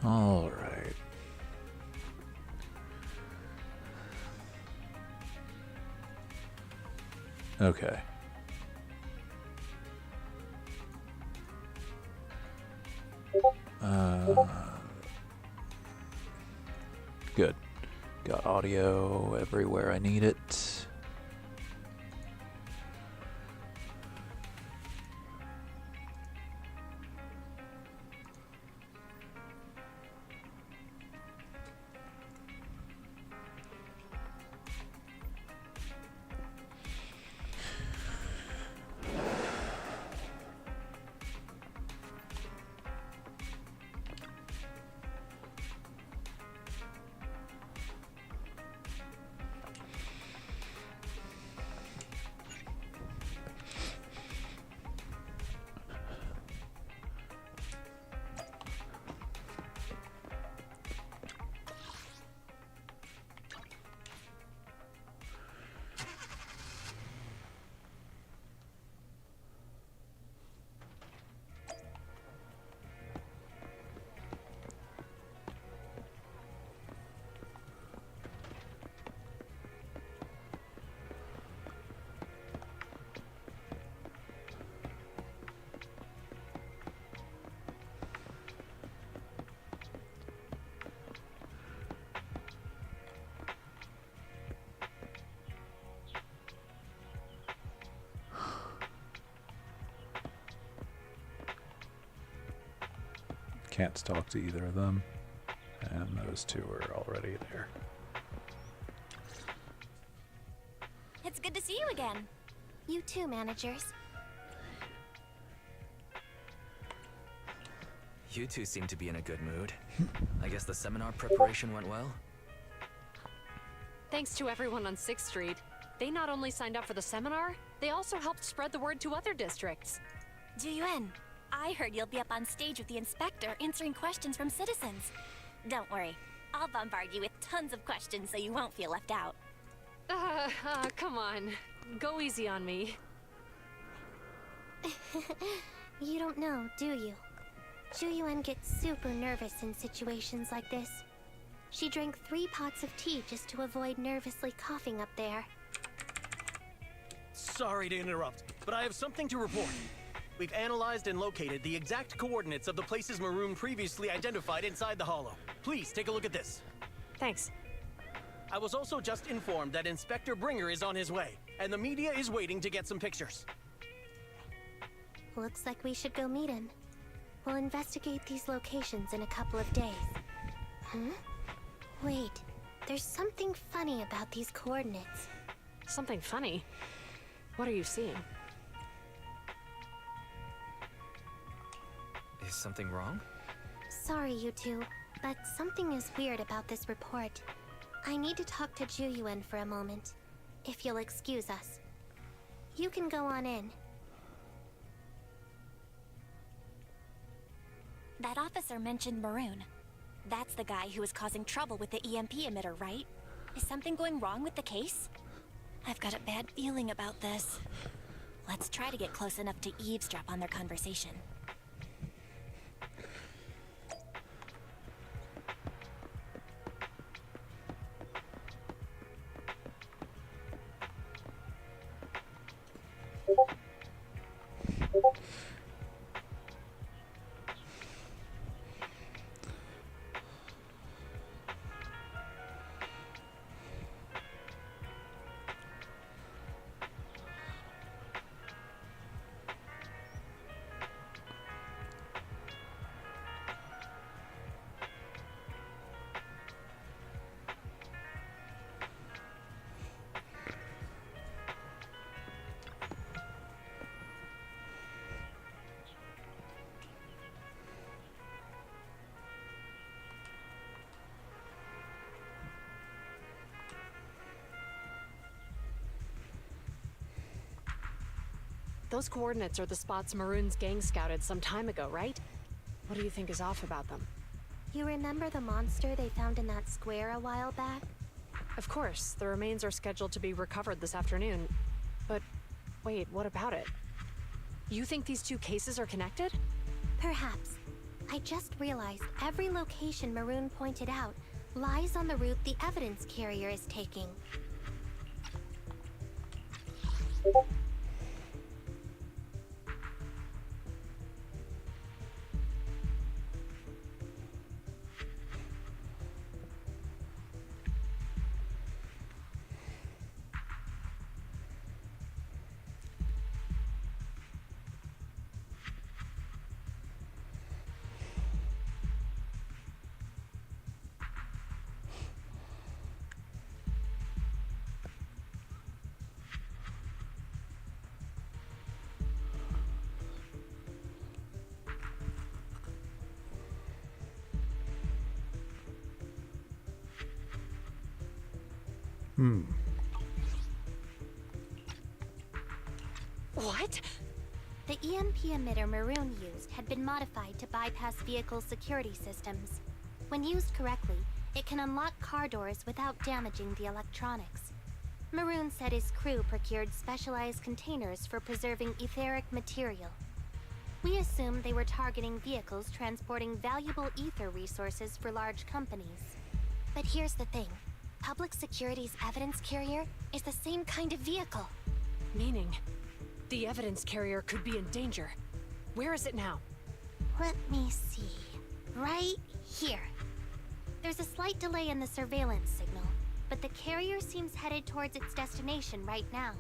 All right. Okay. Good. Got audio everywhere I need it. Can't talk to either of them, and those two are already there. It's good to see you again. You too, managers. You two seem to be in a good mood. I guess the seminar preparation went well? Thanks to everyone on 6th Street. They not only signed up for the seminar, they also helped spread the word to other districts. Juyuan, I heard you'll be up on stage with the inspector answering questions from citizens. Don't worry, I'll bombard you with tons of questions so you won't feel left out. Come on. Go easy on me. You don't know, do you? Juyuan gets super nervous in situations like this. She drank 3 pots of tea just to avoid nervously coughing up there. Sorry to interrupt, but I have something to report. We've analyzed and located the exact coordinates of the places Maroon previously identified inside the hollow. Please take a look at this. Thanks. I was also just informed that Inspector Bringer is on his way, and the media is waiting to get some pictures. Looks like we should go meet him. We'll investigate these locations in a couple of days. Huh? Wait, there's something funny about these coordinates. Something funny? What are you seeing? Is something wrong? Sorry, you two, but something is weird about this report. I need to talk to Juyuan for a moment, if you'll excuse us. You can go on in. That officer mentioned Maroon. That's the guy who was causing trouble with the EMP emitter, right? Is something going wrong with the case? I've got a bad feeling about this. Let's try to get close enough to eavesdrop on their conversation. Those coordinates are the spots Maroon's gang scouted some time ago, right? What do you think is off about them? You remember the monster they found in that square a while back? Of course, the remains are scheduled to be recovered this afternoon. But wait, what about it? You think these two cases are connected? Perhaps. I just realized every location Maroon pointed out lies on the route the evidence carrier is taking. What? The EMP emitter Maroon used had been modified to bypass vehicle security systems. When used correctly, it can unlock car doors without damaging the electronics. Maroon said his crew procured specialized containers for preserving etheric material. We assumed they were targeting vehicles transporting valuable ether resources for large companies. But here's the thing. Public Security's evidence carrier is the same kind of vehicle. Meaning, the evidence carrier could be in danger. Where is it now? Let me see. Right here. There's a slight delay in the surveillance signal, but the carrier seems headed towards its destination right now.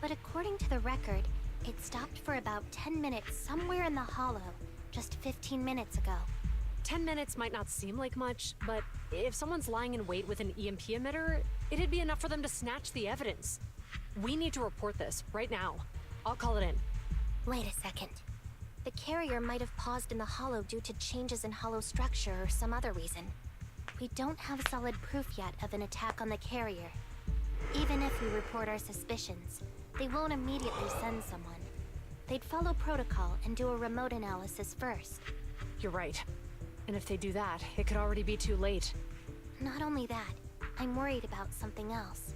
But according to the record, it stopped for about 10 minutes somewhere in the hollow, just 15 minutes ago. 10 minutes might not seem like much, but if someone's lying in wait with an EMP emitter, it'd be enough for them to snatch the evidence. We need to report this, right now. I'll call it in. Wait a second. The carrier might have paused in the hollow due to changes in hollow structure or some other reason. We don't have solid proof yet of an attack on the carrier. Even if we report our suspicions, they won't immediately send someone. They'd follow protocol and do a remote analysis first. You're right. And if they do that, it could already be too late. Not only that, I'm worried about something else.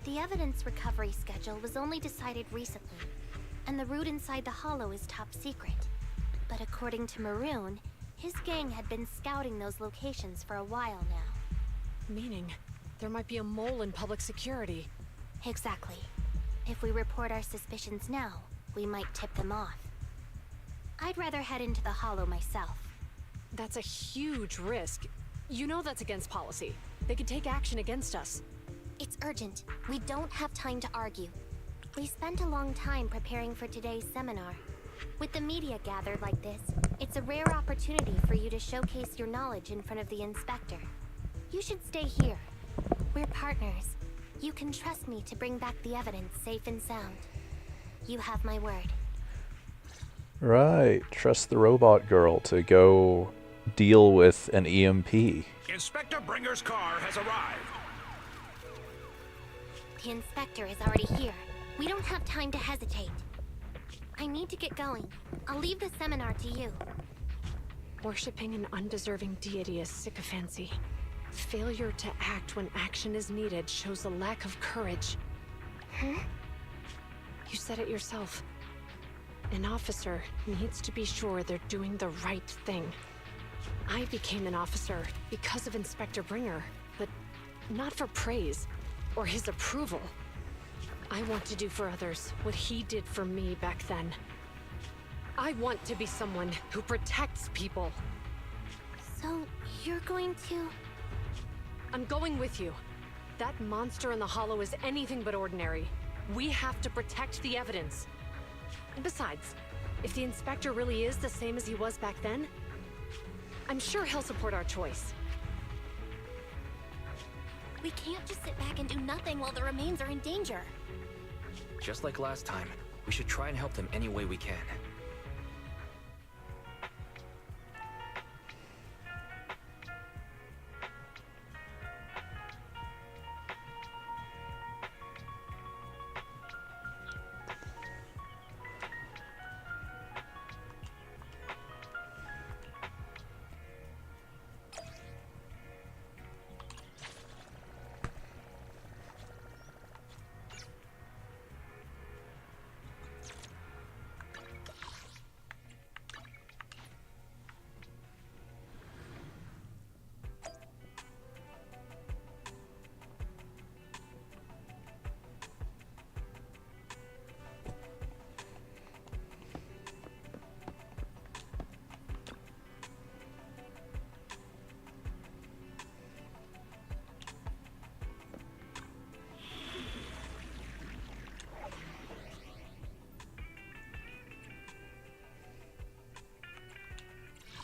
The evidence recovery schedule was only decided recently, and the route inside the hollow is top secret. But according to Maroon, his gang had been scouting those locations for a while now. Meaning, there might be a mole in public security. Exactly. If we report our suspicions now, we might tip them off. I'd rather head into the hollow myself. That's a huge risk. You know that's against policy. They could take action against us. It's urgent. We don't have time to argue. We spent a long time preparing for today's seminar. With the media gathered like this, it's a rare opportunity for you to showcase your knowledge in front of the inspector. You should stay here. We're partners. You can trust me to bring back the evidence safe and sound. You have my word. Right. Trust the robot girl to go deal with an EMP. Inspector Bringer's car has arrived. The inspector is already here. We don't have time to hesitate. I need to get going. I'll leave the seminar to you. Worshipping an undeserving deity is sycophancy. Failure to act when action is needed shows a lack of courage. Huh? You said it yourself. An officer needs to be sure they're doing the right thing. I became an officer because of Inspector Bringer, but not for praise or his approval. I want to do for others what he did for me back then. I want to be someone who protects people. So, you're going to... I'm going with you. That monster in the hollow is anything but ordinary. We have to protect the evidence. And besides, if the inspector really is the same as he was back then, I'm sure he'll support our choice. We can't just sit back and do nothing while the remains are in danger. Just like last time, we should try and help them any way we can.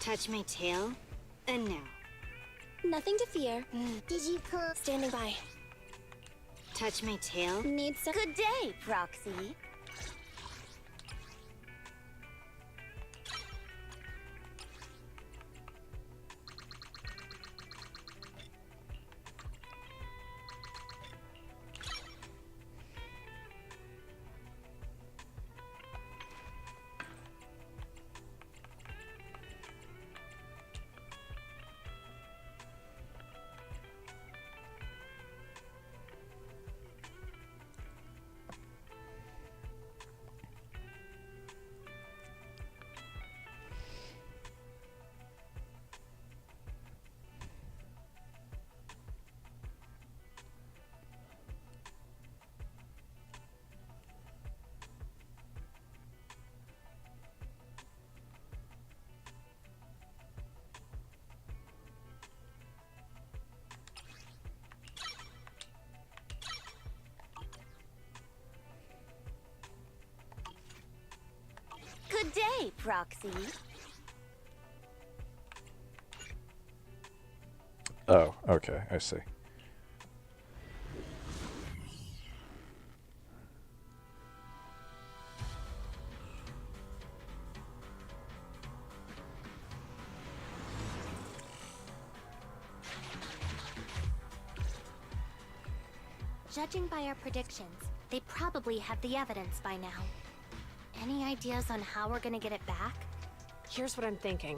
Touch my tail, and now. Nothing to fear. Did you pull? Standing by. Touch my tail. Need some? Good day, Proxy. Good day, Proxy. Oh, okay, I see. Judging by our predictions, they probably have the evidence by now. Any ideas on how we're gonna get it back? Here's what I'm thinking.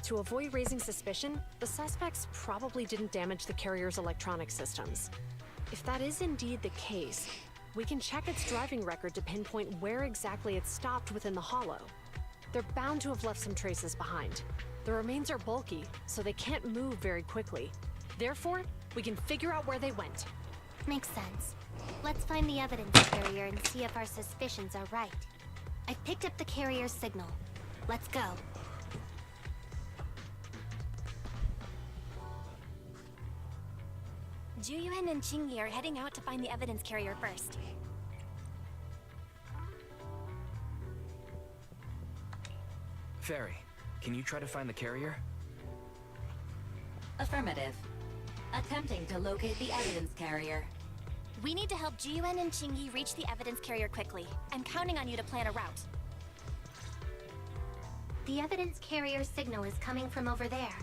To avoid raising suspicion, the suspects probably didn't damage the carrier's electronic systems. If that is indeed the case, we can check its driving record to pinpoint where exactly it stopped within the hollow. They're bound to have left some traces behind. The remains are bulky, so they can't move very quickly. Therefore, we can figure out where they went. Makes sense. Let's find the evidence carrier and see if our suspicions are right. I picked up the carrier's signal. Let's go. Juyuan and Qingyi are heading out to find the evidence carrier first. Fairy, can you try to find the carrier? Affirmative. Attempting to locate the evidence carrier. We need to help Juyuan and Qingyi reach the evidence carrier quickly. I'm counting on you to plan a route. The evidence carrier signal is coming from over there.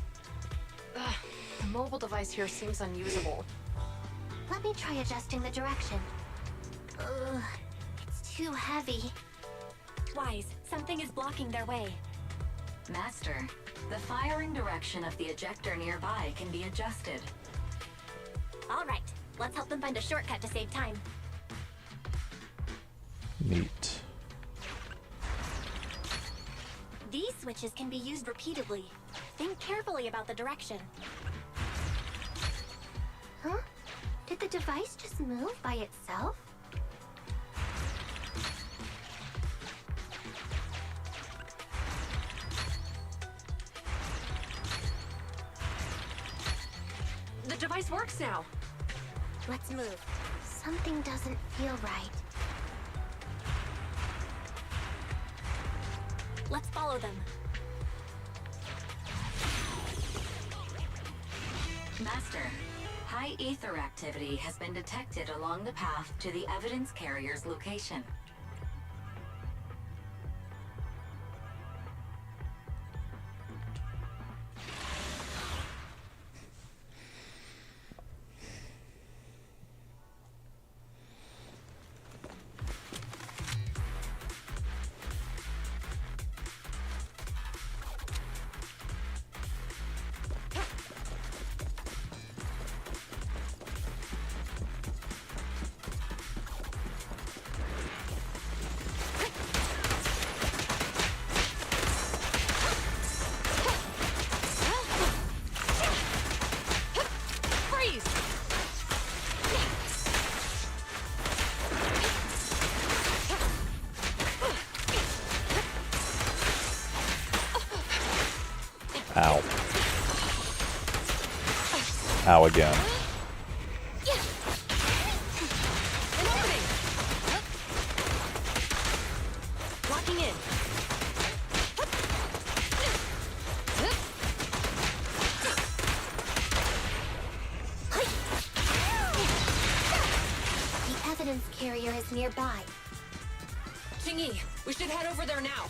Ugh, the mobile device here seems unusable. Let me try adjusting the direction. Ugh, it's too heavy. Wise, something is blocking their way. Master, the firing direction of the ejector nearby can be adjusted. All right, let's help them find a shortcut to save time. Neat. These switches can be used repeatedly. Think carefully about the direction. Huh? Did the device just move by itself? The device works now! Let's move. Something doesn't feel right. Let's follow them. Master, high ether activity has been detected along the path to the evidence carrier's location. Ow. Ow again. An opening! Locking in. is nearby. Jingyi, we should head over there now.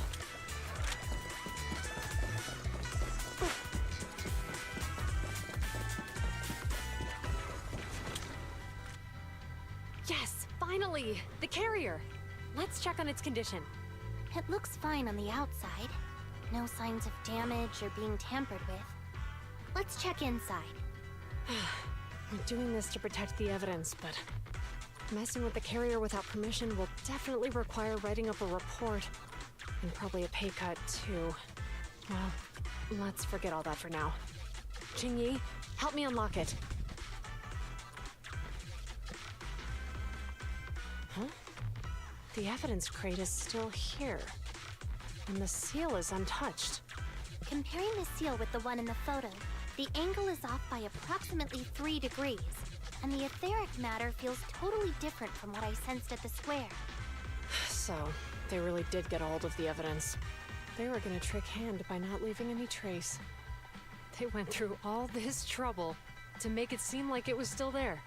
Yes, finally! The carrier! Let's check on its condition. It looks fine on the outside. No signs of damage or being tampered with. Let's check inside. I'm doing this to protect the evidence, but messing with the carrier without permission will definitely require writing up a report. And probably a pay cut, too. Well, let's forget all that for now. Jingyi, help me unlock it. Huh? The evidence crate is still here. And the seal is untouched. Comparing the seal with the one in the photo, the angle is off by approximately 3 degrees, and the etheric matter feels totally different from what I sensed at the square. So, they really did get a hold of the evidence. They were gonna trick Hand by not leaving any trace. They went through all this trouble to make it seem like it was still there.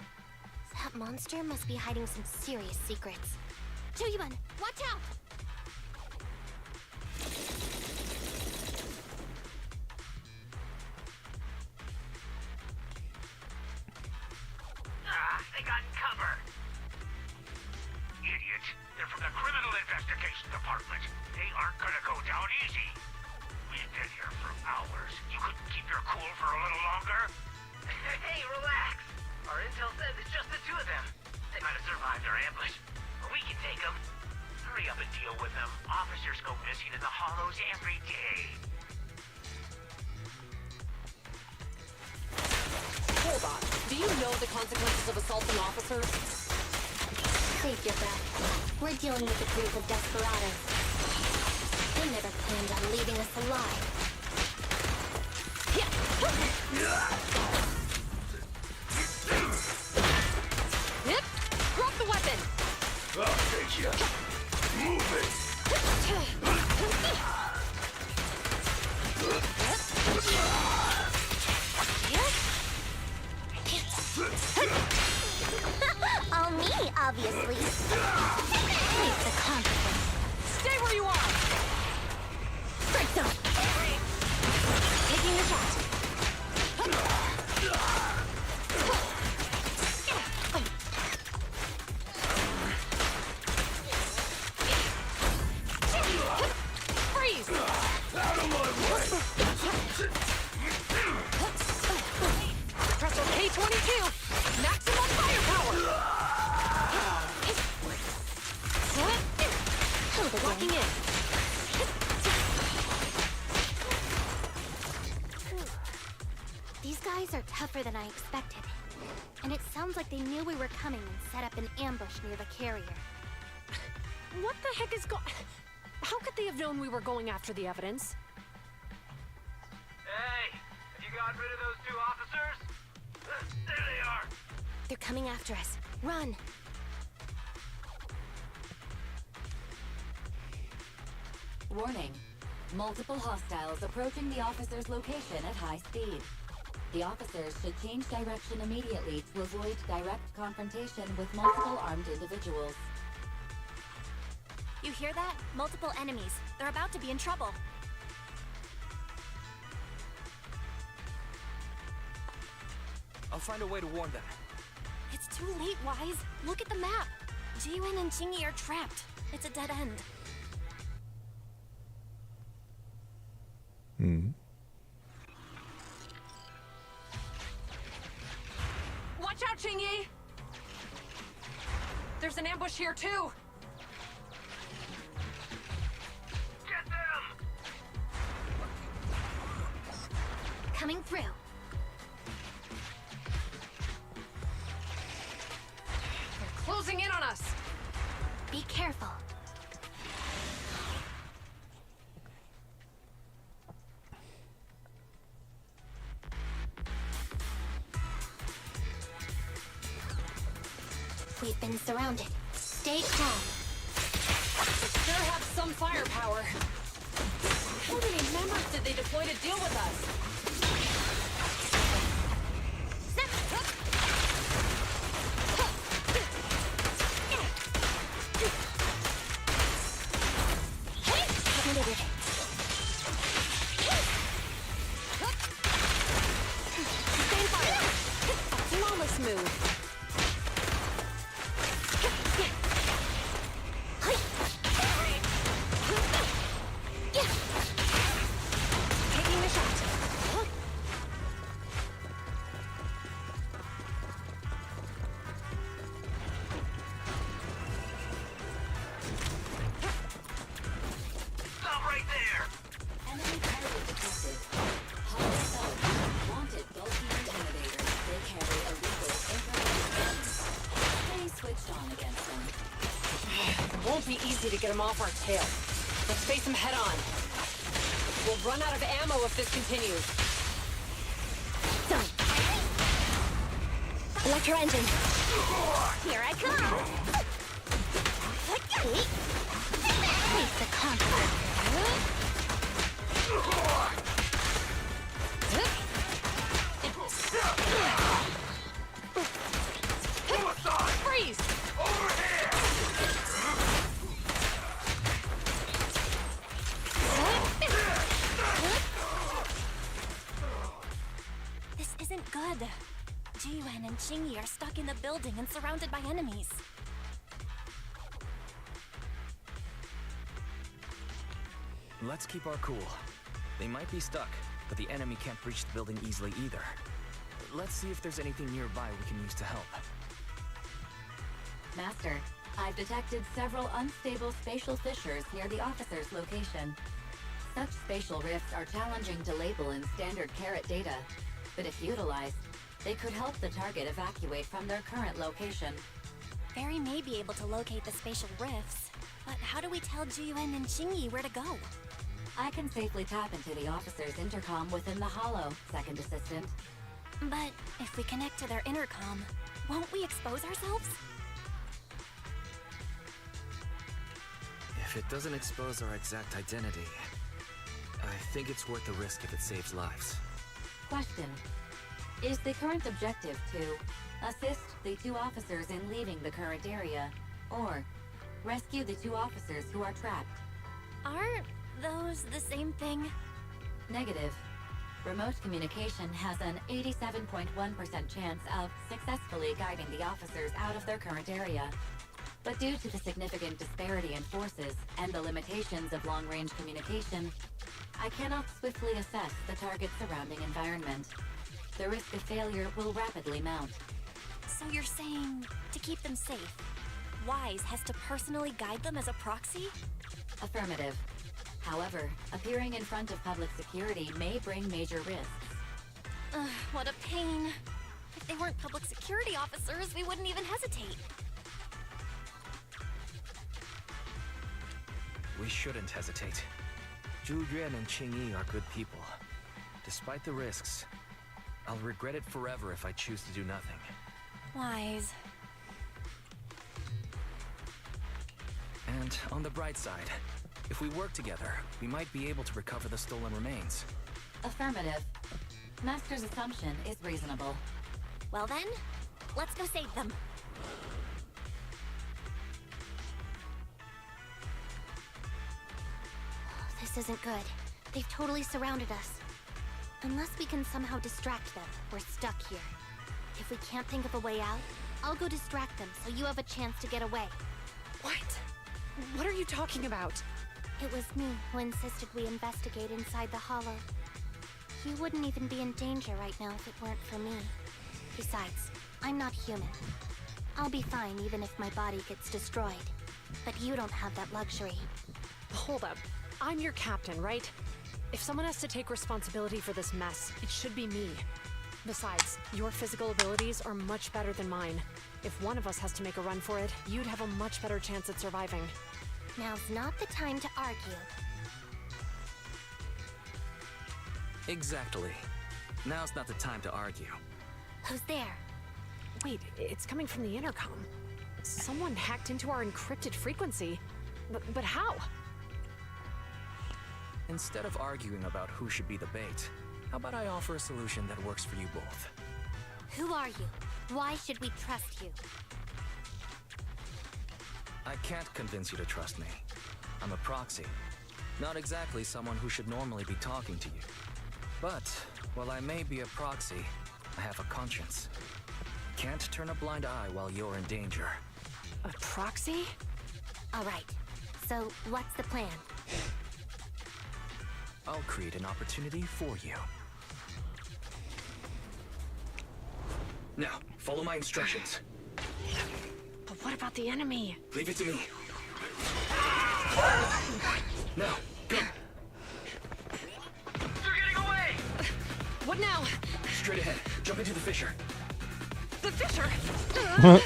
That monster must be hiding some serious secrets. Julian, watch out! They got cover. Idiot. They're from the Criminal Investigation Department. They aren't gonna go down easy. We've been here for hours. You couldn't keep your cool for a little longer? Hey, relax. Our intel says it's just the two of them. They might have survived our ambush, but we can take them. Hurry up and deal with them. Officers go missing in the hollows every day. Hold on. Do you know the consequences of assaulting officers? Save your breath. We're dealing with a group of desperados. They never planned on leaving us alive. Yep. Drop the weapon! I'll take you. Move it. All me, obviously. Face the consequence. Stay where you are! Strike zone. Taking the shot. Freeze! Out of my way. Pressure K-22! Maximum firepower! Locking in. These guys are tougher than I expected. And it sounds like they knew we were coming and set up an ambush near the carrier. What the heck is How could they have known we were going after the evidence? Hey, have you gotten rid of those two officers? There they are. They're coming after us. Run! Warning. Multiple hostiles approaching the officer's location at high speed. The officers should change direction immediately to avoid direct confrontation with multiple armed individuals. You hear that? Multiple enemies. They're about to be in trouble. I'll find a way to warn them. It's too late, Wise. Look at the map. Jiwin and Jingyi are trapped. It's a dead end. Watch out, Jingyi! There's an ambush here, too! Get them! Coming through. They're closing in on us! Be careful. We've been surrounded. Stay calm. They sure have some firepower. How many members did they deploy to deal with us? there! Enemy target detected. Hollow thugs, wanted bulky intimidators. They carry illegal information. Stay switched on against them. It won't be easy to get him off our tail. Let's face him head on. We'll run out of ammo if this continues. Done. Electro engine. Here I come. Face the conflict. Freeze! Over here! This isn't good. Jiyuan and Qingyi are stuck in the building and surrounded by enemies. Let's keep our cool. They might be stuck, but the enemy can't breach the building easily either. Let's see if there's anything nearby we can use to help. Master, I've detected several unstable spatial fissures near the officer's location. Such spatial rifts are challenging to label in standard carrot data, but if utilized, they could help the target evacuate from their current location. Barry may be able to locate the spatial rifts, but how do we tell Jiyuan and Qingyi where to go? I can safely tap into the officer's intercom within the hollow, second assistant. But if we connect to their intercom, won't we expose ourselves? If it doesn't expose our exact identity, I think it's worth the risk if it saves lives. Question. Is the current objective to assist the two officers in leaving the current area, or rescue the two officers who are trapped? Aren't those the same thing? Negative. Remote communication has an 87.1% chance of successfully guiding the officers out of their current area. But due to the significant disparity in forces and the limitations of long-range communication, I cannot swiftly assess the target's surrounding environment. The risk of failure will rapidly mount. So you're saying to keep them safe, Wise has to personally guide them as a proxy? Affirmative. However, appearing in front of public security may bring major risks. Ugh, what a pain. If they weren't public security officers, we wouldn't even hesitate. We shouldn't hesitate. Zhu Yuan and Qingyi are good people. Despite the risks, I'll regret it forever if I choose to do nothing. Wise. And on the bright side, if we work together, we might be able to recover the stolen remains. Affirmative. Master's assumption is reasonable. Well then, let's go save them. This isn't good. They've totally surrounded us. Unless we can somehow distract them, we're stuck here. If we can't think of a way out, I'll go distract them so you have a chance to get away. What? What are you talking about? It was me who insisted we investigate inside the hollow. You wouldn't even be in danger right now if it weren't for me. Besides, I'm not human. I'll be fine even if my body gets destroyed. But you don't have that luxury. Hold up. I'm your captain, right? If someone has to take responsibility for this mess, it should be me. Besides, your physical abilities are much better than mine. If one of us has to make a run for it, you'd have a much better chance at surviving. Now's not the time to argue. Exactly. Now's not the time to argue. Who's there? Wait, it's coming from the intercom. Someone hacked into our encrypted frequency. But how? Instead of arguing about who should be the bait, how about I offer a solution that works for you both? Who are you? Why should we trust you? I can't convince you to trust me. I'm a proxy. Not exactly someone who should normally be talking to you. But, while I may be a proxy, I have a conscience. Can't turn a blind eye while you're in danger. A proxy? All right. So, what's the plan? I'll create an opportunity for you. Now, follow my instructions. But what about the enemy? Leave it to me. Now, go! Jump into the fissure. The fissure! What?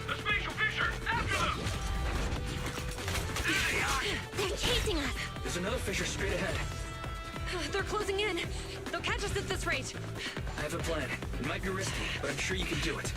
The spatial fissure! After them! There they are! They're chasing us! There's another fissure straight ahead. They're closing in. They'll catch us at this rate. I have a plan. It might be risky, but I'm sure you can do it.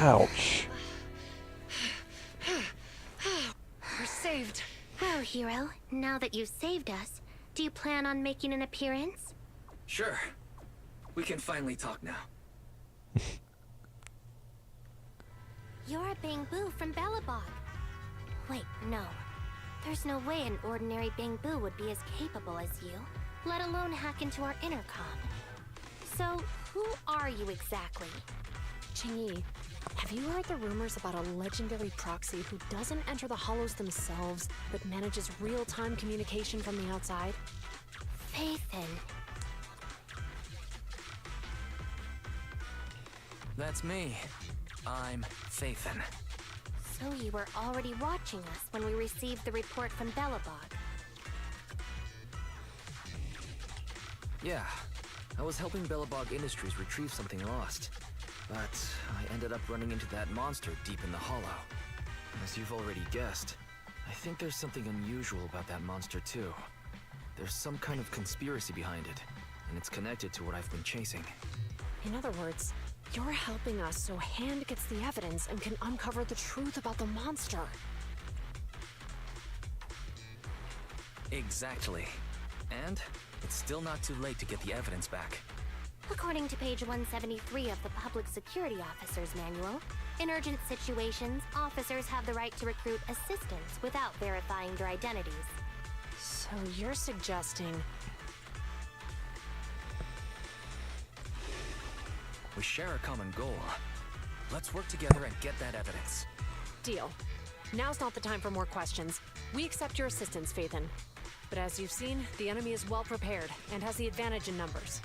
Ouch. We're saved. Well, hero, now that you've saved us, do you plan on making an appearance? Sure. We can finally talk now. You're a Bangbu from Belobog. Wait, no. There's no way an ordinary Bangbu would be as capable as you, let alone hack into our intercom. So, who are you exactly? Qingyi, have you heard the rumors about a legendary proxy who doesn't enter the hollows themselves, but manages real-time communication from the outside? Phaethon. That's me. I'm Phaethon. So you were already watching us when we received the report from Belobog. Yeah. I was helping Belobog Industries retrieve something lost. But I ended up running into that monster deep in the hollow. As you've already guessed, I think there's something unusual about that monster too. There's some kind of conspiracy behind it, and it's connected to what I've been chasing. In other words, you're helping us so Hand gets the evidence and can uncover the truth about the monster. Exactly. And it's still not too late to get the evidence back. According to page 173 of the Public Security Officer's Manual, in urgent situations, officers have the right to recruit assistants without verifying their identities. So you're suggesting... We share a common goal. Let's work together and get that evidence. Deal. Now's not the time for more questions. We accept your assistance, Phaethon. But as you've seen, the enemy is well prepared and has the advantage in numbers.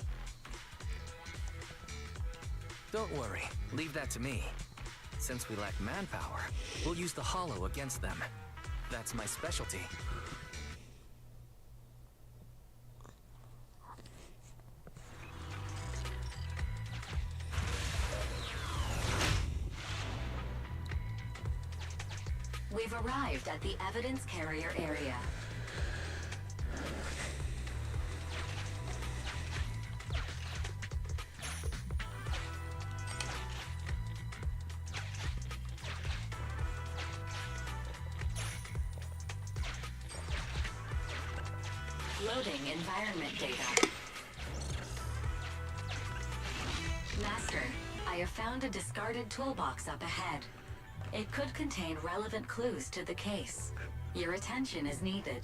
Don't worry, leave that to me. Since we lack manpower, we'll use the hollow against them. That's my specialty. We've arrived at the evidence carrier area. Loading environment data. Master, I have found a discarded toolbox up ahead. It could contain relevant clues to the case. Your attention is needed.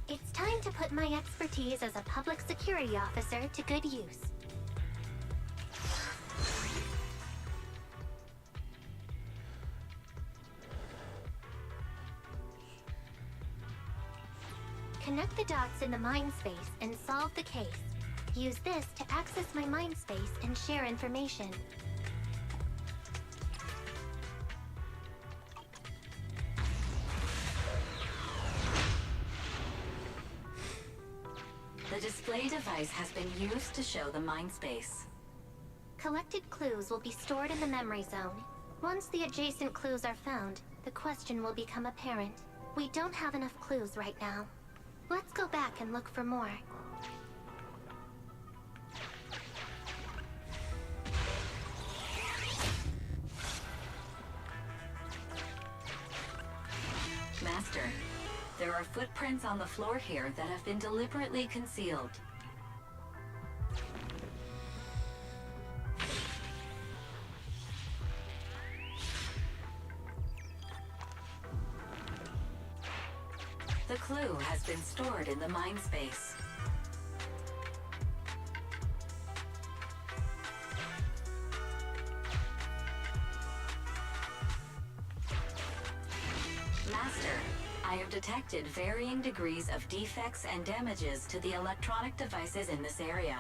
It's time to put my expertise as a public security officer to good use. Connect the dots in the mind space and solve the case. Use this to access my mind space and share information. The display device has been used to show the mind space. Collected clues will be stored in the memory zone. Once the adjacent clues are found, the question will become apparent. We don't have enough clues right now. Let's go back and look for more. footprints on the floor here that have been deliberately concealed. The clue has been stored in the mind space. Master, I have detected varying degrees of defects and damages to the electronic devices in this area.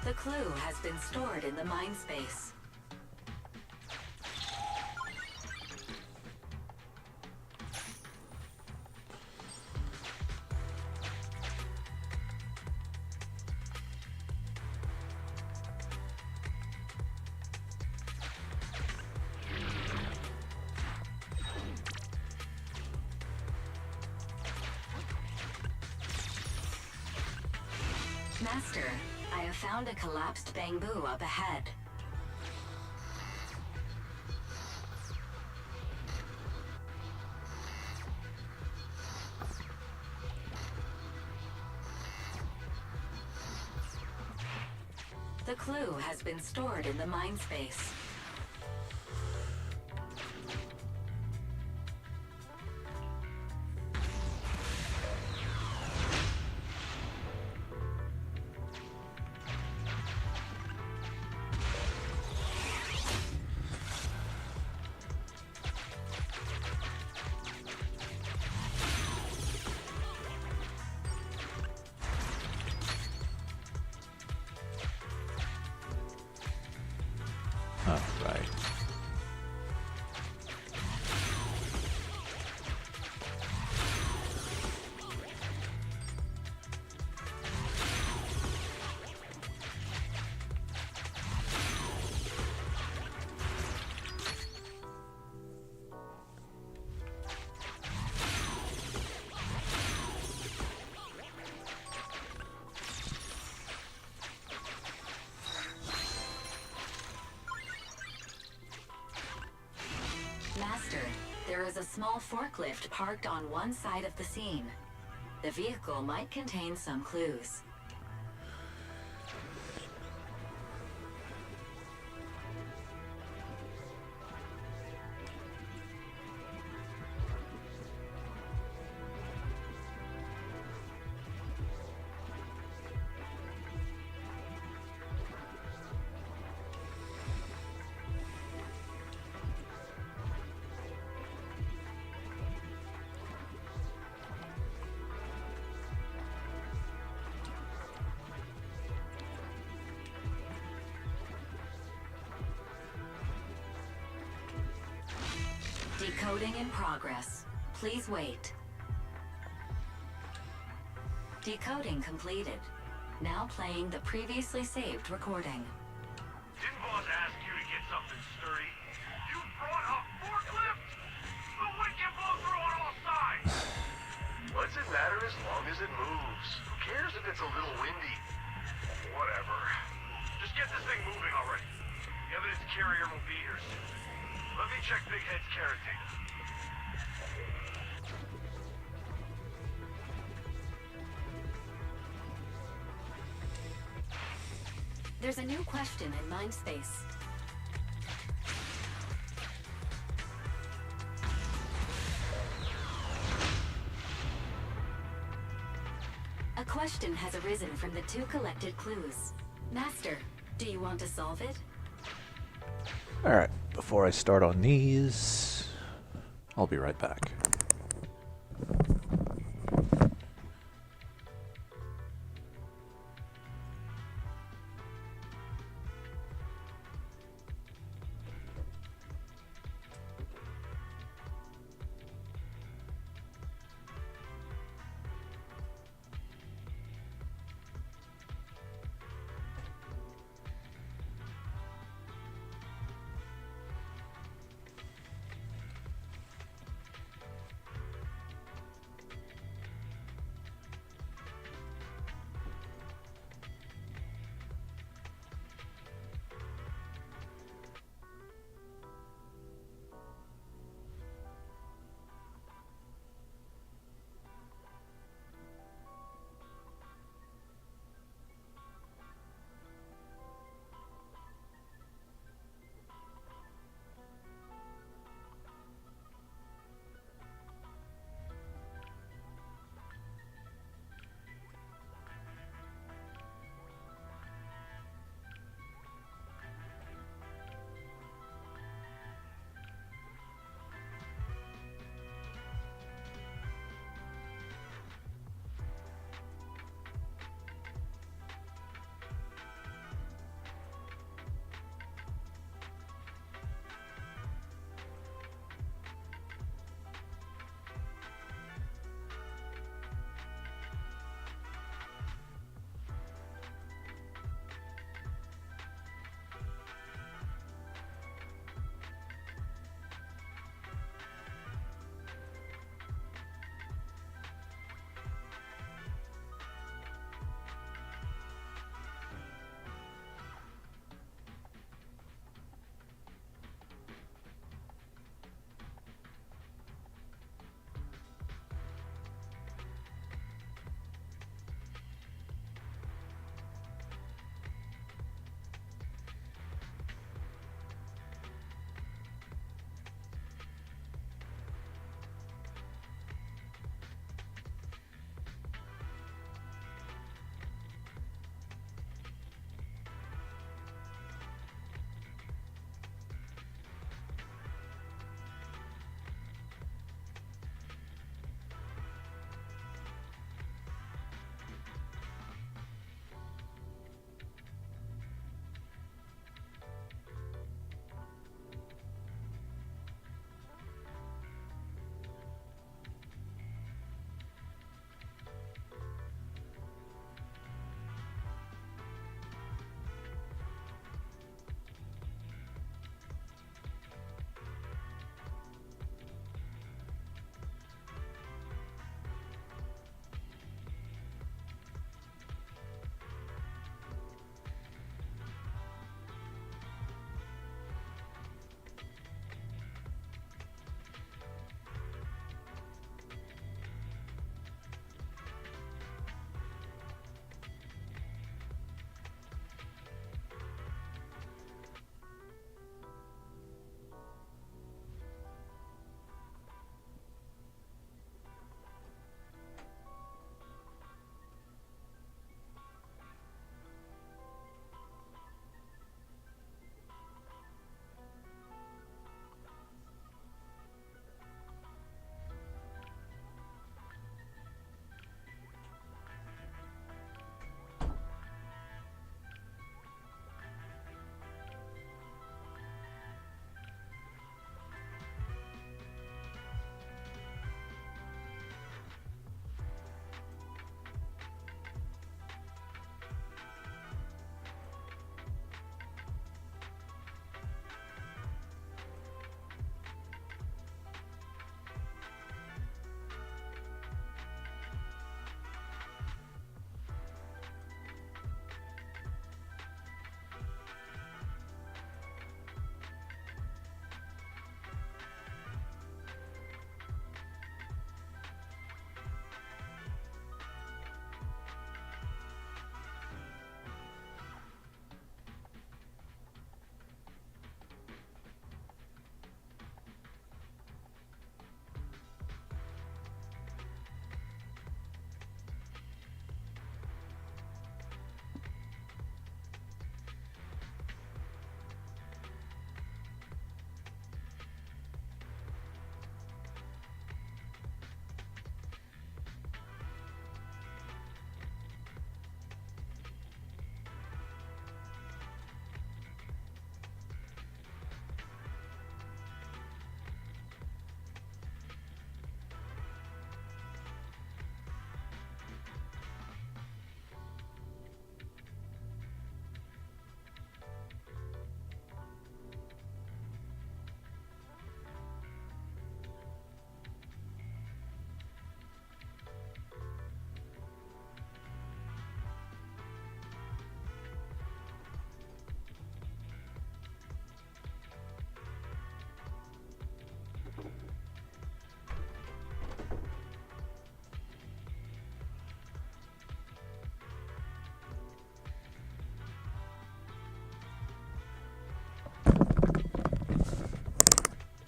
The clue has been stored in the mind space. Master, I have found a collapsed bamboo up ahead. The clue has been stored in the mind space. Oh, right. Master, there is a small forklift parked on one side of the scene. The vehicle might contain some clues. Decoding in progress. Please wait. Decoding completed. Now playing the previously saved recording. Didn't boss ask you to get something sturdy? You brought a forklift? The wind can blow through on all sides! What's it matter as long as it moves? Who cares if it's a little windy? Whatever. Just get this thing moving already. The evidence carrier will be here soon. Let me check Big Head's caretaker. There's a new question in Mindspace. A question has arisen from the two collected clues. Master, do you want to solve it? Alright, before I start on these, I'll be right back.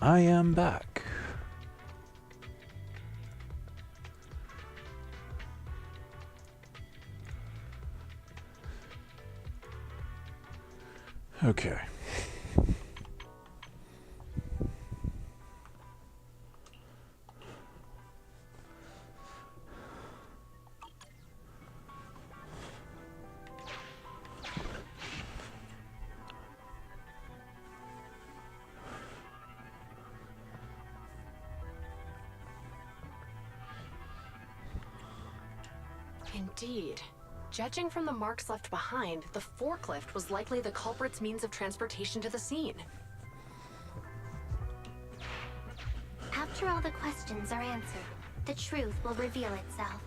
I am back. Okay. Indeed. Judging from the marks left behind, the forklift was likely the culprit's means of transportation to the scene. After all the questions are answered, the truth will reveal itself.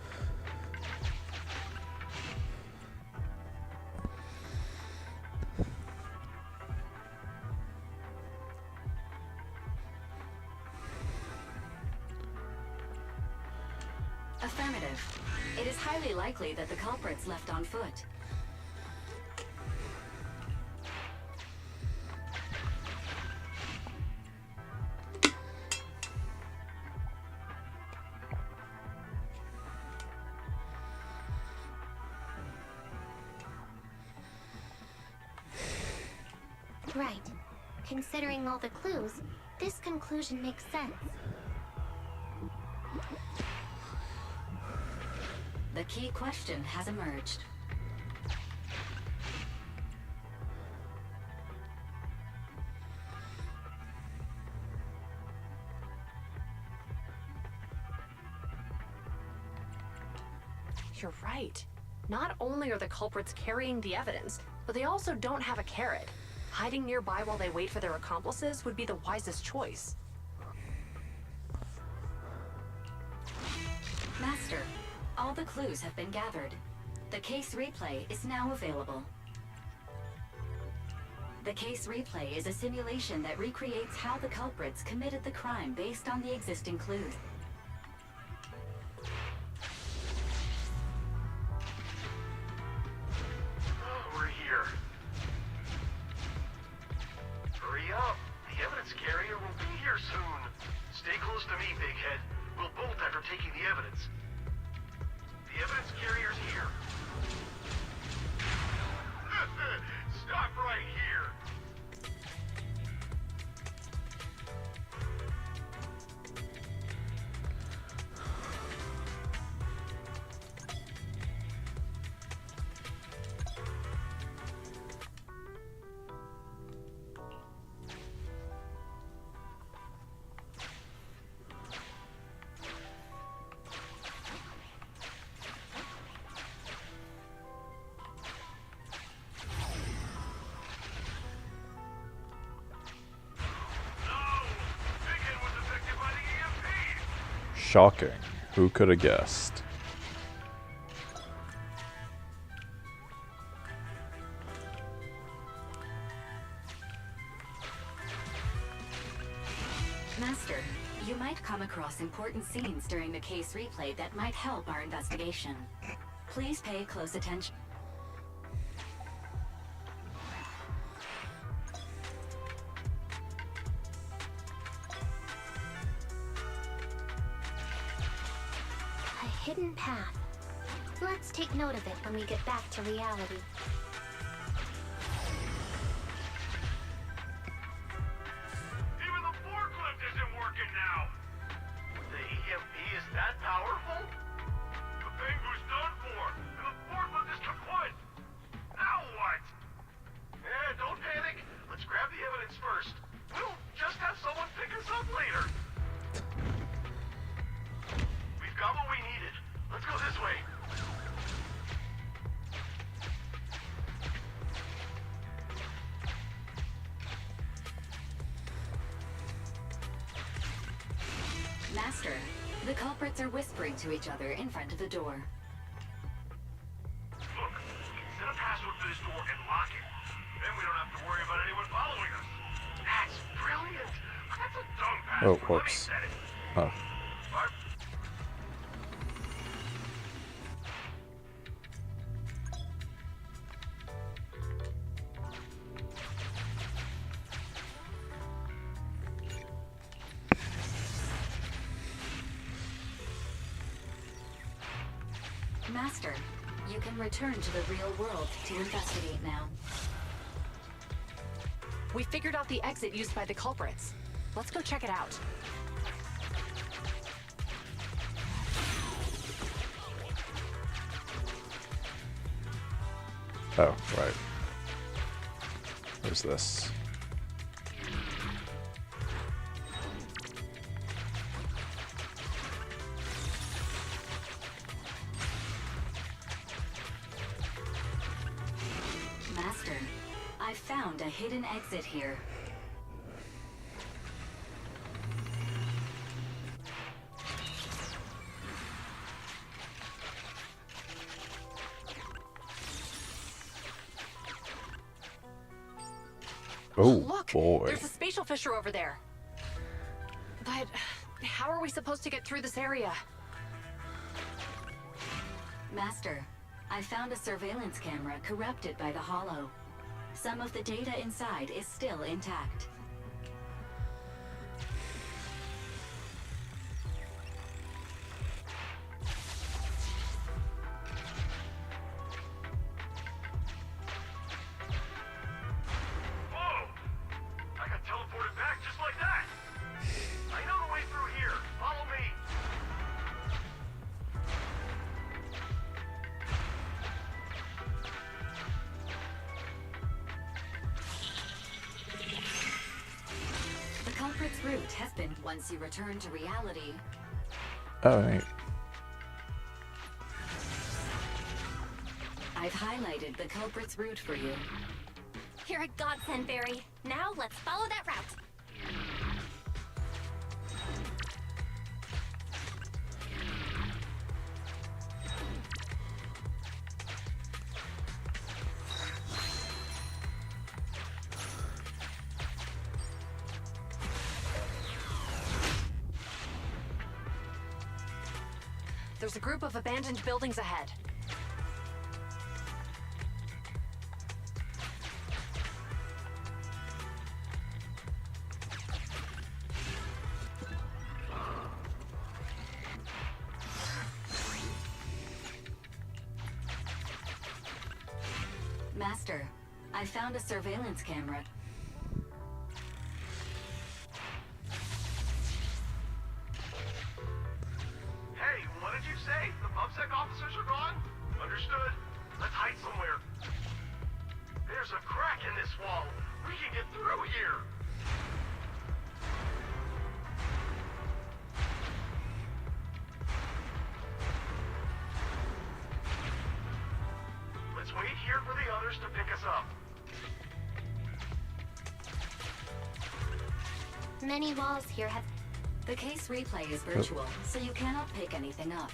Affirmative. It is highly likely that the culprits left on foot. Right. Considering all the clues, this conclusion makes sense. The key question has emerged. You're right. Not only are the culprits carrying the evidence, but they also don't have a carrot. Hiding nearby while they wait for their accomplices would be the wisest choice. Master, all the clues have been gathered. The case replay is now available. The case replay is a simulation that recreates how the culprits committed the crime based on the existing clues. We're here. Hurry up. The evidence carrier will be here soon. Stay close to me, Big Head. We'll bolt after taking the evidence. The evidence carrier's here. Stop right here. Shocking. Who could have guessed? Master, you might come across important scenes during the case replay that might help our investigation. Please pay close attention. A hidden path. Let's take note of it when we get back to reality. Even the forklift isn't working now. The EMP is that powerful? The Bangu's done for, and the forklift is kaput. Now what? Don't panic. Let's grab the evidence first. We'll just have someone pick us up later. We've got what we needed. Let's go this way. Master, the culprits are whispering to each other in front of the door. Look, we can set a password for this door and lock it. Then we don't have to worry about anyone following us. That's brilliant. That's a dumb password. Oh, Let me whoops. set it. Oh. Our Master, you can return to the real world to investigate now. We figured out the exit used by the culprits. Let's go check it out. Oh, right. Where's this? Master, I found a hidden exit here. Oh, Look, boy. there's a spatial fissure over there. But how are we supposed to get through this area? Master, I found a surveillance camera corrupted by the Hollow. Some of the data inside is still intact. Whoa! I got teleported back just like that! I know the way through here. Follow me. The culprit's route has been once you return to reality. Oh, right. I've highlighted the culprit's route for you. You're a godsend, Barry. Now let's follow that route. There's a group of abandoned buildings ahead. Master, I found a surveillance camera. Hey, what did you say? The PubSec officers are gone? Understood. Let's hide somewhere. There's a crack in this wall. We can get through here. Let's wait here for the others to pick us up. Many walls here have... The case replay is virtual, so you cannot pick anything up.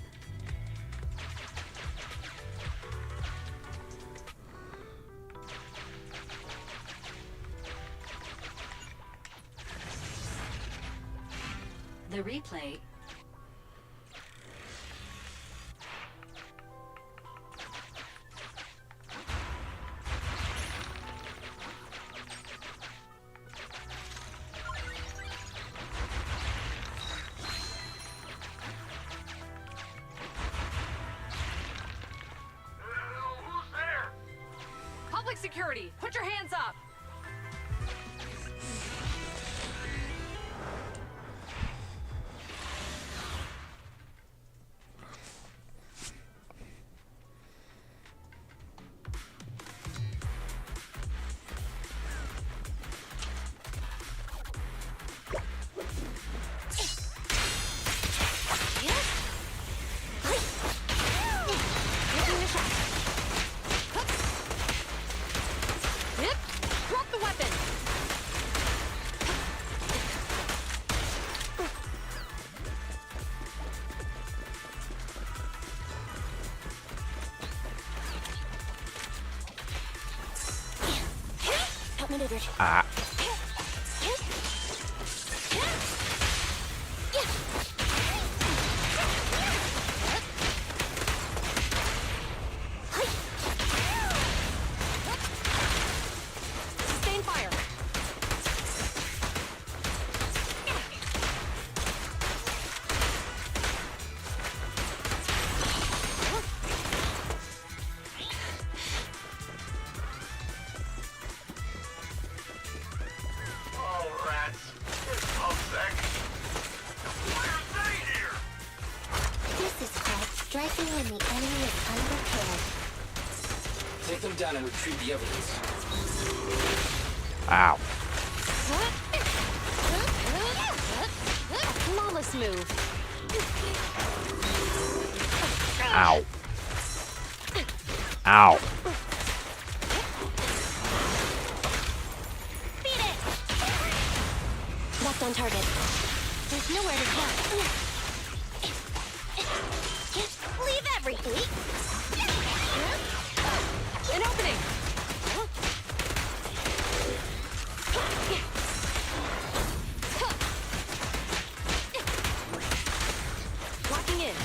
The replay Who's there? Public security, put your hands up! Drop the weapon! Outmaneuvered. Ah. Sustain fire! striking when the enemy is unprepared. Take them down and retrieve the evidence. Ow. Flawless move. Ow. Ow. Beat it! Left on target. There's nowhere to go. Leave everything. An opening. Locking in.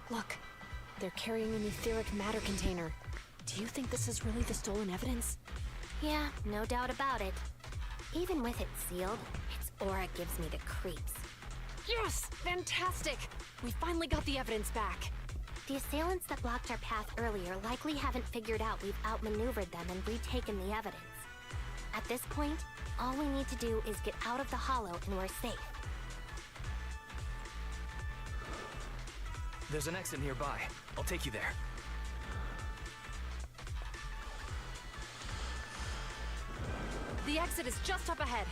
Look, they're carrying an etheric matter container. Do you think this is really the stolen evidence? Yeah, no doubt about it. Even with it sealed, its aura gives me the creeps. Yes! Fantastic! We finally got the evidence back. The assailants that blocked our path earlier likely haven't figured out we've outmaneuvered them and retaken the evidence. At this point, all we need to do is get out of the hollow and we're safe. There's an exit nearby. I'll take you there. The exit is just up ahead.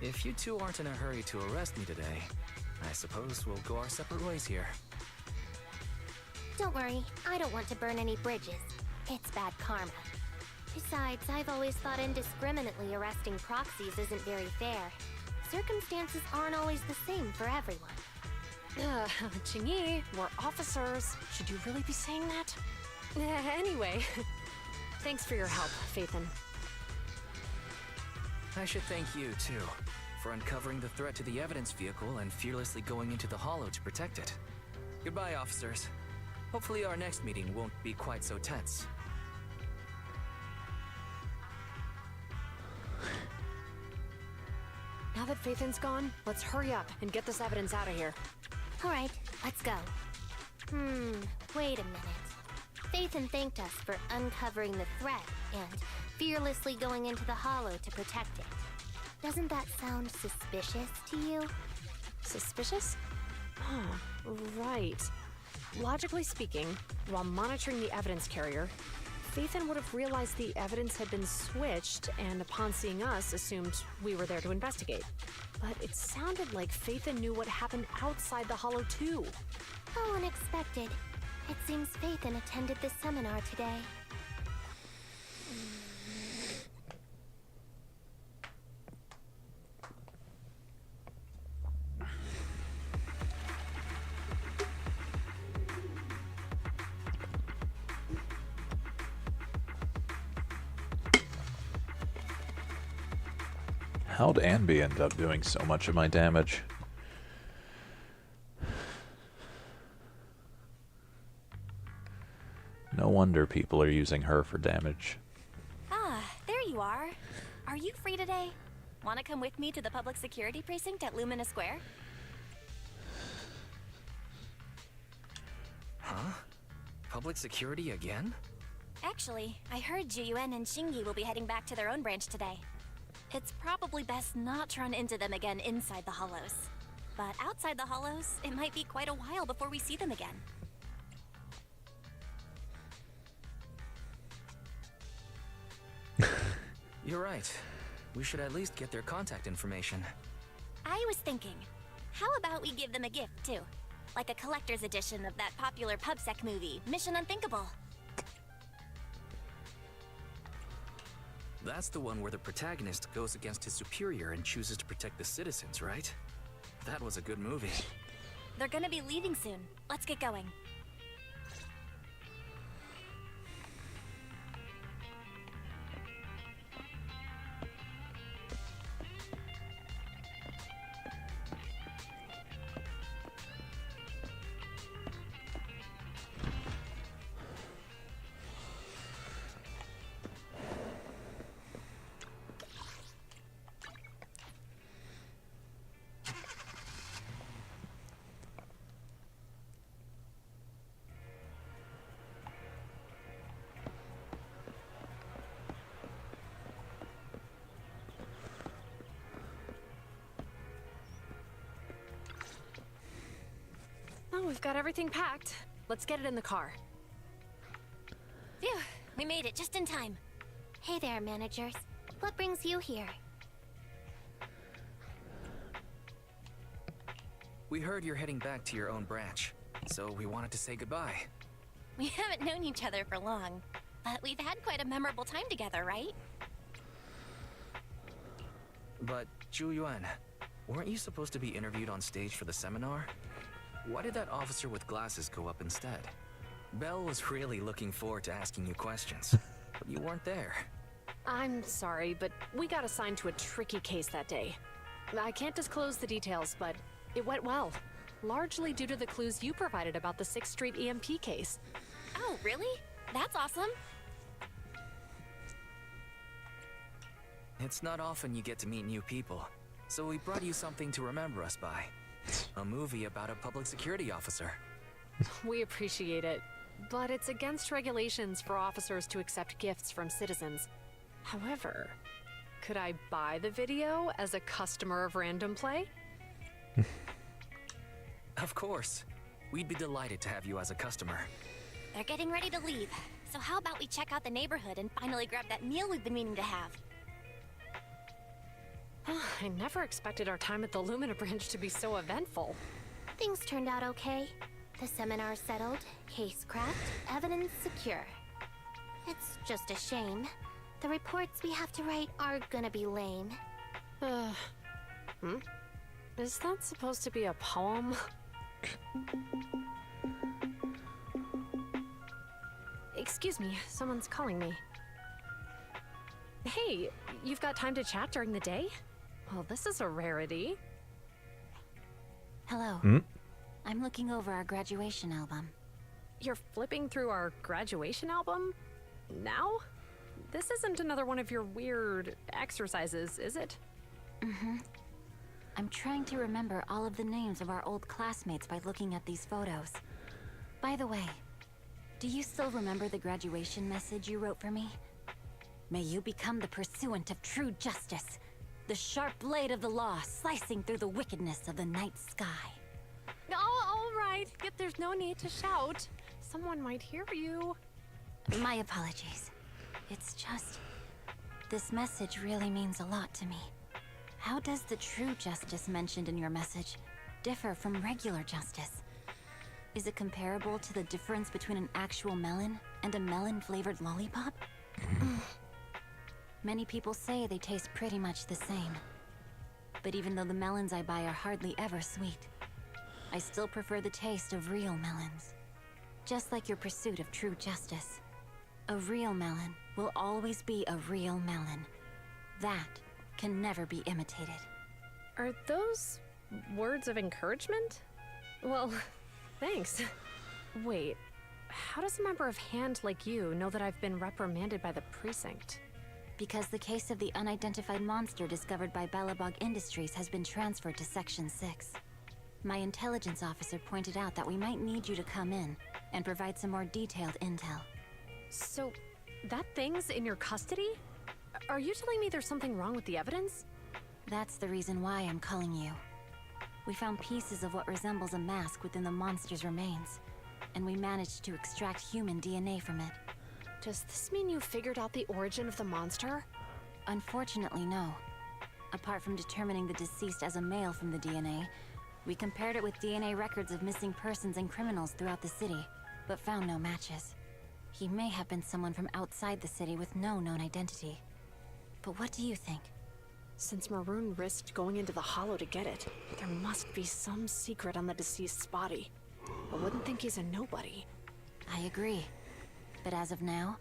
If you two aren't in a hurry to arrest me today, I suppose we'll go our separate ways here. Don't worry, I don't want to burn any bridges. It's bad karma. Besides, I've always thought indiscriminately arresting proxies isn't very fair. Circumstances aren't always the same for everyone. Chingy, we're officers. Should you really be saying that? Anyway, thanks for your help, Phaethon. I should thank you, too, for uncovering the threat to the evidence vehicle and fearlessly going into the hollow to protect it. Goodbye, officers. Hopefully our next meeting won't be quite so tense. Now that Phaethon's gone, let's hurry up and get this evidence out of here. Alright, let's go. Wait a minute. Phaethon thanked us for uncovering the threat and fearlessly going into the hollow to protect it. Doesn't that sound suspicious to you? Suspicious? Huh, right. Logically speaking, while monitoring the evidence carrier, Phaethon would have realized the evidence had been switched and upon seeing us assumed we were there to investigate. But it sounded like Phaethon knew what happened outside the hollow too. How unexpected. It seems Phaethon attended this seminar today. How'd Anby end up doing so much of my damage? No wonder people are using her for damage. Ah, there you are. Are you free today? Want to come with me to the public security precinct at Lumina Square? Huh? Public security again? Actually, I heard Juyuan and Shingi will be heading back to their own branch today. It's probably best not to run into them again inside the hollows. But outside the hollows, it might be quite a while before we see them again. You're right. We should at least get their contact information. I was thinking, how about we give them a gift, too? Like a collector's edition of that popular PubSec movie, Mission Unthinkable. That's the one where the protagonist goes against his superior and chooses to protect the citizens, right? That was a good movie. They're gonna be leaving soon. Let's get going. Well, we've got everything packed. Let's get it in the car. Phew, we made it just in time. Hey there, managers. What brings you here? We heard you're heading back to your own branch, so we wanted to say goodbye. We haven't known each other for long, but we've had quite a memorable time together, right? But, Zhu Yuan, weren't you supposed to be interviewed on stage for the seminar? Why did that officer with glasses go up instead? Belle was really looking forward to asking you questions, but you weren't there. I'm sorry, but we got assigned to a tricky case that day. I can't disclose the details, but it went well. Largely due to the clues you provided about the 6th Street EMP case. Oh, really? That's awesome. It's not often you get to meet new people, so we brought you something to remember us by. A movie about a public security officer. We appreciate it, but it's against regulations for officers to accept gifts from citizens. However, could I buy the video as a customer of Random Play? Of course. We'd be delighted to have you as a customer. They're getting ready to leave, so how about we check out the neighborhood and finally grab that meal we've been meaning to have? I never expected our time at the Lumina branch to be so eventful. Things turned out okay. The seminar settled, case cracked, evidence secure. It's just a shame. The reports we have to write are gonna be lame. Is that supposed to be a poem? Excuse me, someone's calling me. Hey, you've got time to chat during the day? Well, this is a rarity. Hello. I'm looking over our graduation album. You're flipping through our graduation album? Now? This isn't another one of your weird exercises, is it? I'm trying to remember all of the names of our old classmates by looking at these photos. By the way, do you still remember the graduation message you wrote for me? May you become the pursuant of true justice, the sharp blade of the law slicing through the wickedness of the night sky. Oh, all right. Yet there's no need to shout. Someone might hear you. My apologies. It's just, this message really means a lot to me. How does the true justice mentioned in your message differ from regular justice? Is it comparable to the difference between an actual melon and a melon-flavored lollipop? Many people say they taste pretty much the same. But even though the melons I buy are hardly ever sweet, I still prefer the taste of real melons. Just like your pursuit of true justice. A real melon will always be a real melon. That can never be imitated. Are those words of encouragement? Well, thanks. Wait, how does a member of Hand like you know that I've been reprimanded by the precinct? Because the case of the unidentified monster discovered by Balabog Industries has been transferred to Section 6. My intelligence officer pointed out that we might need you to come in and provide some more detailed intel. So, that thing's in your custody? Are you telling me there's something wrong with the evidence? That's the reason why I'm calling you. We found pieces of what resembles a mask within the monster's remains, and we managed to extract human DNA from it. Does this mean you figured out the origin of the monster? Unfortunately, no. Apart from determining the deceased as a male from the DNA, we compared it with DNA records of missing persons and criminals throughout the city, but found no matches. He may have been someone from outside the city with no known identity. But what do you think? Since Maroon risked going into the Hollow to get it, there must be some secret on the deceased's body. I wouldn't think he's a nobody. I agree. But as of now,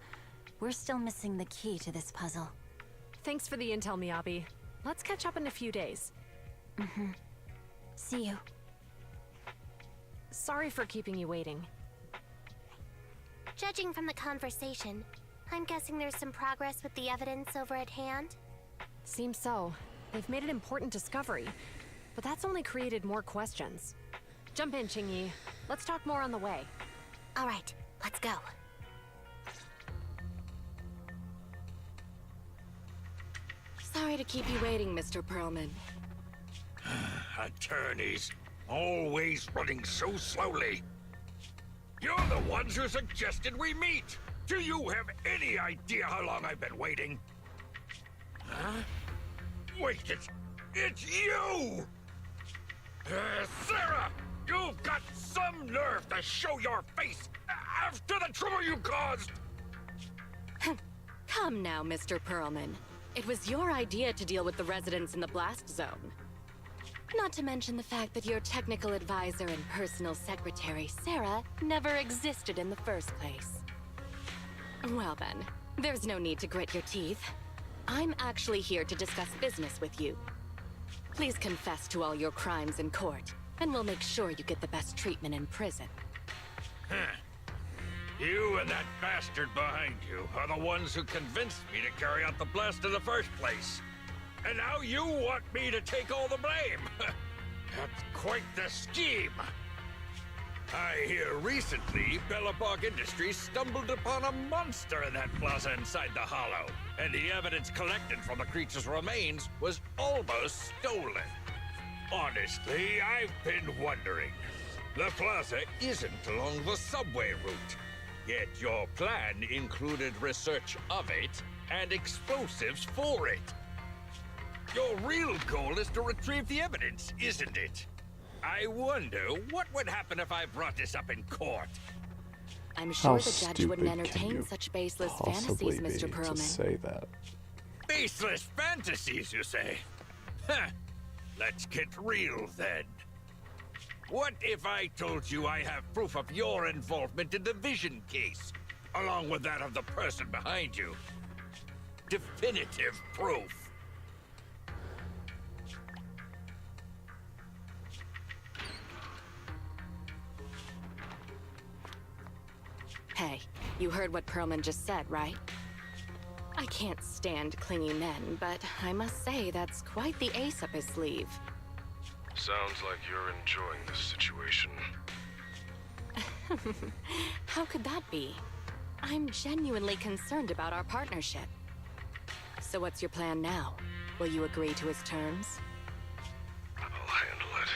we're still missing the key to this puzzle. Thanks for the intel, Miyabi. Let's catch up in a few days. See you. Sorry for keeping you waiting. Judging from the conversation, I'm guessing there's some progress with the evidence over at Hand? Seems so. They've made an important discovery, but that's only created more questions. Jump in, Qingyi. Let's talk more on the way. All right, let's go. Sorry to keep you waiting, Mr. Perlman. Attorneys. Always running so slowly. You're the ones who suggested we meet. Do you have any idea how long I've been waiting? Huh? Wait, it's you! Sarah! You've got some nerve to show your face after the trouble you caused! Come now, Mr. Perlman. It was your idea to deal with the residents in the blast zone. Not to mention the fact that your technical advisor and personal secretary, Sarah, never existed in the first place. Well then, there's no need to grit your teeth. I'm actually here to discuss business with you. Please confess to all your crimes in court, and we'll make sure you get the best treatment in prison. Huh. You and that bastard behind you are the ones who convinced me to carry out the blast in the first place. And now you want me to take all the blame. That's quite the scheme. I hear recently Bellabog Industries stumbled upon a monster in that plaza inside the Hollow, and the evidence collected from the creature's remains was almost stolen. Honestly, I've been wondering. The plaza isn't along the subway route, yet your plan included research of it and explosives for it. Your real goal is to retrieve the evidence, isn't it? I wonder what would happen if I brought this up in court. I'm sure How the judge stupid wouldn't can entertain you such baseless possibly fantasies, Mr. be to Perlman. say that? Baseless fantasies, you say? Huh. Let's get real then. What if I told you I have proof of your involvement in the Vision case, along with that of the person behind you? Definitive proof. Hey, you heard what Perlman just said, right? I can't stand clingy men, but I must say that's quite the ace up his sleeve. Sounds like you're enjoying this situation. How could that be? I'm genuinely concerned about our partnership. So what's your plan now? Will you agree to his terms? I'll handle it.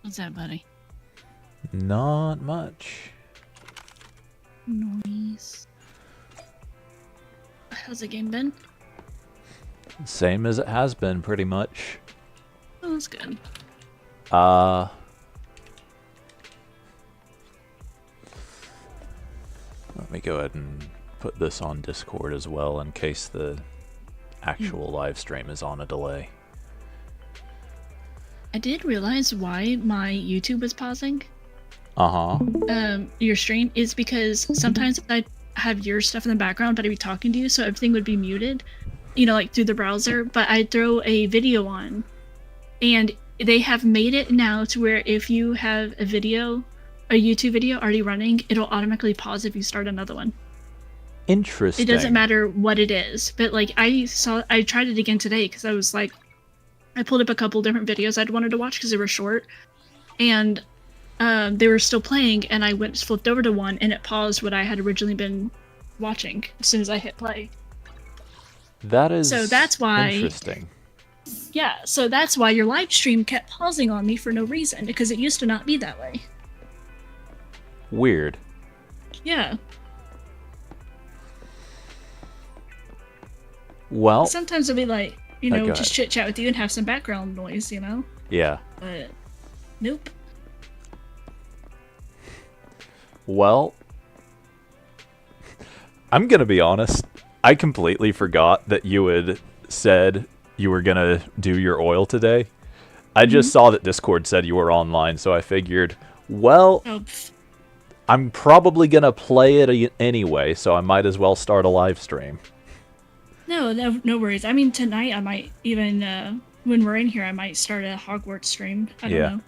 What's that, buddy? Not much. Noise. How's the game been? Same as it has been, pretty much. Oh, that's good. Let me go ahead and put this on Discord as well in case the actual live stream is on a delay. I did realize why my YouTube was pausing. Uh-huh. Your stream is because sometimes I have your stuff in the background, but I'd be talking to you, so everything would be muted, you know, like through the browser, but I'd throw a video on, and they have made it now to where if you have a YouTube video already running, it'll automatically pause if you start another one. Interesting. It doesn't matter what it is, but like I tried it again today because I was like, I pulled up a couple different videos I'd wanted to watch because they were short, and they were still playing, and I flipped over to one, and it paused what I had originally been watching as soon as I hit play. That is so that's why interesting. Yeah, so that's why your live stream kept pausing on me for no reason, because it used to not be that way. Weird. Yeah. Well, sometimes it'll be like, you know, Okay. just chit chat with you and have some background noise, you know? Yeah. But nope. Well, I'm gonna be honest. I completely forgot that you had said you were gonna do your oil today. I just saw that Discord said you were online, so I figured, well, I'm probably gonna play it anyway, so I might as well start a live stream. No worries. I mean, tonight I might even, when we're in here, I might start a Hogwarts stream. I don't know.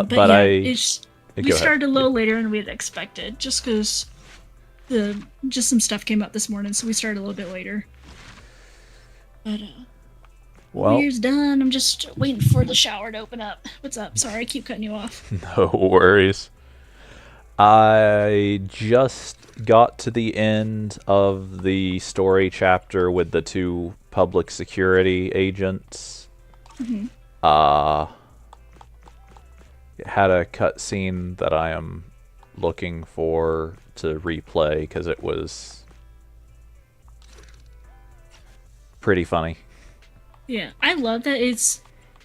But yeah, we Go started ahead. a little later than we had expected, just because just some stuff came up this morning, so we started a little bit later. But Well, beer's done. I'm just waiting for the shower to open up. What's up? Sorry, I keep cutting you off. no worries. I just got to the end of the story chapter with the two public security agents. Mhm. It had a cutscene that I am looking for to replay because it was pretty funny. Yeah, I love that it's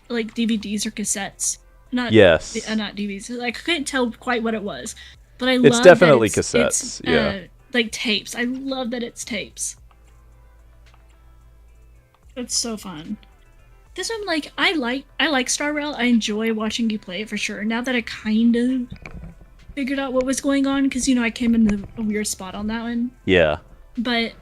like DVDs or cassettes. Not DVDs. Like, I couldn't tell quite what it was, but I love It's definitely that cassettes, yeah. like tapes. I love that it's tapes. It's so fun. This one, like, I like Star Rail. I enjoy watching you play it for sure. Now that I kind of figured out what was going on, because, you know, I came in a weird spot on that one. Yeah. But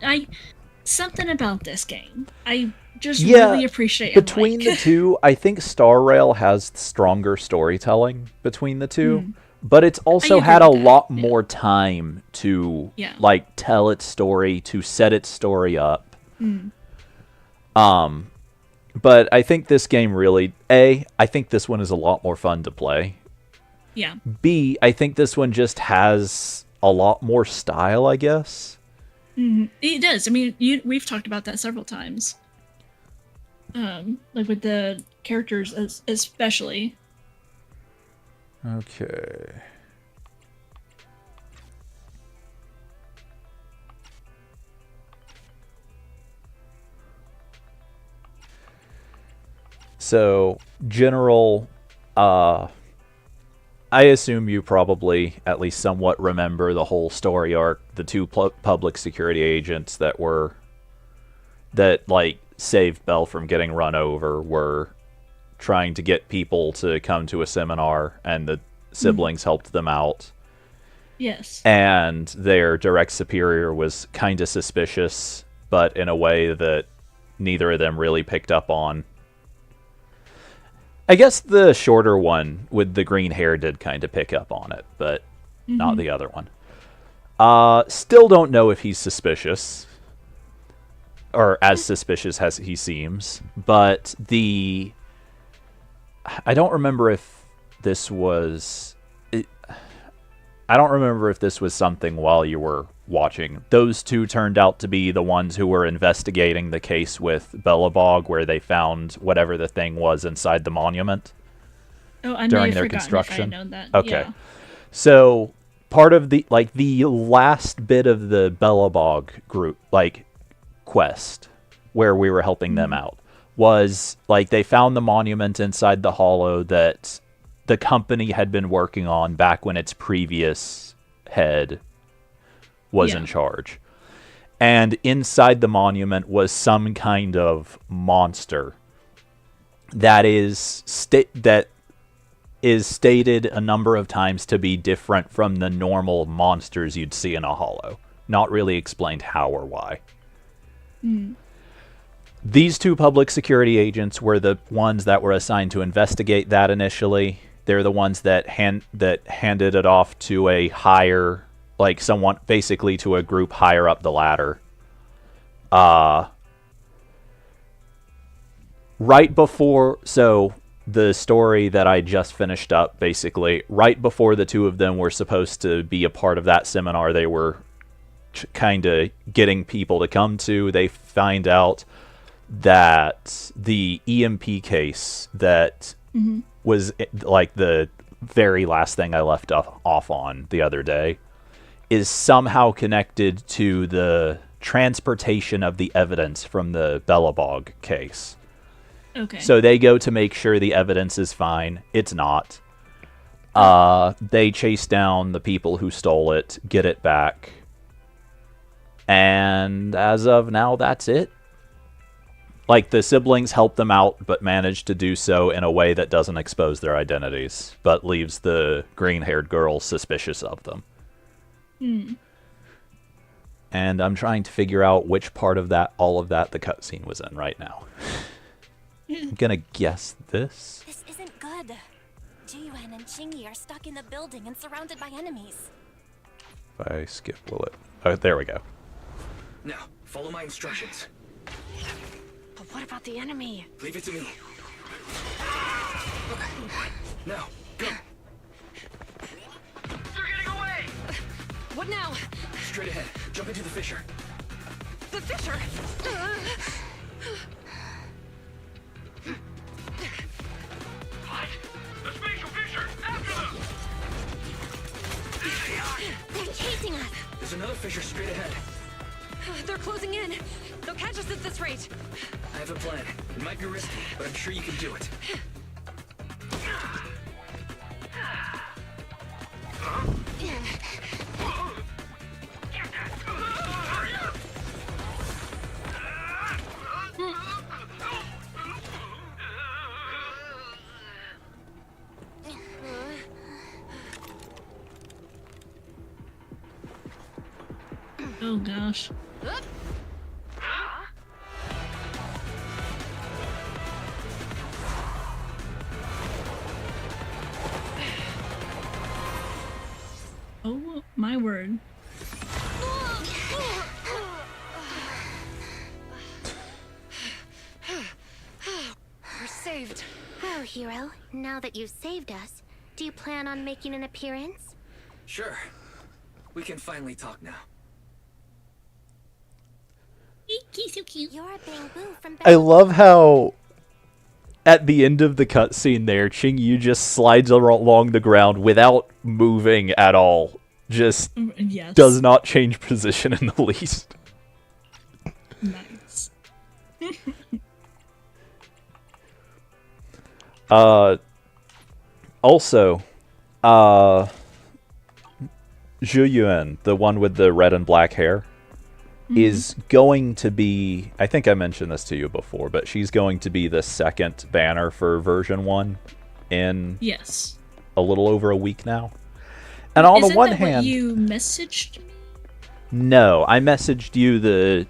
something about this game, I just really appreciate. Between the two, I think Star Rail has stronger storytelling between the two, but it's also had a lot more time to like tell its story, to set its story up. But I think this game really, I think this one is a lot more fun to play. Yeah. B, I think this one just has a lot more style, I guess. It does. I mean, we've talked about that several times. Like with the characters, especially. Okay. So, general, I assume you probably at least somewhat remember the whole story arc. The two public security agents that like saved Belle from getting run over were trying to get people to come to a seminar, and the siblings helped them out. Yes. And their direct superior was kind of suspicious, but in a way that neither of them really picked up on. I guess the shorter one with the green hair did kind of pick up on it, but not the other one. Still don't know if he's suspicious, or as suspicious as he seems, but I don't remember if this was... I don't remember if this was something while you were watching. Those two turned out to be the ones who were investigating the case with Bellabog, where they found whatever the thing was inside the monument. Oh, I may during have their forgotten construction? if I had known that. Okay. Yeah. So part of the last bit of the Bellabog group quest where we were helping them out was they found the monument inside the hollow that the company had been working on back when its previous head was in charge. And inside the monument was some kind of monster that is stated a number of times to be different from the normal monsters you'd see in a hollow. Not really explained how or why. These two public security agents were the ones that were assigned to investigate that initially. They're the ones that handed it off to a higher, someone, basically to a group higher up the ladder. Right before, so the story that I just finished up, basically, right before the two of them were supposed to be a part of that seminar they were kind of getting people to come to, they find out that the EMP case that was the very last thing I left off on the other day is somehow connected to the transportation of the evidence from the Bellabog case. Okay. So they go to make sure the evidence is fine. It's not. They chase down the people who stole it, get it back. And as of now, that's it. The siblings help them out, but manage to do so in a way that doesn't expose their identities, but leaves the green-haired girl suspicious of them. And I'm trying to figure out which part of all of that the cutscene was in right now. I'm gonna guess this. This isn't good. Jiyuan and Qingyi are stuck in the building and surrounded by enemies. If I skip, will it? Oh, there we go. Now, follow my instructions. But what about the enemy? Leave it to me. Now, go. They're getting away! What now? Straight ahead. Jump into the fissure. The fissure! What? The spatial fissure! After them! There they are! They're chasing us. There's another fissure straight ahead. They're closing in. They'll catch us at this rate. I have a plan. It might be risky, but I'm sure you can do it. Oh gosh. Oh my word. We're saved. Well, hero, now that you've saved us, do you plan on making an appearance? Sure. We can finally talk now. He's so cute. You're a bamboo from I love how at the end of the cutscene there, Qingyu just slides along the ground without moving at all. Just Yes. does not change position in the least. Nice. Also, Zhu Yuan, the one with the red and black hair, is going to be, I think I mentioned this to you before, but she's going to be the second banner for version 1 in Yes. a little over a week now. And on Isn't the one that hand, what you messaged me? no, I messaged you the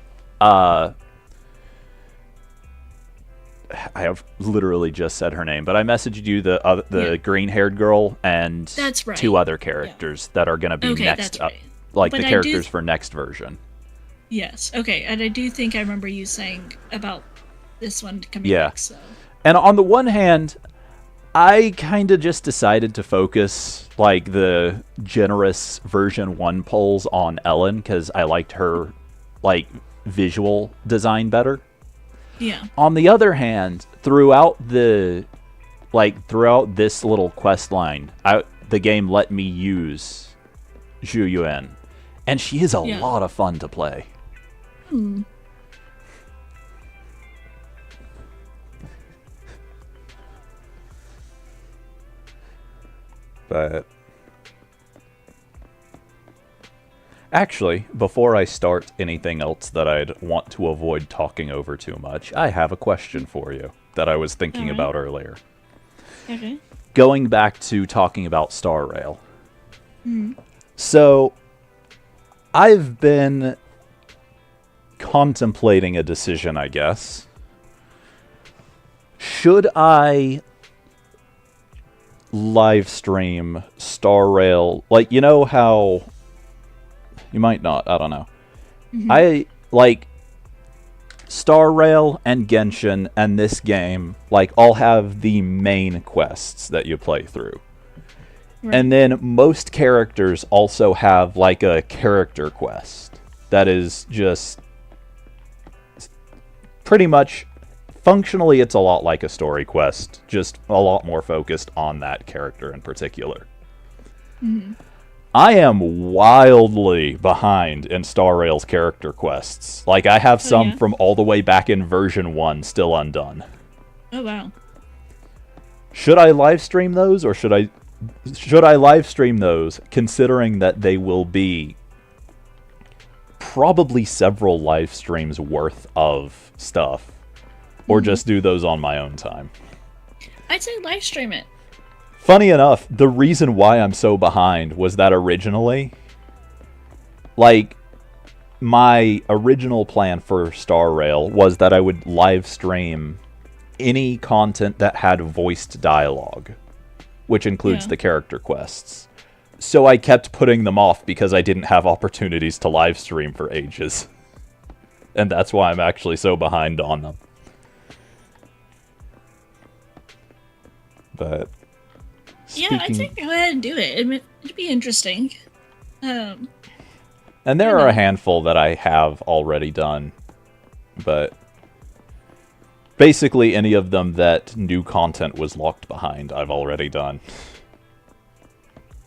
I have literally just said her name, but I messaged you the green-haired girl and That's right. two other characters that are going to be Okay, next that's up, right. like But the I characters do- for next version. Yes. Okay, and I do think I remember you saying about this one coming Yeah. next. So. And on the one hand, I kind of just decided to focus like the generous version 1 polls on Ellen because I liked her like visual design better. Yeah. On the other hand, throughout the like throughout this little quest line, the game let me use Zhu Yuan, and she is a lot of fun to play. But actually, before I start anything else that I'd want to avoid talking over too much, I have a question for you that I was thinking about earlier. Okay. Going back to talking about Star Rail. So, I've been contemplating a decision, I guess. Should I live stream Star Rail? Like, you know how... You might not, I don't know. I, like... Star Rail and Genshin and this game, like, all have the main quests that you play through. Right. And then most characters also have, like, a character quest that is just pretty much... Functionally, it's a lot like a story quest, just a lot more focused on that character in particular. I am wildly behind in Star Rail's character quests. Like, I have some from all the way back in version 1 still undone. Oh, wow. Should I live stream those, or should I live stream those, considering that they will be probably several live streams worth of stuff? Or just do those on my own time? I'd say live stream it. Funny enough, the reason why I'm so behind was that originally, like, my original plan for Star Rail was that I would live stream any content that had voiced dialogue, which includes the character quests. So I kept putting them off because I didn't have opportunities to live stream for ages. And that's why I'm actually so behind on them. But I'd say go ahead and do it. It'd be interesting. And there are a handful that I have already done, but basically any of them that new content was locked behind, I've already done.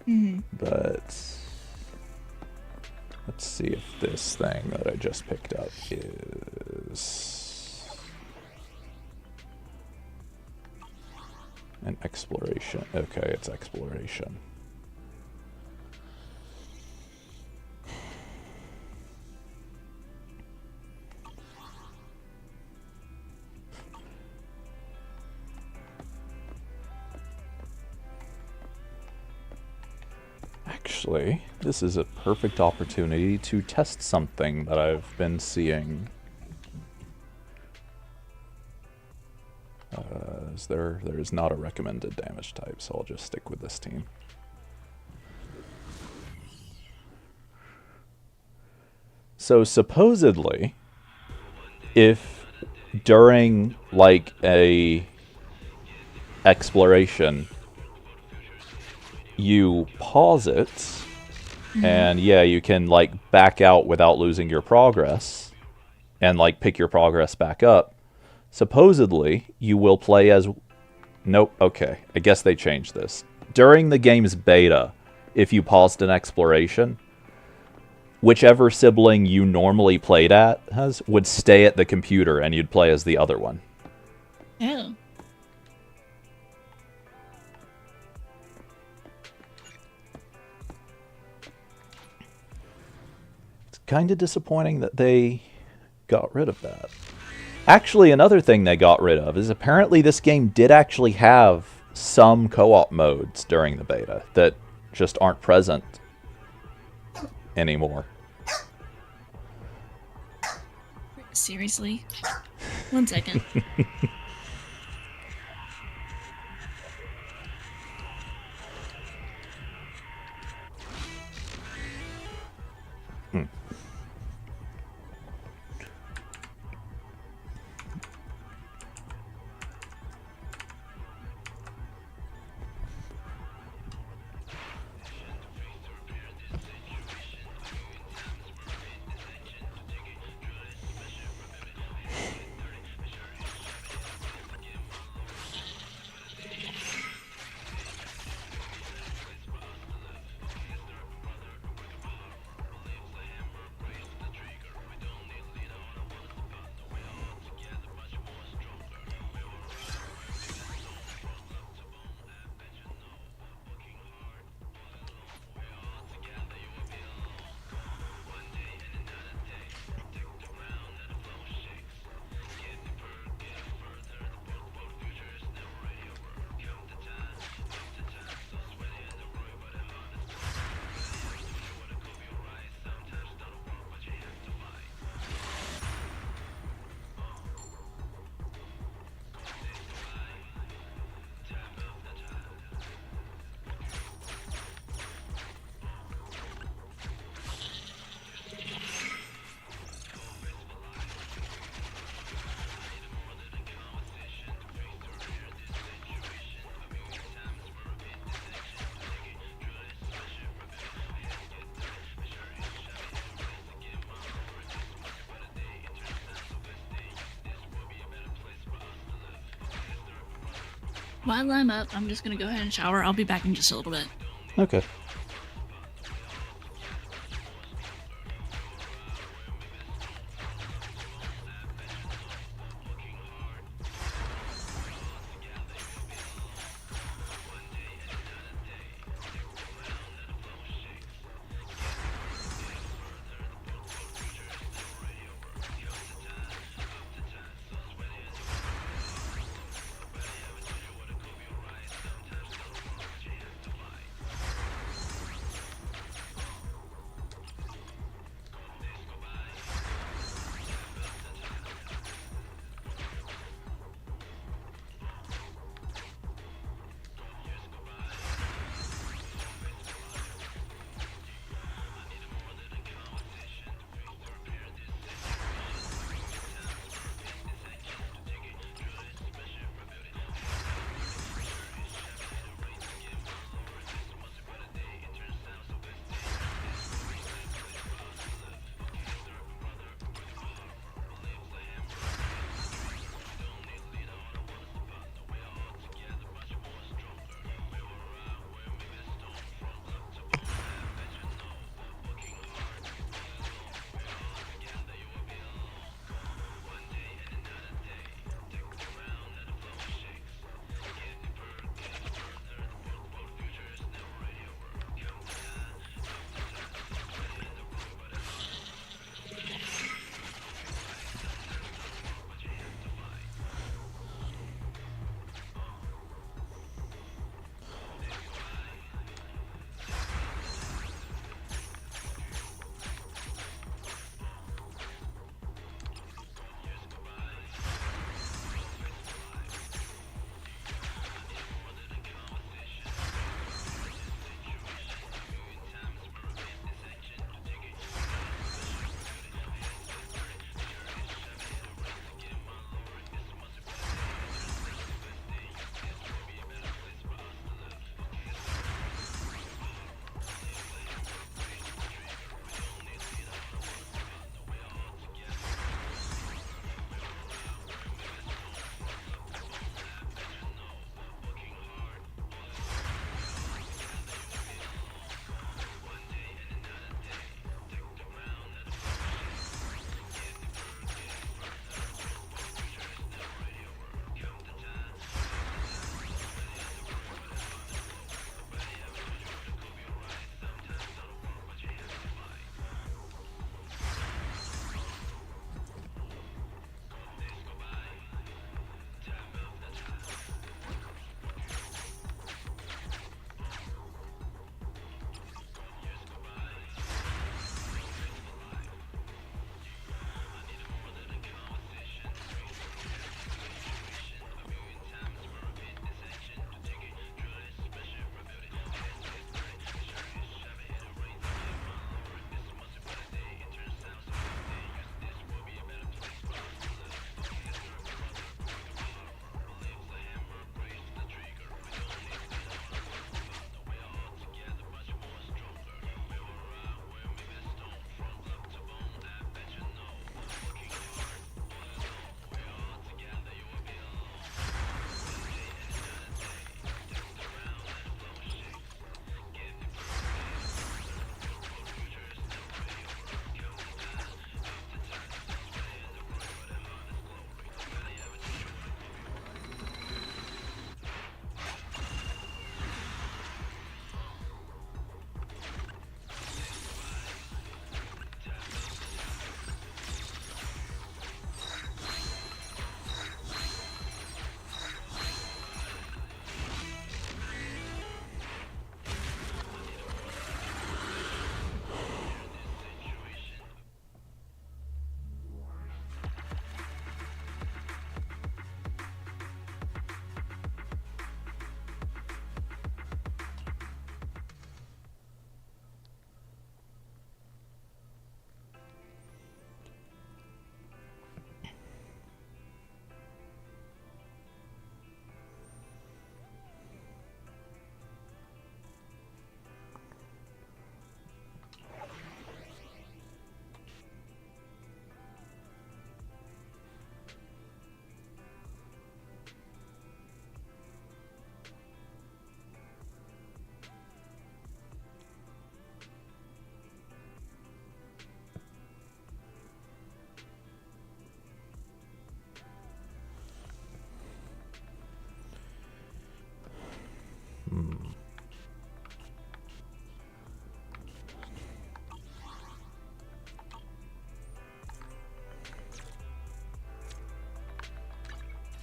But let's see if this thing that I just picked up is an exploration. Okay, it's exploration. Actually, this is a perfect opportunity to test something that I've been seeing. There is not a recommended damage type, so I'll just stick with this team. So supposedly, if during like a exploration you pause it, and you can like back out without losing your progress and like pick your progress back up. Supposedly, you will play as... Nope, okay. I guess they changed this. During the game's beta, if you paused an exploration, whichever sibling you normally played as would stay at the computer and you'd play as the other one. Oh. It's kind of disappointing that they got rid of that. Actually, another thing they got rid of is apparently this game did actually have some co-op modes during the beta that just aren't present anymore. Seriously? 1 second. While I'm up, I'm just gonna go ahead and shower. I'll be back in just a little bit. Okay.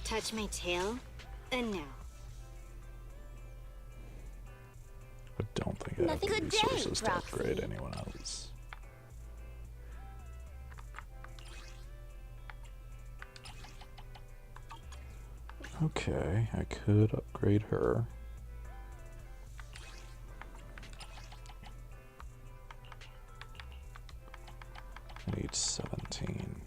Touch my tail, and now. I don't think I have the resources to upgrade anyone else. Okay, I could upgrade her. I need 17.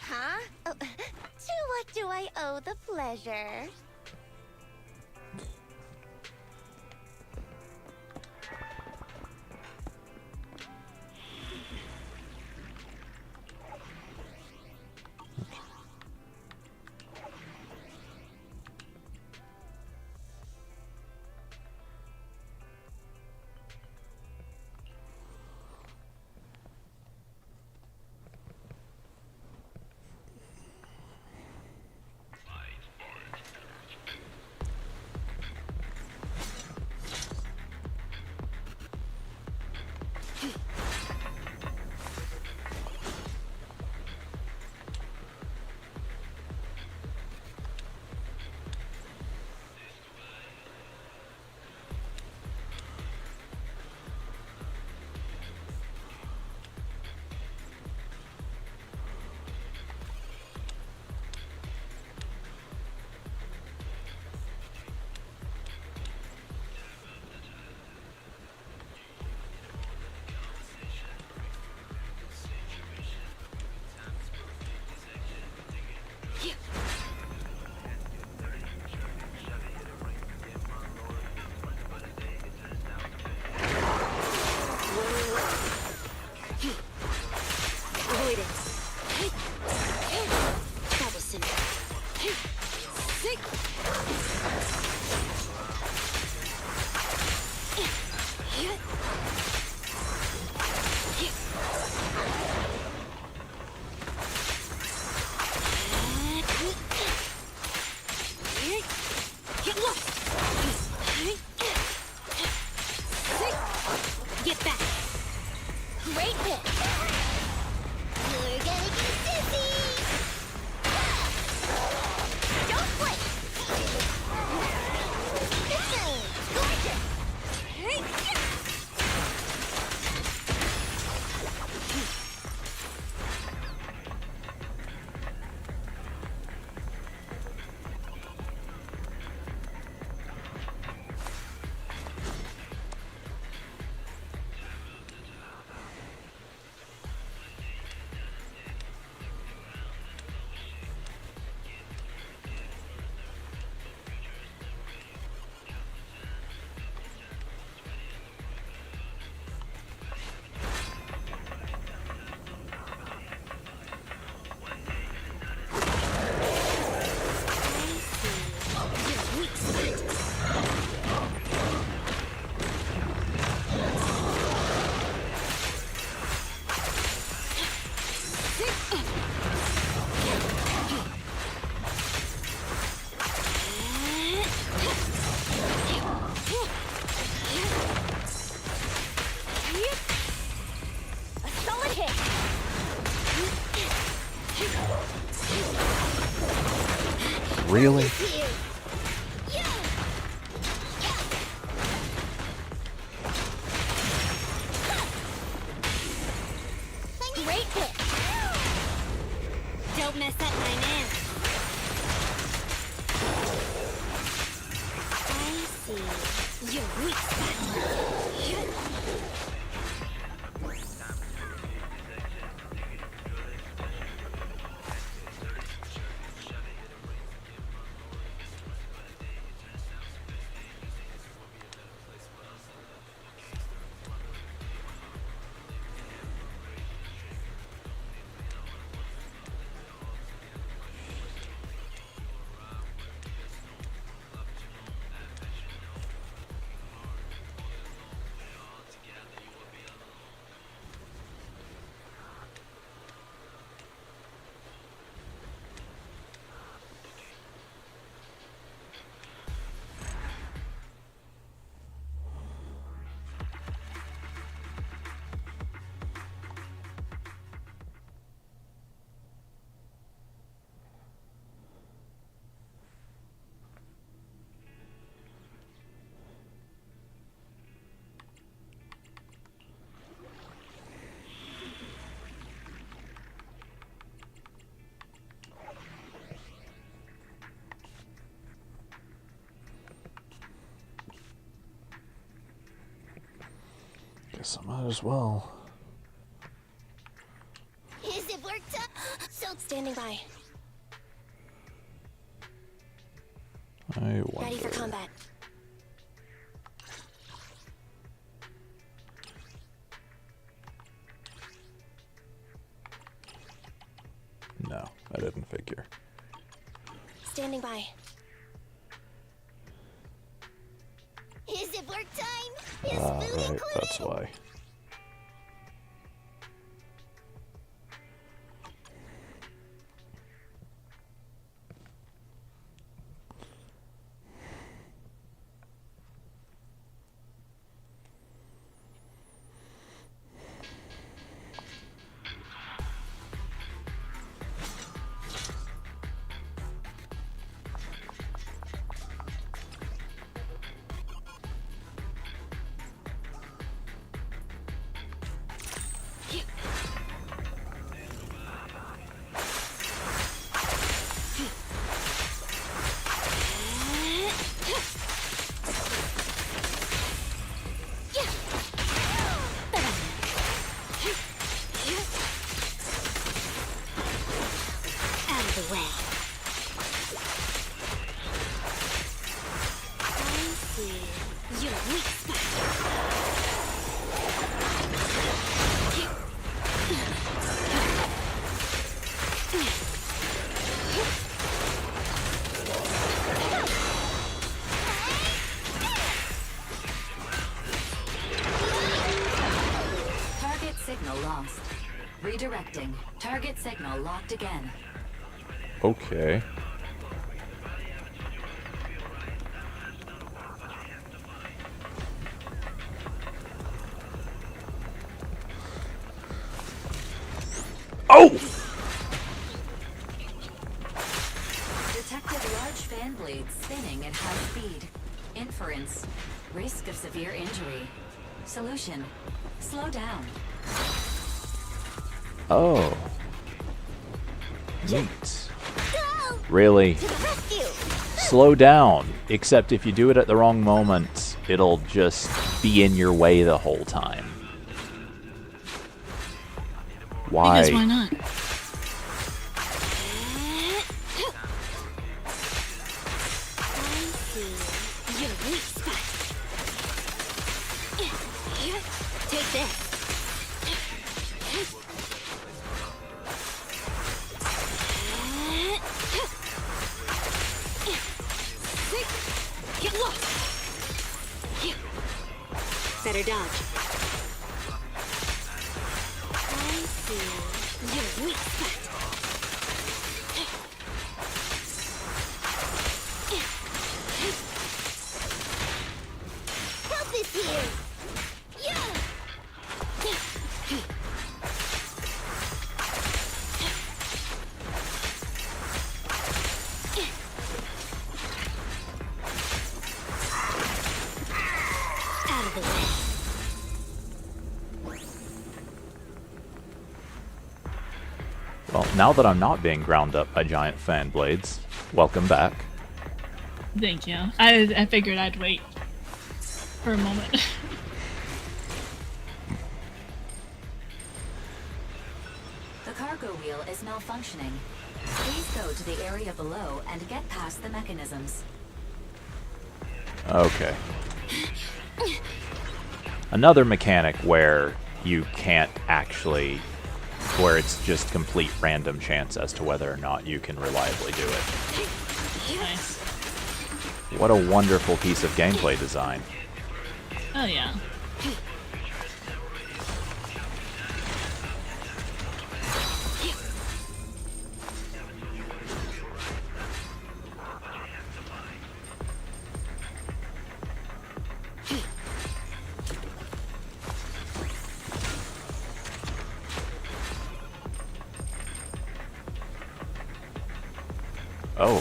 Huh? Oh, to what do I owe the pleasure? Get back! Great hit! You're gonna get dizzy! Don't quit! Gorgeous! A solid hit! Really? Great hit! Don't mess up my man. I see. You're weak spot. Guess I might as well. Is it work time? So standing by. I wonder. Ready for combat. No, I didn't figure. Standing by. Is it work time? Is food Right, included? that's why. Out of the way. I see. Your weak spot. Target signal lost. Redirecting. Target signal locked again. Okay. Oh! Detected large fan blades spinning at high speed. Inference. Risk of severe injury. Solution. Slow down. Oh. Neat. Really? To the rescue! Slow down. Except if you do it at the wrong moment, it'll just be in your way the whole time. Why? Because why not? I see. Your weak spot. Take this. Get lost. Better dodge. I see. Your weak spot. Help is here! Yeah! Out of the way. Well, now that I'm not being ground up by giant fan blades, welcome back. Thank you. I figured I'd wait for a moment. The cargo wheel is malfunctioning. Please go to the area below and get past the mechanisms. Okay. Another mechanic where you can't actually, where it's just complete random chance as to whether or not you can reliably do it. Nice. What a wonderful piece of gameplay design. Oh yeah. Oh,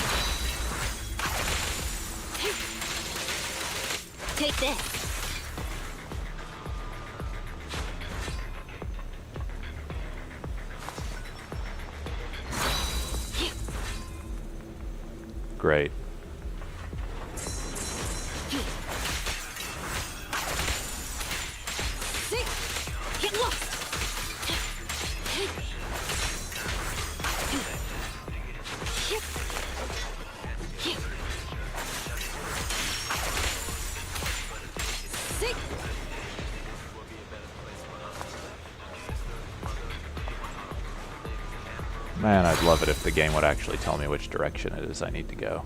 Take this. great. Man, I'd love it if the game would actually tell me which direction it is I need to go.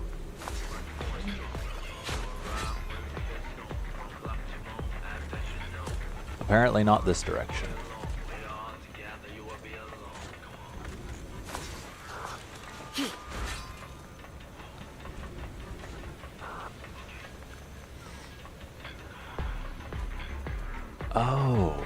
Apparently not this direction. Oh.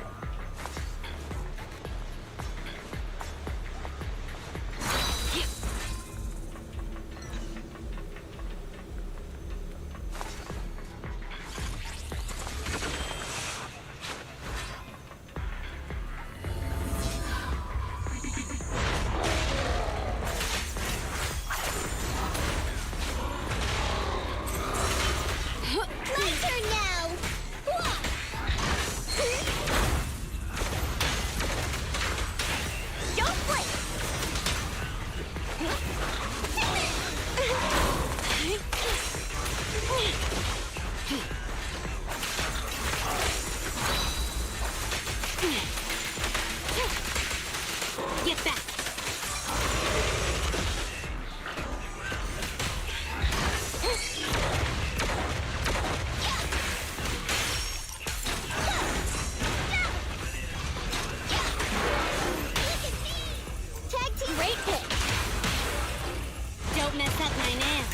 My turn now! Don't blink! Get back! Tag team. Great hit. Don't mess up my nails.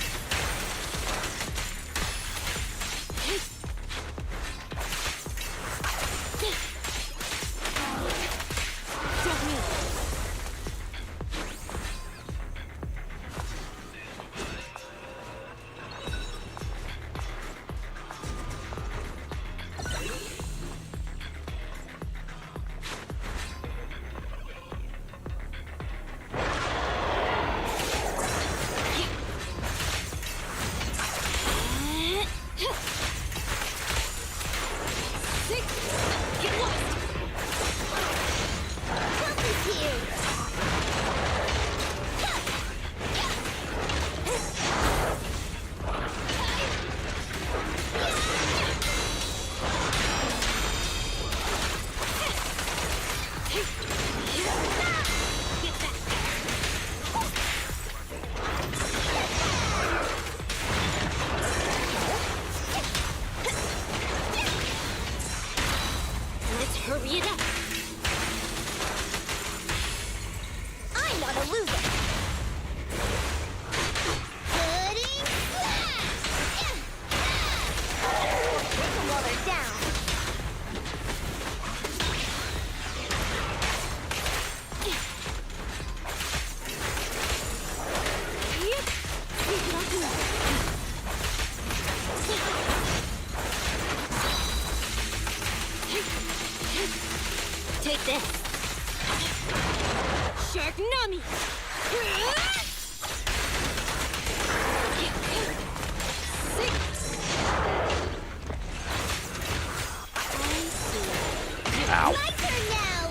Don't move. Get lost. Help is here. Get back. Let's hurry it up. I'm not a loser. Pudding flash! Hit them while they're down. Take this. Shark Nami! Ow. My turn now!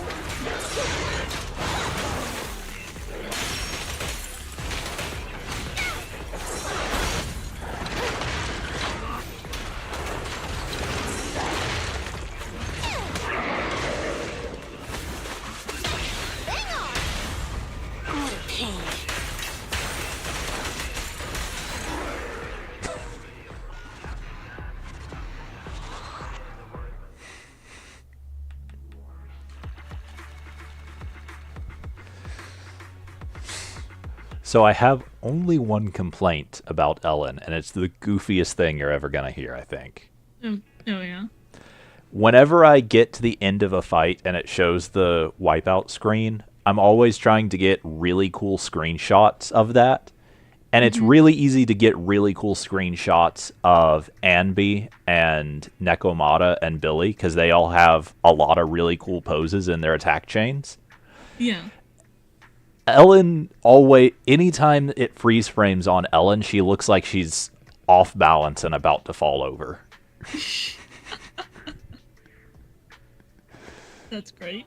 Hang on! What a pain. So I have only one complaint about Ellen, and it's the goofiest thing you're ever gonna hear, I think. Oh yeah. Whenever I get to the end of a fight and it shows the wipeout screen, I'm always trying to get really cool screenshots of that. And it's really easy to get really cool screenshots of Anby and Nekomata and Billy because they all have a lot of really cool poses in their attack chains. Yeah. Ellen always, anytime it freeze frames on Ellen, she looks like she's off balance and about to fall over. That's great.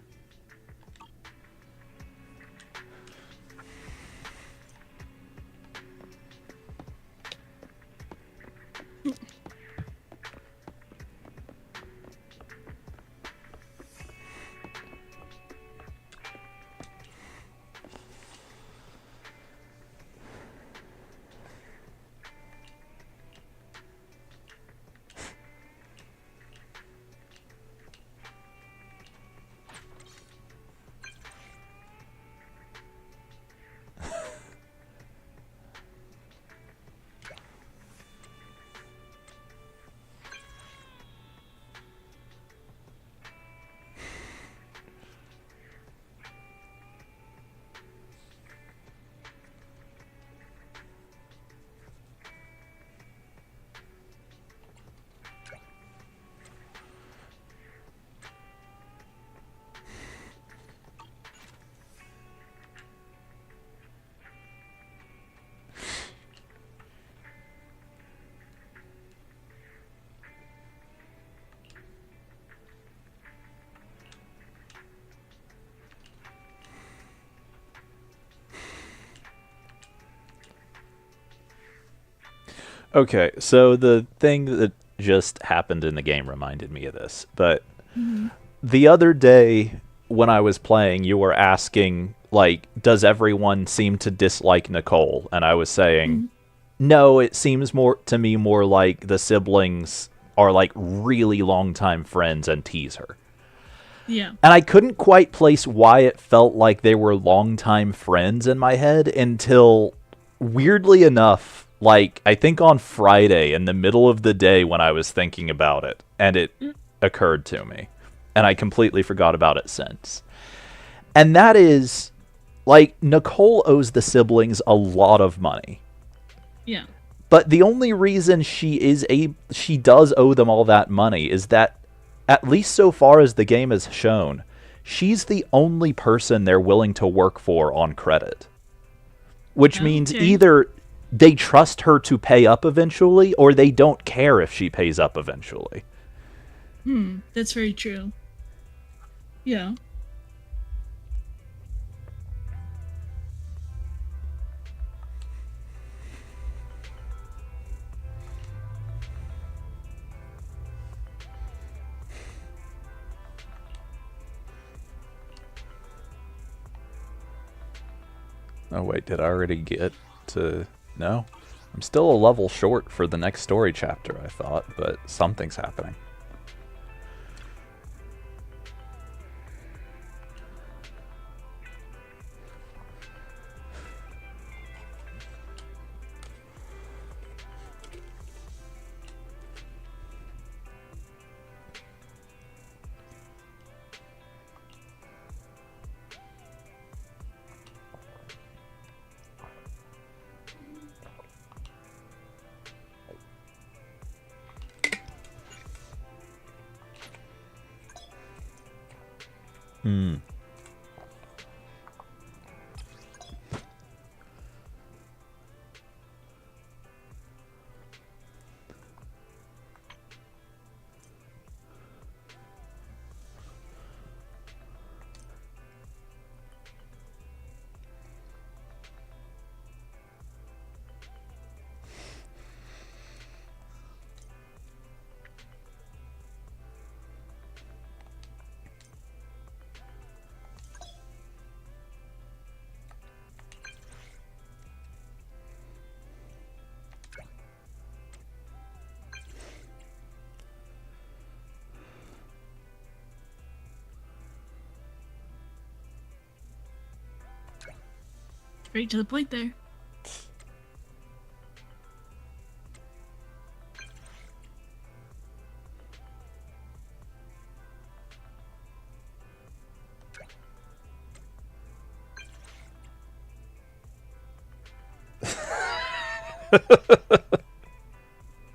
Okay, so the thing that just happened in the game reminded me of this. But the other day when I was playing, you were asking, like, does everyone seem to dislike Nicole? And I was saying, no, it seems more to me more like the siblings are like really longtime friends and tease her. Yeah. And I couldn't quite place why it felt like they were longtime friends in my head until, weirdly enough, like, I think on Friday in the middle of the day when I was thinking about it, and it occurred to me. And I completely forgot about it since. And that is, like, Nicole owes the siblings a lot of money. Yeah. But the only reason she does owe them all that money is that, at least so far as the game has shown, she's the only person they're willing to work for on credit. Which means either they trust her to pay up eventually, or they don't care if she pays up eventually. That's very true. Yeah. Oh wait, did I already get to... No? I'm still a level short for the next story chapter, I thought, but something's happening. Straight to the point there.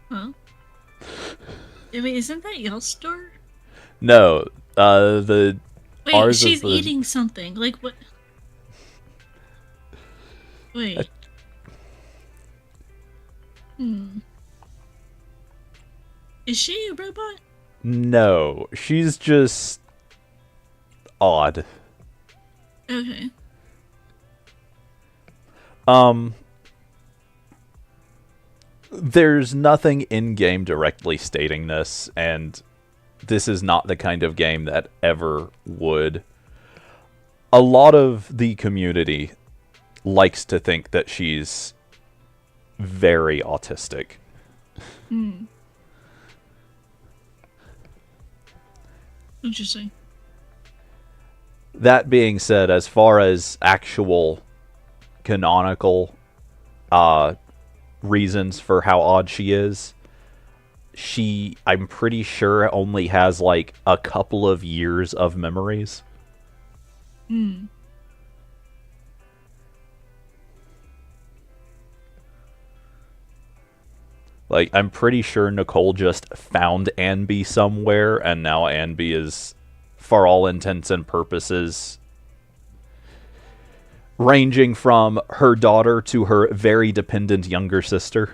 Huh? I mean, isn't that y'all's store? No, the... Wait, ours she's is the... eating something. Like, what? Wait. Is she a robot? No, she's just... odd. Okay. There's nothing in-game directly stating this, and this is not the kind of game that ever would. A lot of the community likes to think that she's very autistic. Interesting. That being said, as far as actual canonical reasons for how odd she is, I'm pretty sure, only has like a couple of years of memories. Like, I'm pretty sure Nicole just found Anby somewhere, and now Anby is, for all intents and purposes, ranging from her daughter to her very dependent younger sister.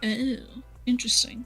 Oh, interesting.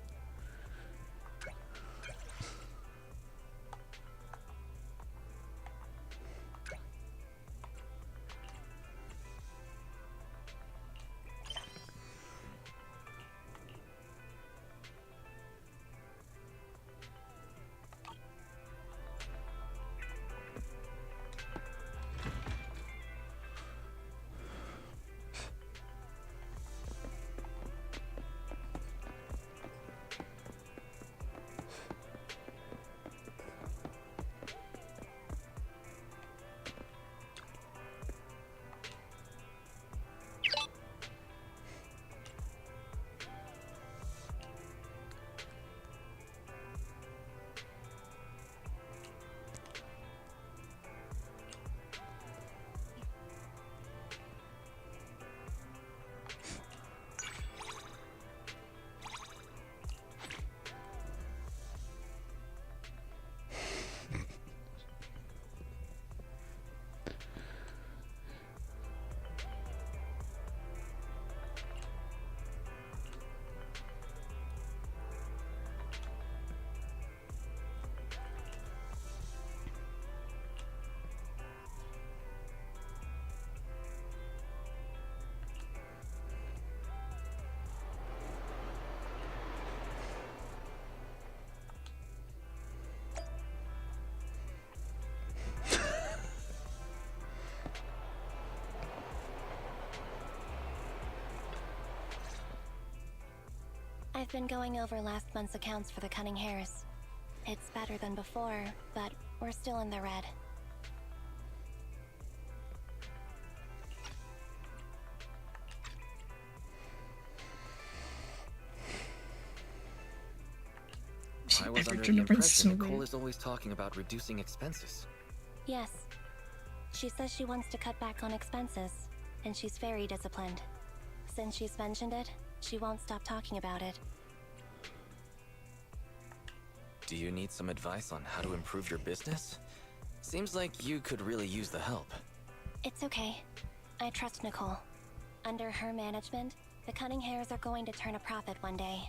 I've been going over last month's accounts for the Cunning Hares. It's better than before, but we're still in the red. I was under the remembering impression so Nicole weird. is always talking about reducing expenses. Yes. She says she wants to cut back on expenses, and she's very disciplined. Since she's mentioned it, she won't stop talking about it. Do you need some advice on how to improve your business? Seems like you could really use the help. It's okay. I trust Nicole. Under her management, the Cunning Hares are going to turn a profit one day.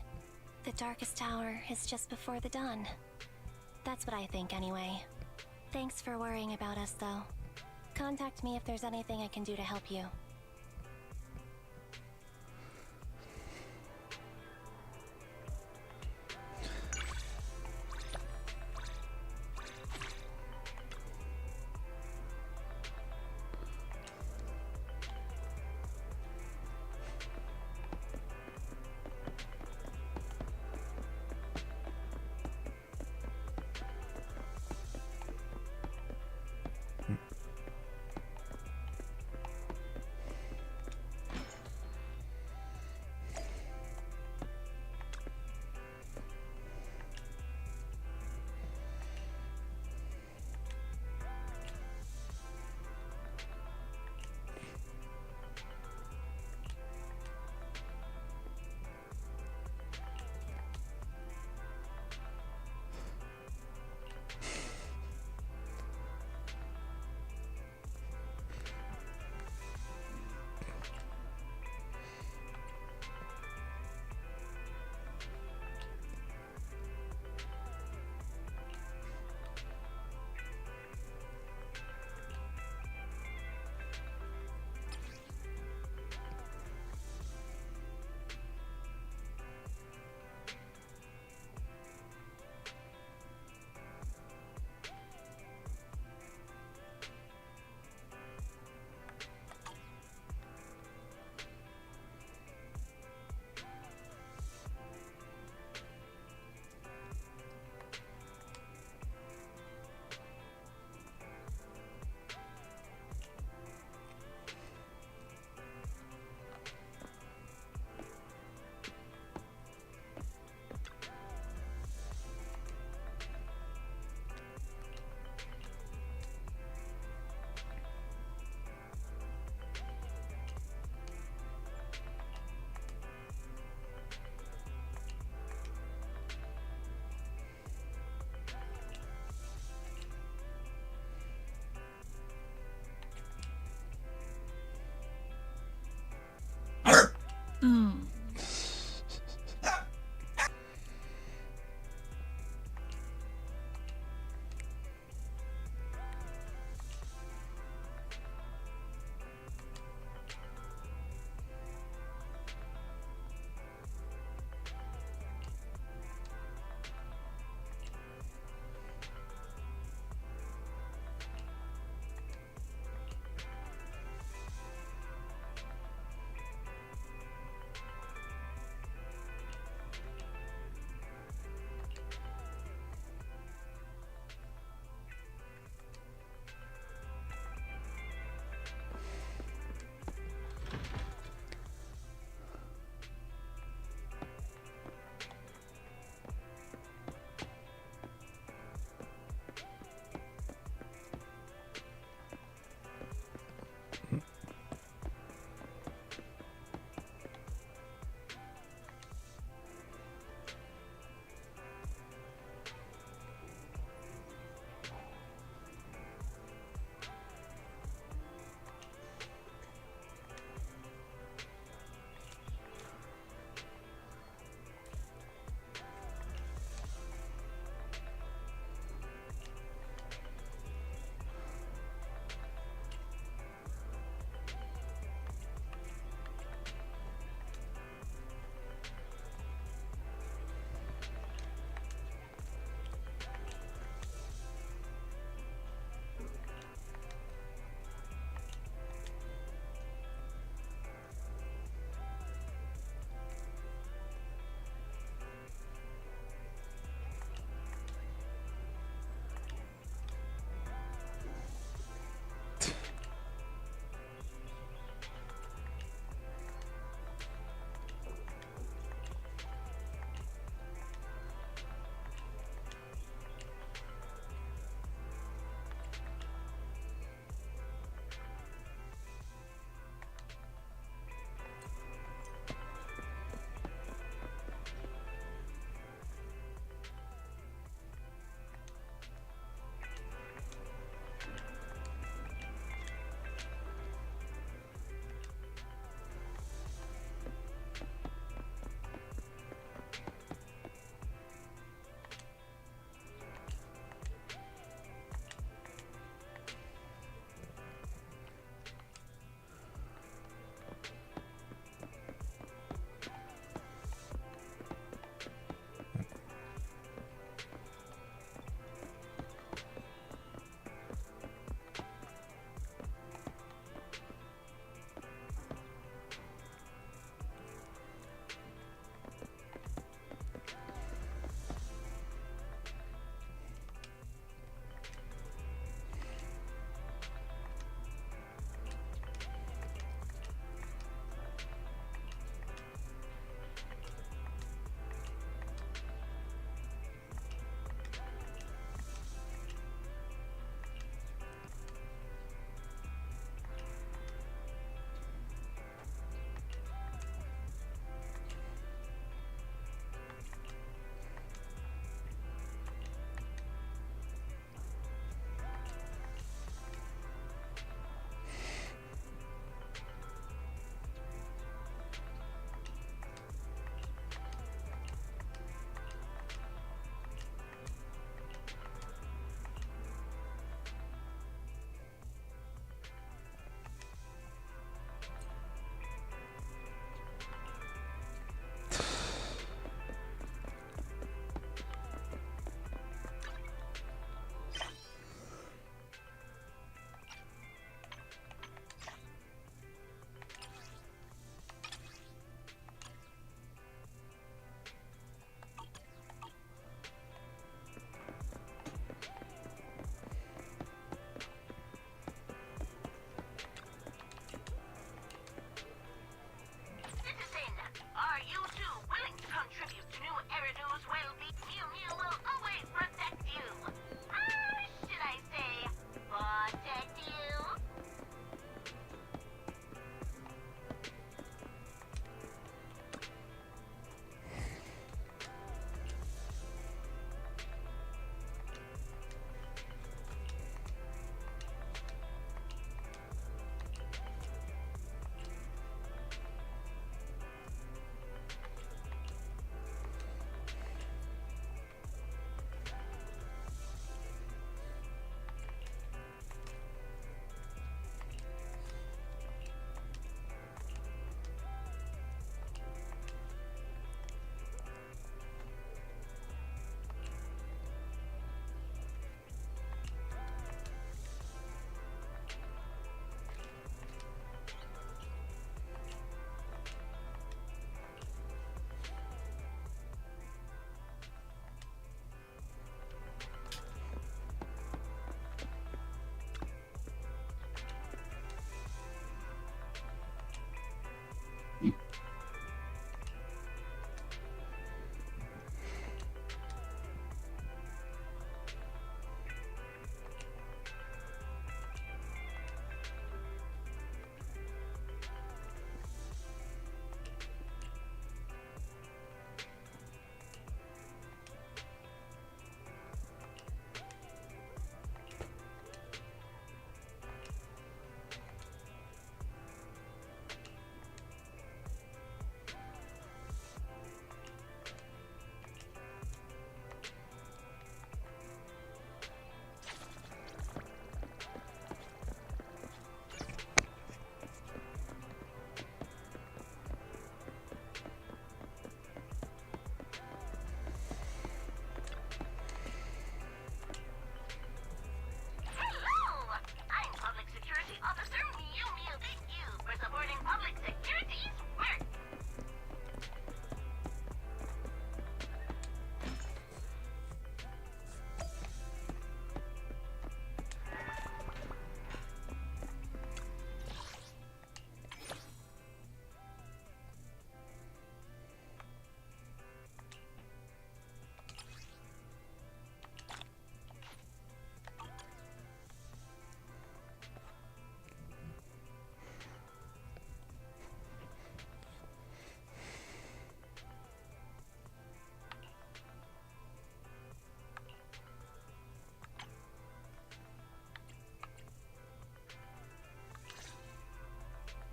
The darkest hour is just before the dawn. That's what I think anyway. Thanks for worrying about us, though. Contact me if there's anything I can do to help you.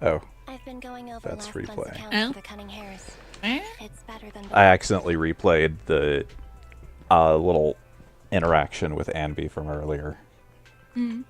Oh, I've been going over that's last month's replay. accounts Oh? for the Cunning Hares. Eh? It's better than I accidentally replayed the little interaction with Anby from earlier. Hmm.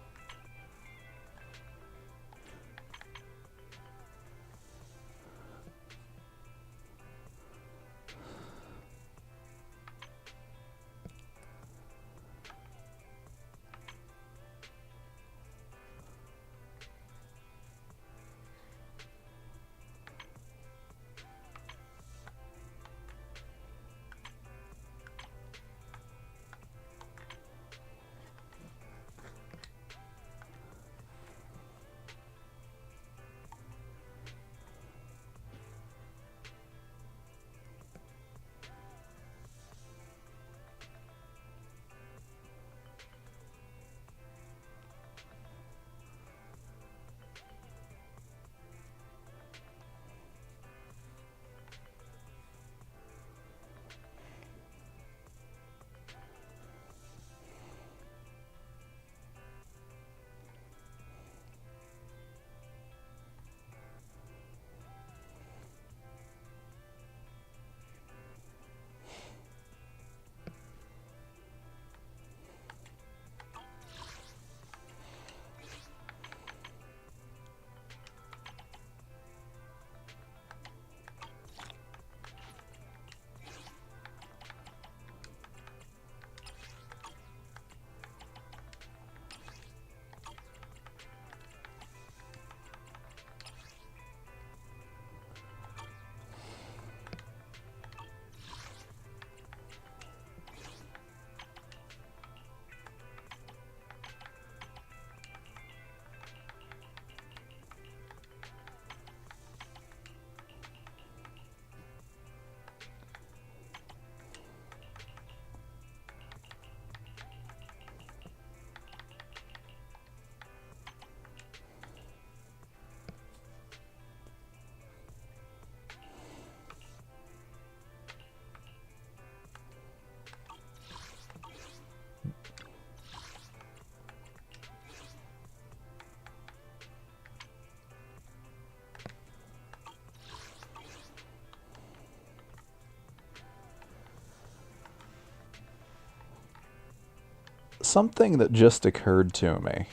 Something that just occurred to me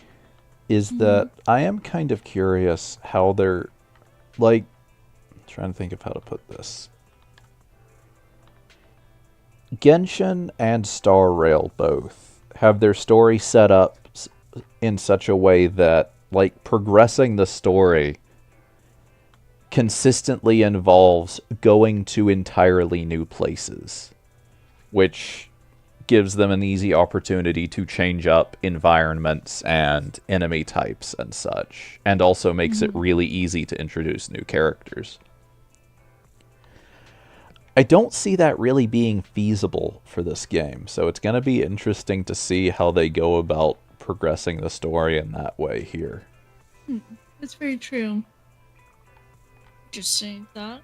is that I am kind of curious how they're, like, trying to think of how to put this. Genshin and Star Rail both have their story set up in such a way that, like, progressing the story consistently involves going to entirely new places, which gives them an easy opportunity to change up environments and enemy types and such, and also makes it really easy to introduce new characters. I don't see that really being feasible for this game, so it's going to be interesting to see how they go about progressing the story in that way here. That's very true. Interesting thought.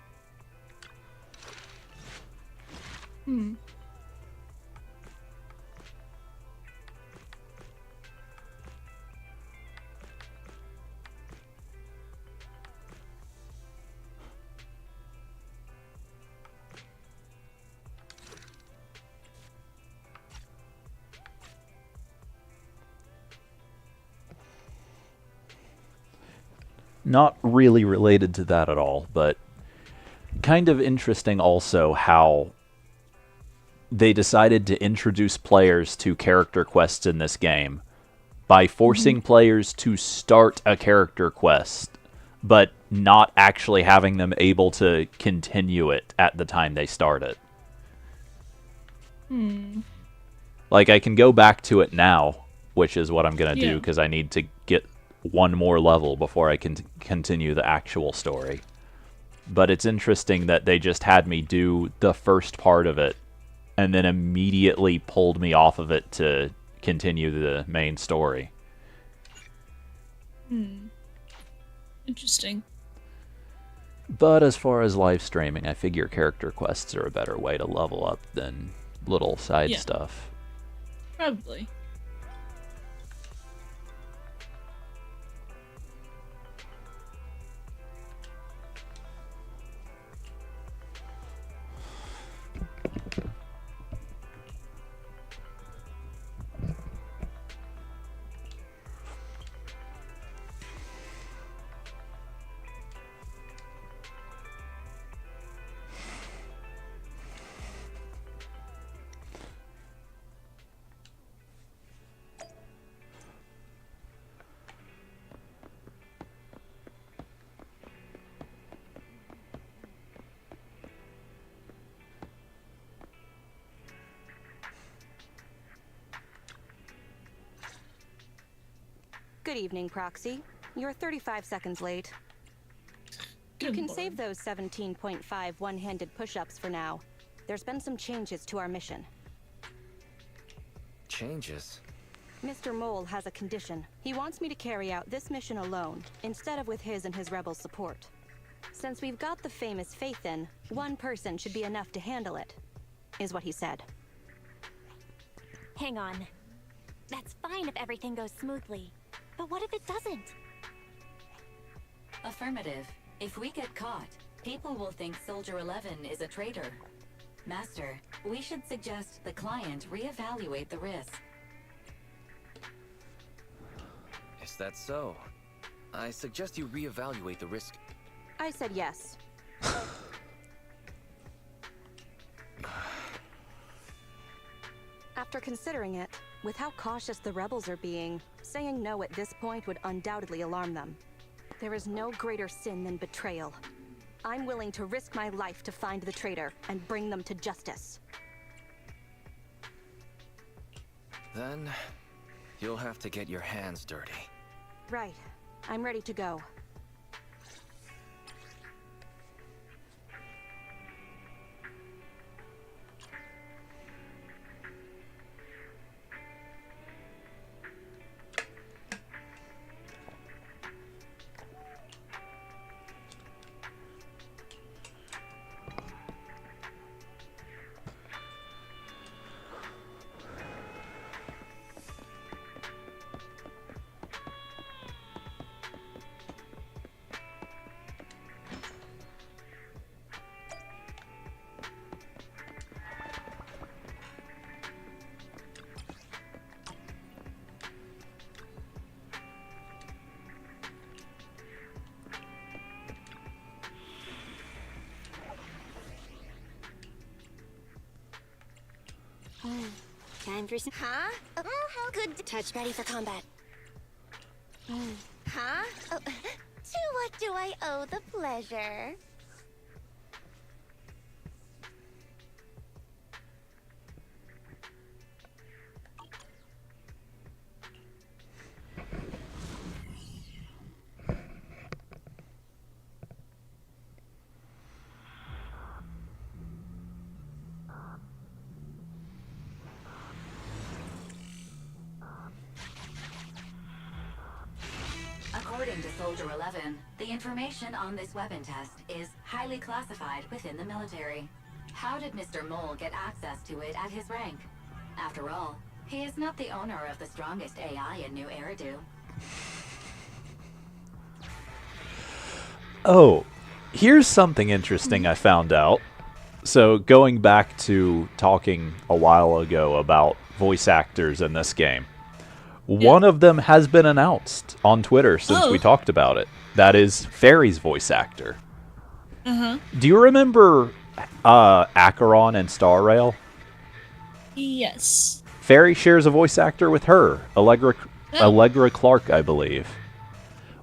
Not really related to that at all, but kind of interesting also how they decided to introduce players to character quests in this game by forcing players to start a character quest, but not actually having them able to continue it at the time they start it. Like, I can go back to it now, which is what I'm going to do, because I need to get one more level before I can continue the actual story. But it's interesting that they just had me do the first part of it and then immediately pulled me off of it to continue the main story. Interesting. But as far as live streaming, I figure character quests are a better way to level up than little side stuff. Probably. Good evening, Proxy. You're 35 seconds late. You Good can lord. save those 17.5 one-handed push-ups for now. There's been some changes to our mission. Changes? Mr. Mole has a condition. He wants me to carry out this mission alone, instead of with his and his rebel support. Since we've got the famous Faith in, one person should be enough to handle it, is what he said. Hang on. That's fine if everything goes smoothly. But what if it doesn't? Affirmative. If we get caught, people will think Soldier 11 is a traitor. Master, we should suggest the client reevaluate the risk. Is that so? I suggest you reevaluate the risk. I said yes. After considering it, with how cautious the rebels are being, saying no at this point would undoubtedly alarm them. There is no greater sin than betrayal. I'm willing to risk my life to find the traitor and bring them to justice. Then, you'll have to get your hands dirty. Right. I'm ready to go. Time for some... Huh? Oh, how good. Touch. Ready for combat. Huh? Oh, to what do I owe the pleasure? According to Soldier 11, the information on this weapon test is highly classified within the military. How did Mr. Mole get access to it at his rank? After all, he is not the owner of the strongest AI in New Eridu. Oh, here's something interesting I found out. So, going back to talking a while ago about voice actors in this game, one of them has been announced on Twitter since we talked about it. That is Fairy's voice actor. Do you remember Acheron and Star Rail? Yes. Fairy shares a voice actor with her, Allegra Clark, I believe.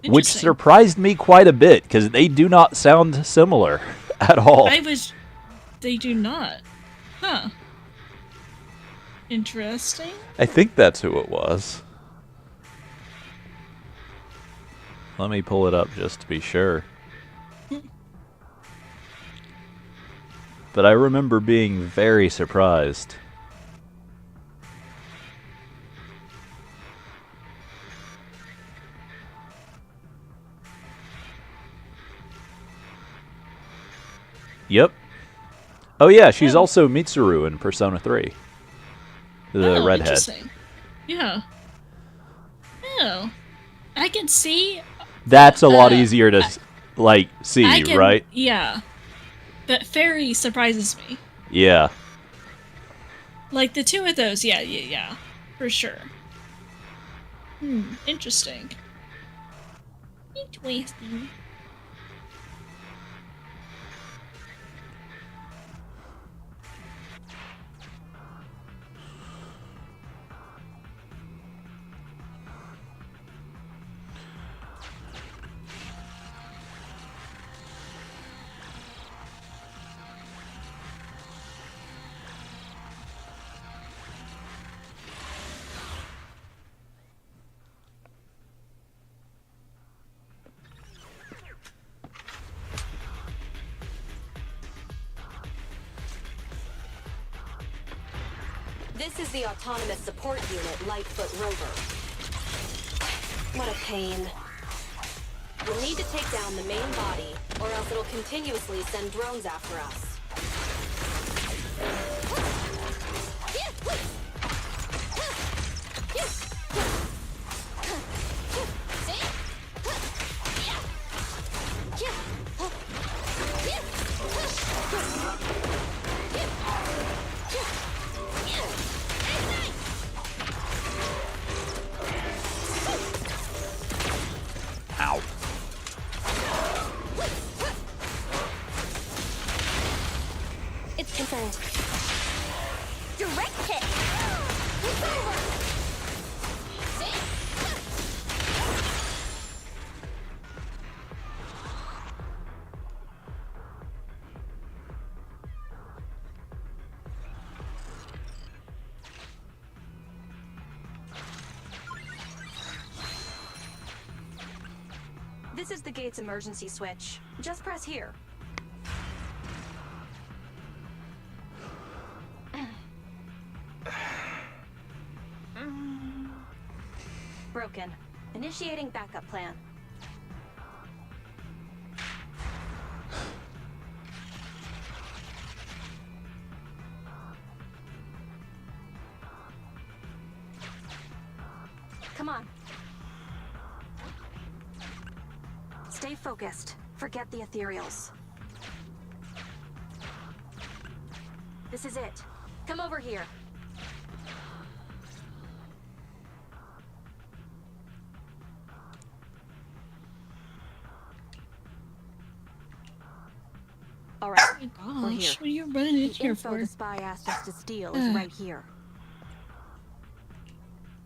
Which surprised me quite a bit, because they do not sound similar at all. They do not. Huh. Interesting. I think that's who it was. Let me pull it up just to be sure. But I remember being very surprised. Yep. Oh yeah, she's also Mitsuru in Persona 3. The redhead. Interesting. Yeah. Oh. I can see... That's a lot easier to, see, right? Yeah. But Fairy surprises me. Yeah. Like, the two of those, yeah. For sure. Interesting. Interesting. This is the Autonomous Support Unit Lightfoot Rover. What a pain. We'll need to take down the main body, or else it'll continuously send drones after us. Ow. It's confirmed. Direct hit! It's over! This is the gate's emergency switch. Just press here. Broken. Initiating backup plan. Come on. Stay focused. Forget the ethereals. This is it. Come over here. All right. Oh my We're here. gosh, what are you running in The here info for? the spy asked us to steal is right here.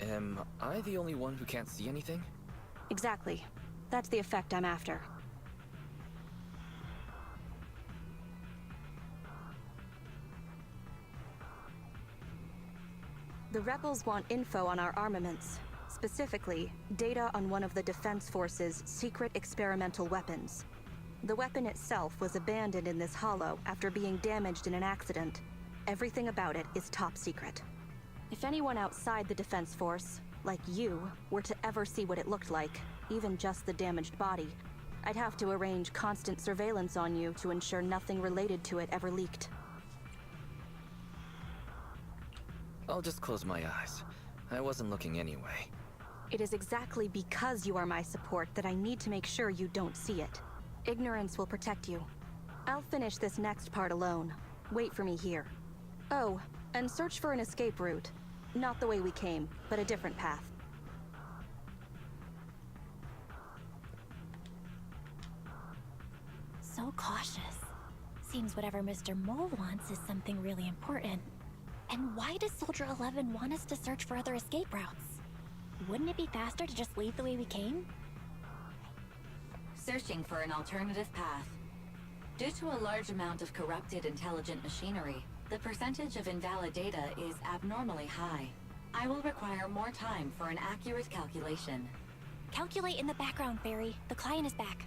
Am I the only one who can't see anything? Exactly. That's the effect I'm after. The rebels want info on our armaments. Specifically, data on one of the Defense Force's secret experimental weapons. The weapon itself was abandoned in this hollow after being damaged in an accident. Everything about it is top secret. If anyone outside the Defense Force, like you, were to ever see what it looked like, even just the damaged body, I'd have to arrange constant surveillance on you to ensure nothing related to it ever leaked. I'll just close my eyes. I wasn't looking anyway. It is exactly because you are my support that I need to make sure you don't see it. Ignorance will protect you. I'll finish this next part alone. Wait for me here. Oh, and search for an escape route. Not the way we came, but a different path. So cautious. Seems whatever Mr. Mole wants is something really important. And why does Soldier 11 want us to search for other escape routes? Wouldn't it be faster to just leave the way we came? Searching for an alternative path. Due to a large amount of corrupted intelligent machinery, the percentage of invalid data is abnormally high. I will require more time for an accurate calculation. Calculate in the background, Barry. The client is back.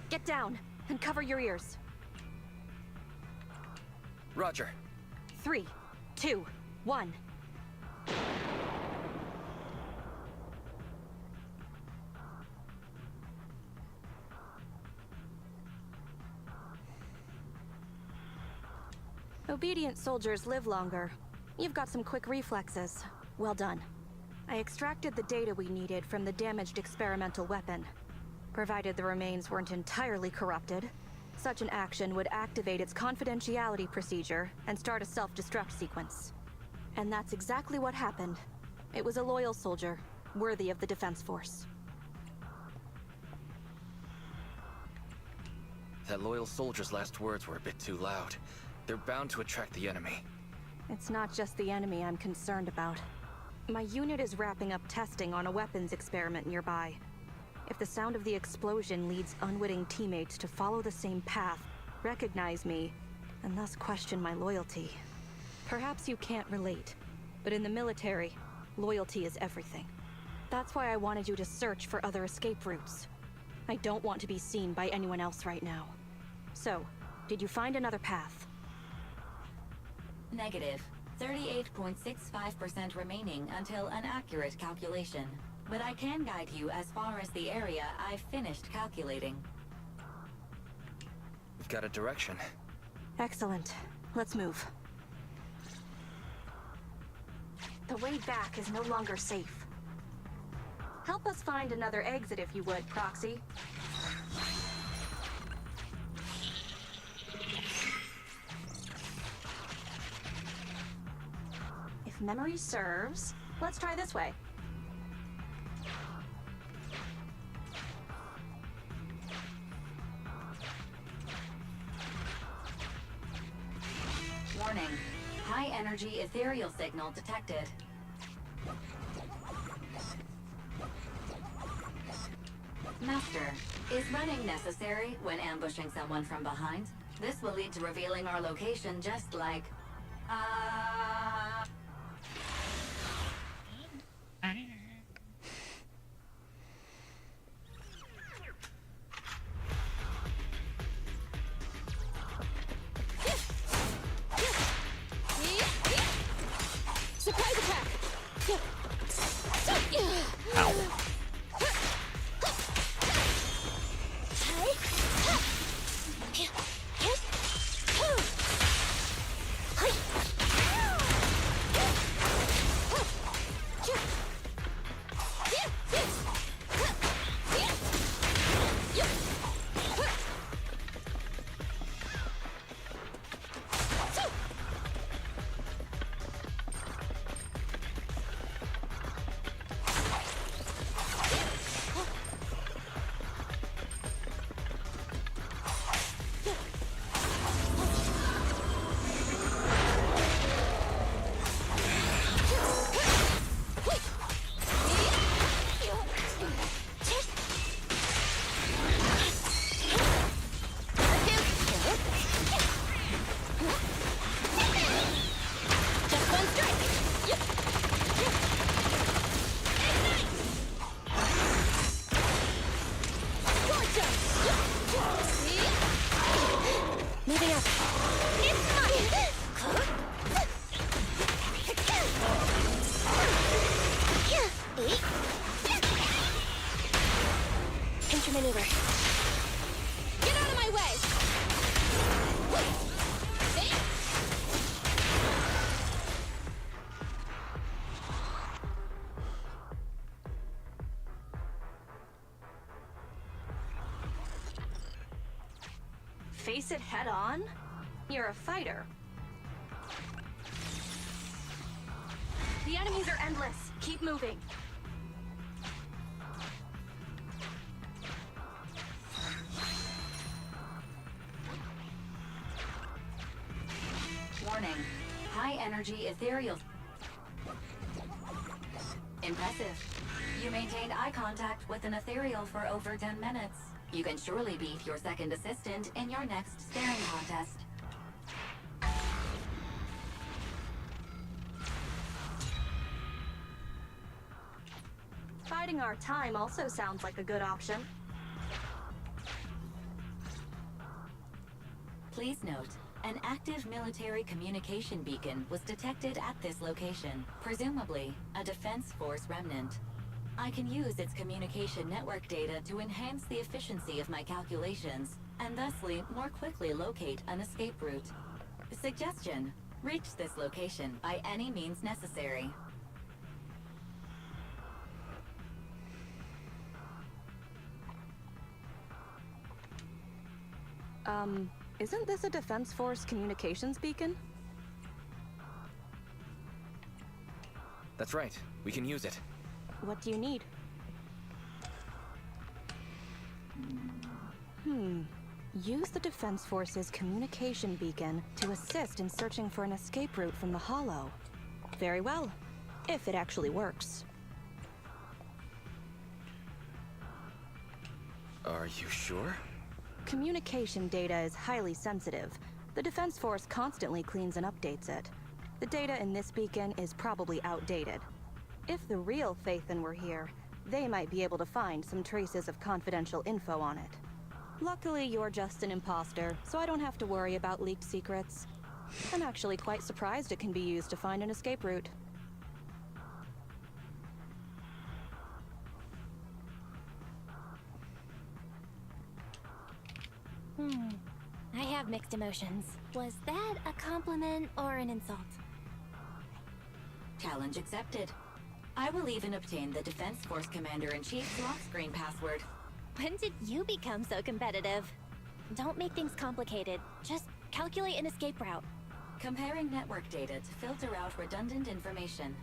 Get down and cover your ears. Roger. 3, 2, 1. Obedient soldiers live longer. You've got some quick reflexes. Well done. I extracted the data we needed from the damaged experimental weapon. Provided the remains weren't entirely corrupted, such an action would activate its confidentiality procedure and start a self-destruct sequence. And that's exactly what happened. It was a loyal soldier, worthy of the Defense Force. That loyal soldier's last words were a bit too loud. They're bound to attract the enemy. It's not just the enemy I'm concerned about. My unit is wrapping up testing on a weapons experiment nearby. If the sound of the explosion leads unwitting teammates to follow the same path, recognize me, and thus question my loyalty. Perhaps you can't relate, but in the military, loyalty is everything. That's why I wanted you to search for other escape routes. I don't want to be seen by anyone else right now. So, did you find another path? Negative. 38.65% remaining until an accurate calculation. But I can guide you as far as the area I've finished calculating. We've got a direction. Excellent. Let's move. The way back is no longer safe. Help us find another exit if you would, Proxy. If memory serves, let's try this way. Warning. High energy ethereal signal detected. Master, is running necessary when ambushing someone from behind? This will lead to revealing our location just like... Surprise attack! Ow. Moving up. It's mine! Pinch maneuver. Get out of my way! Face it head on? You're a fighter. The enemies are endless. Keep moving. Warning. High energy ethereal... Impressive. You maintained eye contact with an ethereal for over 10 minutes. You can surely beat your second assistant in your next staring contest. Biding our time also sounds like a good option. Please note, an active military communication beacon was detected at this location, presumably a Defense Force remnant. I can use its communication network data to enhance the efficiency of my calculations, and thusly more quickly locate an escape route. Suggestion: reach this location by any means necessary. Isn't this a Defense Force communications beacon? That's right. We can use it. What do you need? Use the Defense Force's communication beacon to assist in searching for an escape route from the Hollow. Very well, if it actually works. Are you sure? Communication data is highly sensitive. The Defense Force constantly cleans and updates it. The data in this beacon is probably outdated. If the real Phaethon were here, they might be able to find some traces of confidential info on it. Luckily, you're just an imposter, so I don't have to worry about leaked secrets. I'm actually quite surprised it can be used to find an escape route. I have mixed emotions. Was that a compliment or an insult? Challenge accepted. I will even obtain the Defense Force Commander-in-Chief's lock screen password. When did you become so competitive? Don't make things complicated. Just calculate an escape route. Comparing network data to filter out redundant information.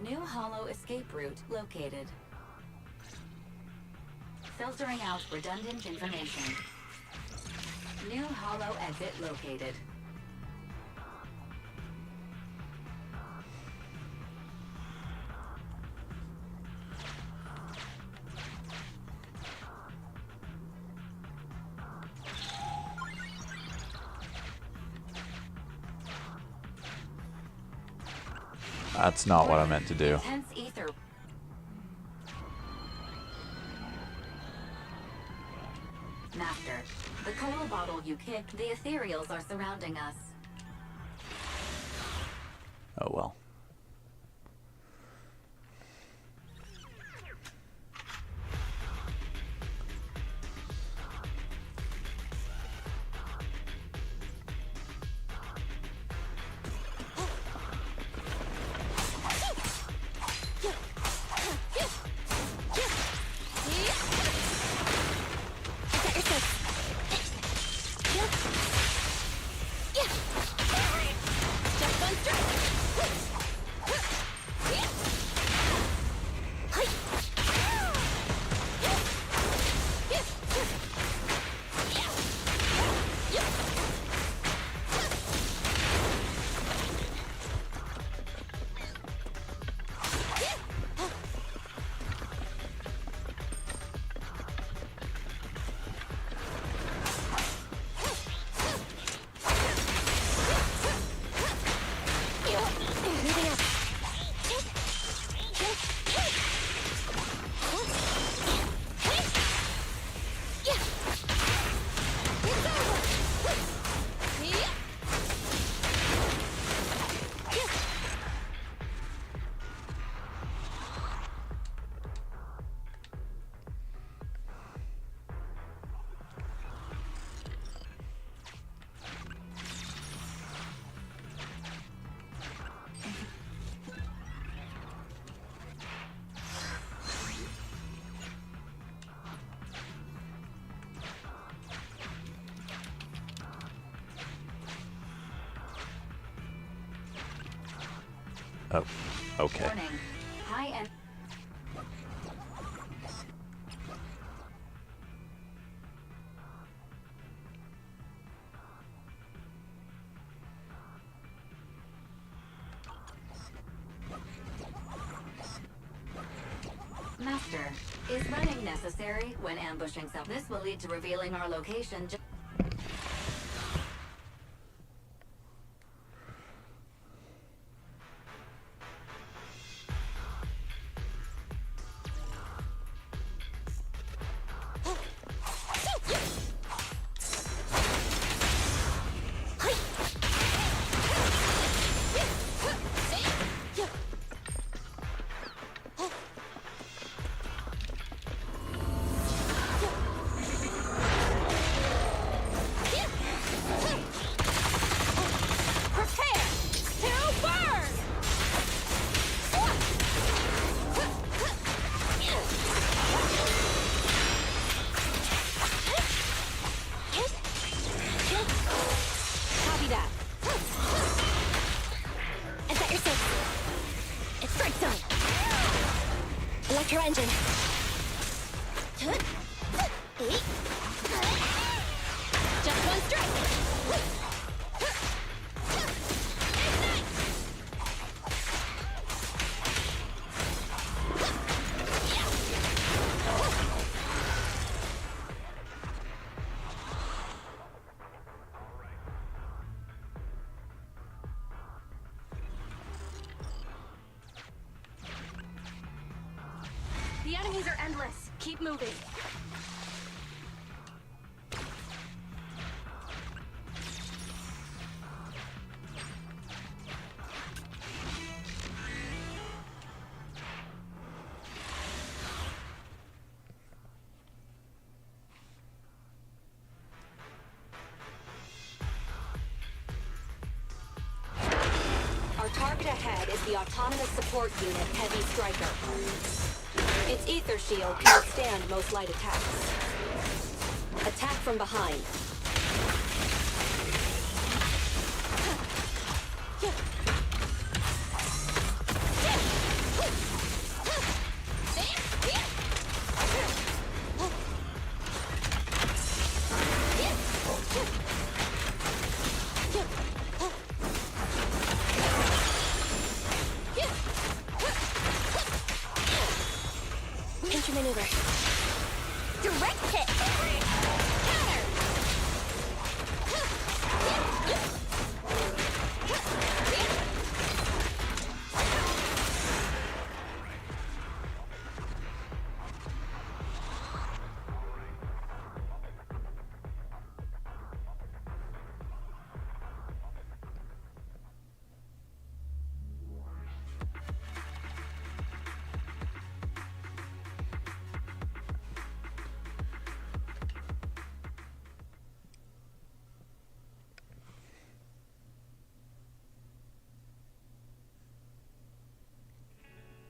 New hollow escape route located. Filtering out redundant information. New hollow exit located. That's not what I meant to do. Intense ether. Master, the cola bottle you kicked, the ethereals are surrounding us. Oh well. Oh, okay. Warning. High end. Master, is running necessary when ambushing some? This will lead to revealing our location. Electro engine. Just one strike. The enemies are endless. Keep moving. Target ahead is the Autonomous Support Unit Heavy Striker. Its ether shield can withstand most light attacks. Attack from behind. Pinch maneuver. Direct hit. Counter.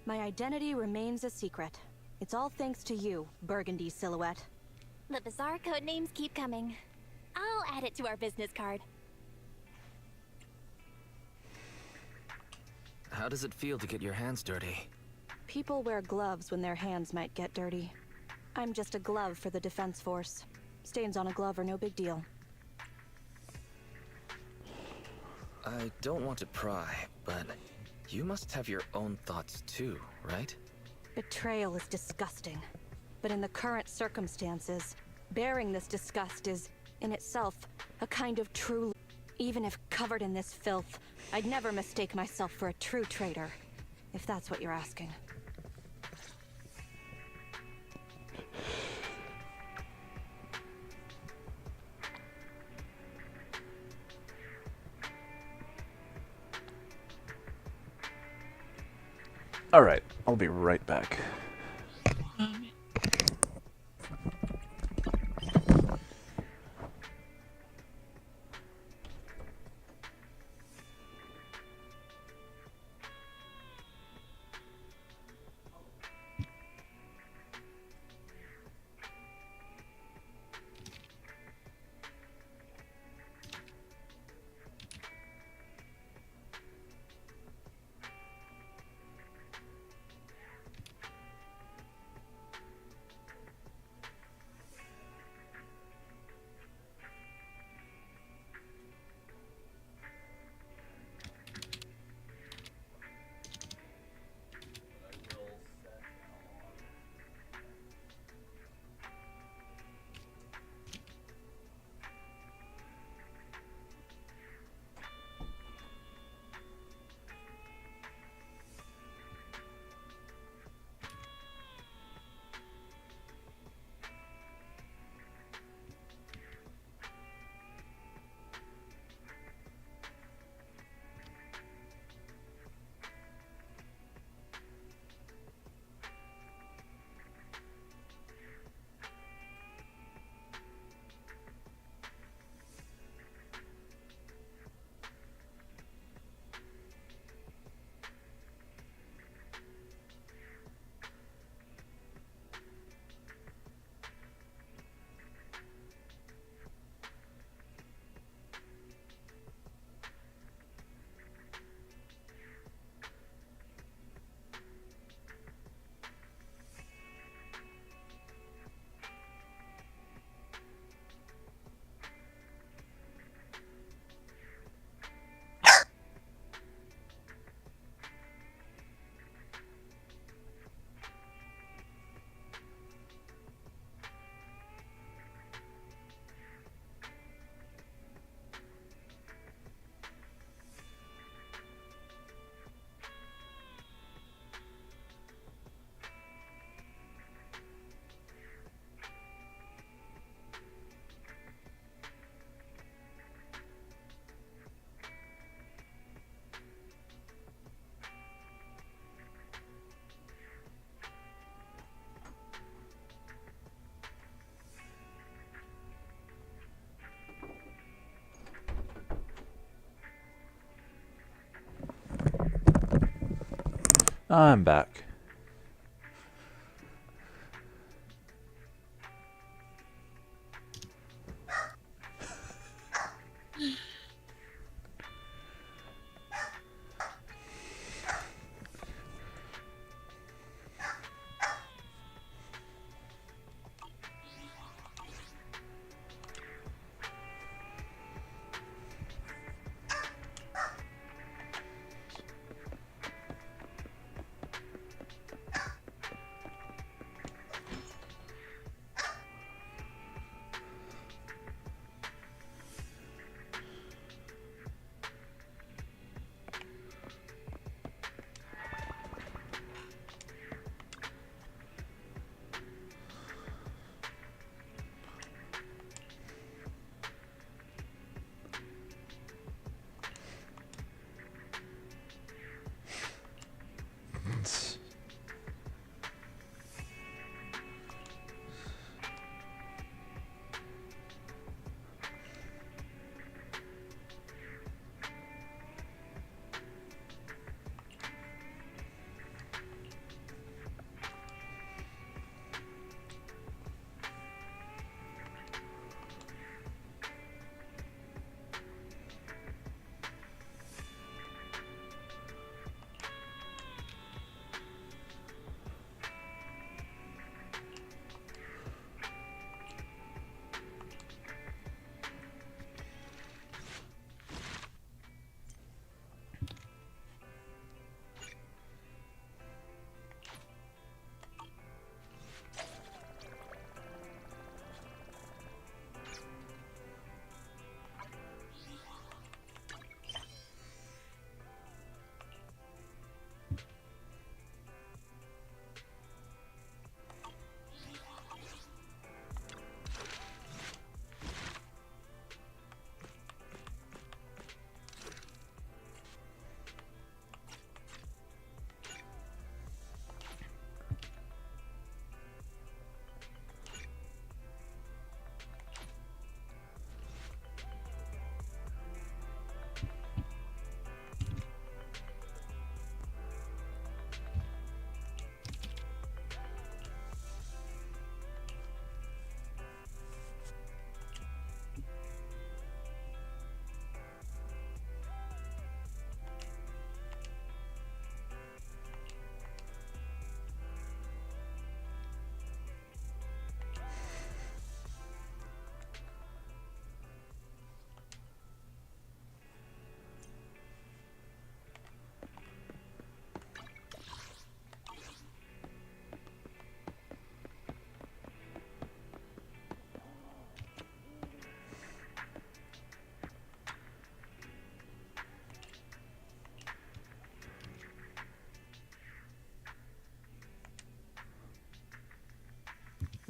My identity remains a secret. It's all thanks to you, Burgundy Silhouette. The bizarre code names keep coming. I'll add it to our business card. How does it feel to get your hands dirty? People wear gloves when their hands might get dirty. I'm just a glove for the Defense Force. Stains on a glove are no big deal. I don't want to pry, but you must have your own thoughts too, right? Betrayal is disgusting. But in the current circumstances, bearing this disgust is, in itself, a kind of true... Even if covered in this filth, I'd never mistake myself for a true traitor. If that's what you're asking. Alright, I'll be right back. I'm back.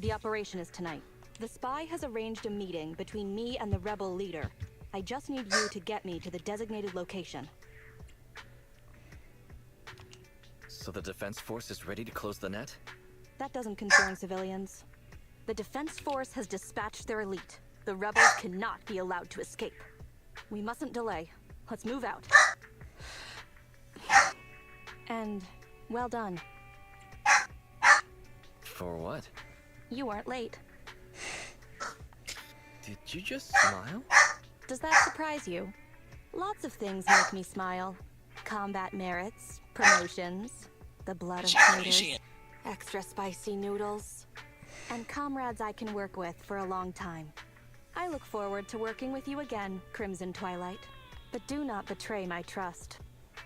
The operation is tonight. The spy has arranged a meeting between me and the rebel leader. I just need you to get me to the designated location. So the defense force is ready to close the net? That doesn't concern civilians. The defense force has dispatched their elite. The rebels cannot be allowed to escape. We mustn't delay. Let's move out. And well done. For what? You weren't late. Did you just smile? Does that surprise you? Lots of things make me smile. Combat merits, promotions, the blood of traitors, extra spicy noodles, and comrades I can work with for a long time. I look forward to working with you again, Crimson Twilight. But do not betray my trust,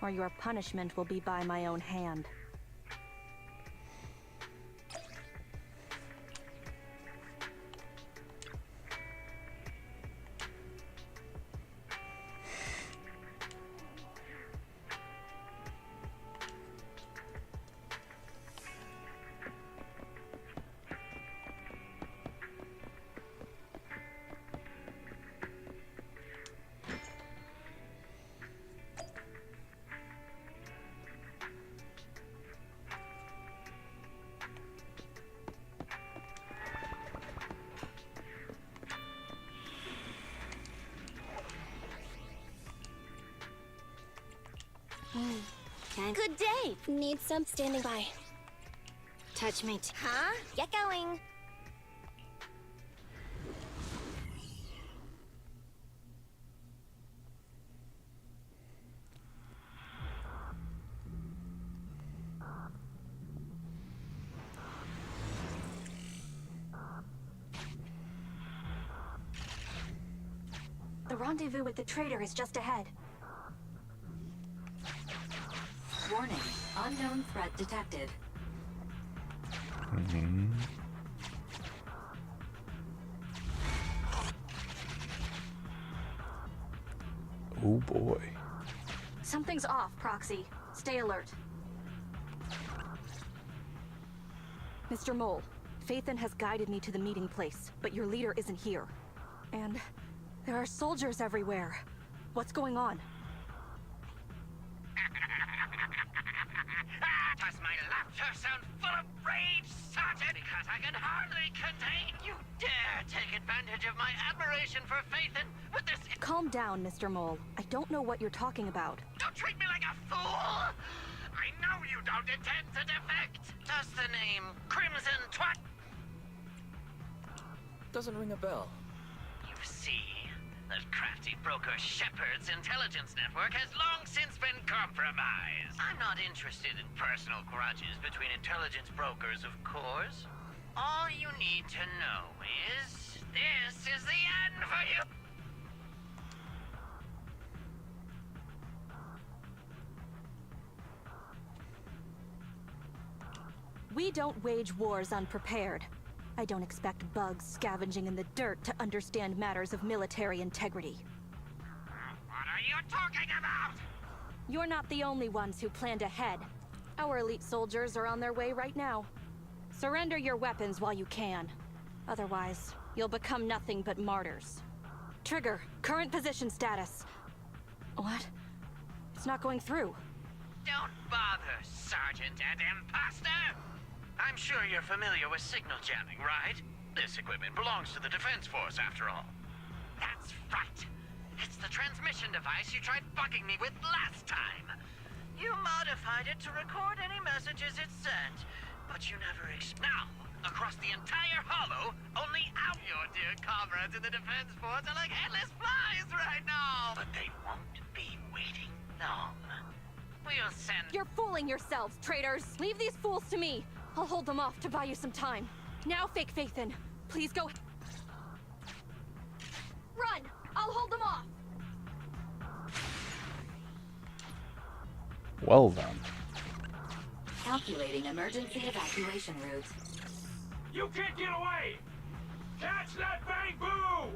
or your punishment will be by my own hand. Good day. Need some standing by. Touch me. Huh? Get going. The rendezvous with the traitor is just ahead. Warning, unknown threat detected. Oh boy. Something's off, Proxy. Stay alert. Mr. Mole, Phaethon has guided me to the meeting place, but your leader isn't here. And there are soldiers everywhere. What's going on? Does my laughter sound full of rage, Sergeant? Because I can hardly contain you dare take advantage of my admiration for Phaethon with this... Calm down, Mr. Mole. I don't know what you're talking about. Don't treat me like a fool! I know you don't intend to defect! Does the name Crimson Twat... Doesn't ring a bell. You see, that crafty broker Shepard's intelligence network has long since been compromised. I'm not interested in personal grudges between intelligence brokers, of course. All you need to know is, this is the end for you! We don't wage wars unprepared. I don't expect bugs scavenging in the dirt to understand matters of military integrity. What are you talking about? You're not the only ones who planned ahead. Our elite soldiers are on their way right now. Surrender your weapons while you can. Otherwise, you'll become nothing but martyrs. Trigger, current position status. What? It's not going through. Don't bother, Sergeant and Imposter! I'm sure you're familiar with signal jamming, right? This equipment belongs to the Defense Force, after all. That's right. It's the transmission device you tried bugging me with last time. You modified it to record any messages it sent, but you never Now, across the entire Hollow, only your dear comrades in the Defense Force are like headless flies right now! But they won't be waiting long. We'll send... You're fooling yourselves, traitors! Leave these fools to me! I'll hold them off to buy you some time. Now, Fake Phaethon, please go... Run! I'll hold them off! Well then. Calculating emergency evacuation route. You can't get away! Catch that bang boo!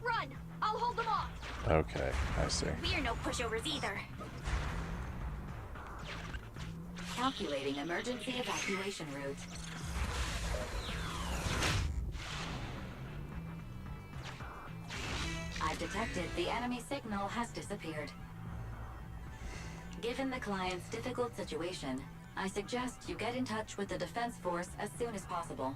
Run! I'll hold them off! Okay, I see. We're no pushovers either. Calculating emergency evacuation route. I've detected the enemy signal has disappeared. Given the client's difficult situation, I suggest you get in touch with the Defense Force as soon as possible.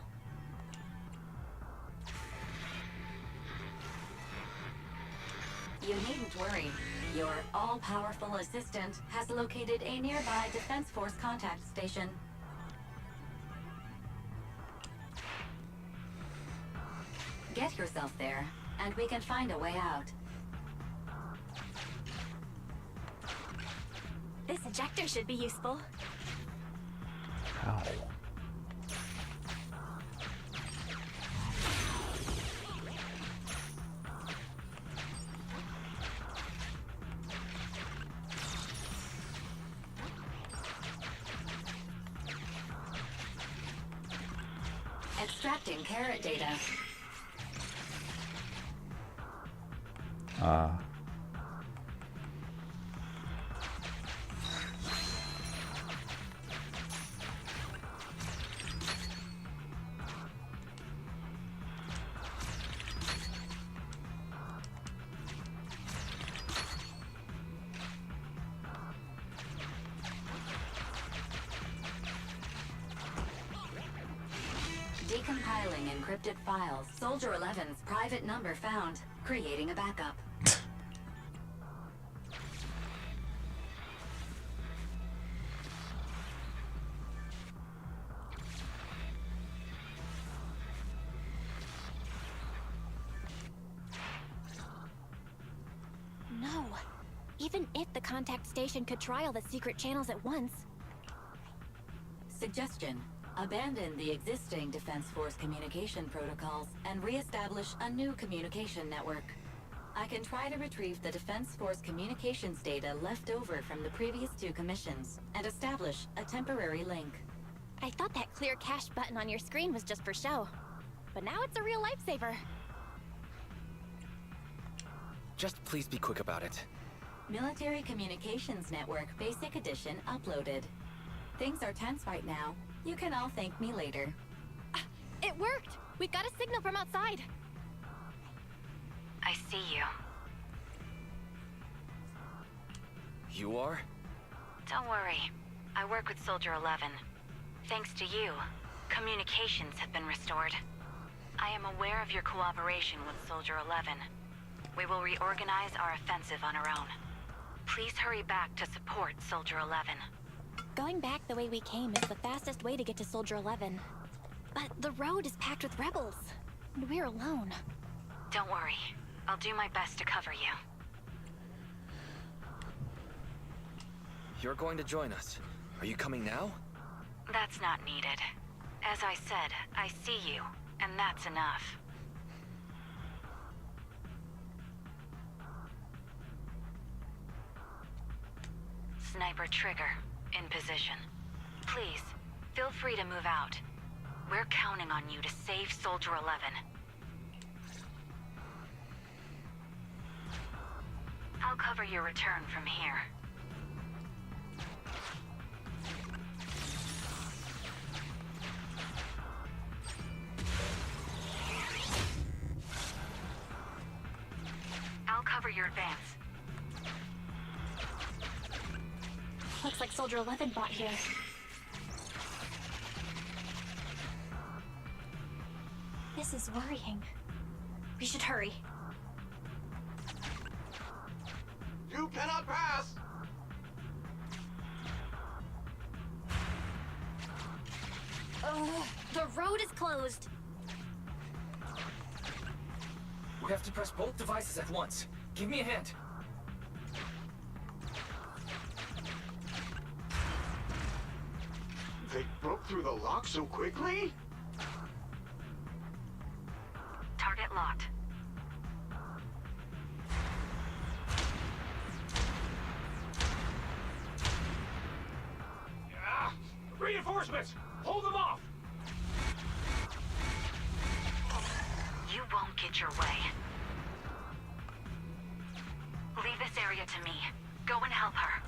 You needn't worry. Your all-powerful assistant has located a nearby Defense Force contact station. Get yourself there, and we can find a way out. This ejector should be useful. Ow. Extracting carrot data. Decompiling encrypted files. Soldier 11's private number found. Creating a backup. No. Even if the contact station could trial the secret channels at once. Suggestion. Abandon the existing Defense Force communication protocols and re-establish a new communication network. I can try to retrieve the Defense Force communications data left over from the previous 2 commissions and establish a temporary link. I thought that clear cache button on your screen was just for show. But now it's a real lifesaver. Just please be quick about it. Military Communications Network Basic Edition uploaded. Things are tense right now. You can all thank me later. It worked! We got a signal from outside. I see you. You are? Don't worry. I work with Soldier 11. Thanks to you, communications have been restored. I am aware of your cooperation with Soldier 11. We will reorganize our offensive on our own. Please hurry back to support Soldier 11. Going back the way we came is the fastest way to get to Soldier 11. But the road is packed with rebels. And we're alone. Don't worry. I'll do my best to cover you. You're going to join us. Are you coming now? That's not needed. As I said, I see you, and that's enough. Sniper trigger, in position. Please, feel free to move out. We're counting on you to save Soldier 11. I'll cover your return from here. I'll cover your advance. Looks like Soldier 11 bought here. This is worrying. We should hurry. You cannot pass! The road is closed. We have to press both devices at once. Give me a hand. They broke through the lock so quickly? Target locked. Reinforcements! Hold them off! You won't get your way. Leave this area to me. Go and help her.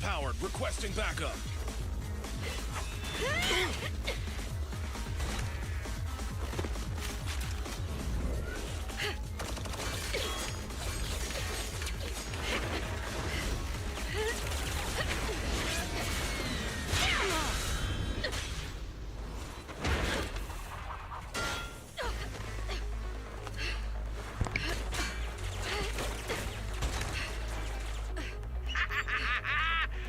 overpowered. Requesting backup.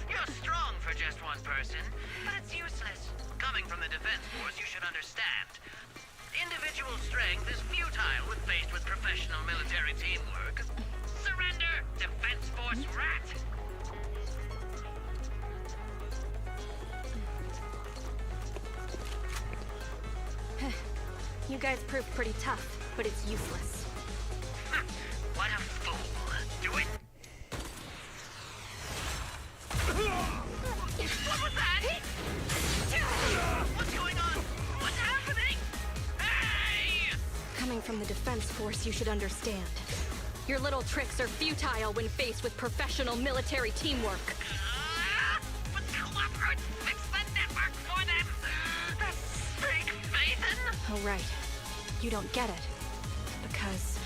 You're strong for just one person, but it's useless. Coming from the Defense Force, you should understand. Individual strength is futile when faced with professional military teamwork. Surrender, Defense Force rat! You guys proved pretty tough, but it's useless. What a fool. Do it! What was that? What's going on? What's happening? Hey! Coming from the Defense Force, you should understand. Your little tricks are futile when faced with professional military teamwork. But cooperate, fix the network for them! That's fake Nathan! Oh, right. You don't get it. Because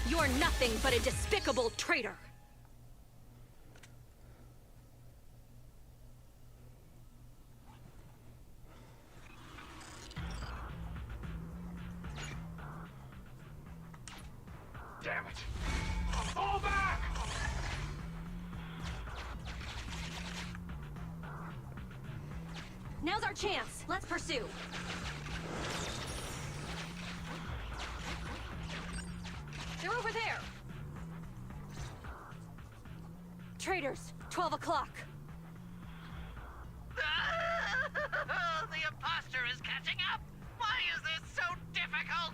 you're nothing but a despicable traitor! Damn it. Fall back! Now's our chance. Let's pursue. They're over there. Traitors, 12 o'clock. The imposter is catching up! Why is this so difficult?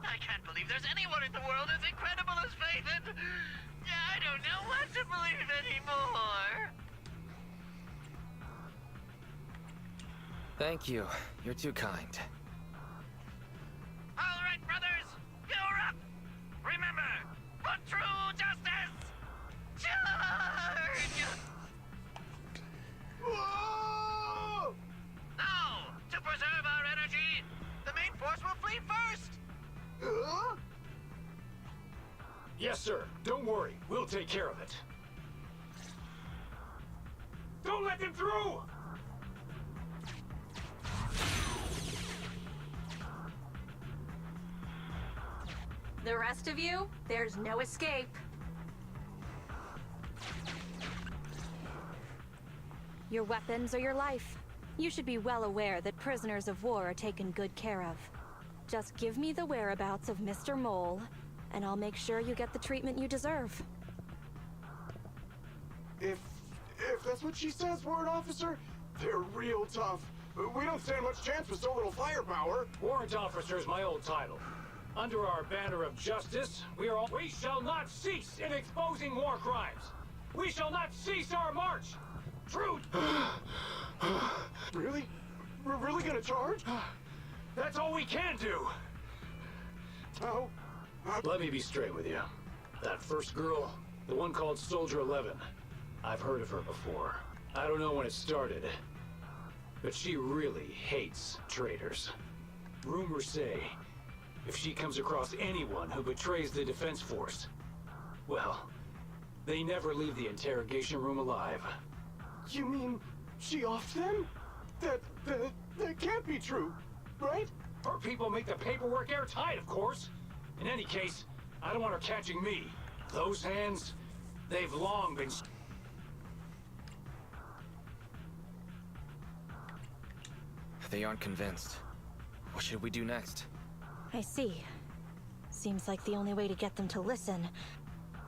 I can't believe there's anyone in the world as incredible as Phaethon! I don't know what to believe anymore! Thank you. You're too kind. All right, brothers! You're up! Remember, for true justice! Charge! Whoa! Now, to preserve our energy, the main force will flee first! Yes, sir. Don't worry. We'll take care of it. Don't let them through! The rest of you, there's no escape. Your weapons are your life. You should be well aware that prisoners of war are taken good care of. Just give me the whereabouts of Mr. Mole, and I'll make sure you get the treatment you deserve. If that's what she says, Warrant Officer, they're real tough. We don't stand much chance with so little firepower. Warrant Officer is my old title. Under our banner of justice, we shall not cease in exposing war crimes. We shall not cease our march. True. Really? We're really gonna charge? That's all we can do. Oh. Let me be straight with you. That first girl, the one called Soldier 11, I've heard of her before. I don't know when it started, but she really hates traitors. Rumors say, if she comes across anyone who betrays the Defense Force, well, they never leave the interrogation room alive. You mean she offed them? That can't be true, right? Her people make the paperwork airtight, of course. In any case, I don't want her catching me. Those hands, they've long been... They aren't convinced. What should we do next? I see. Seems like the only way to get them to listen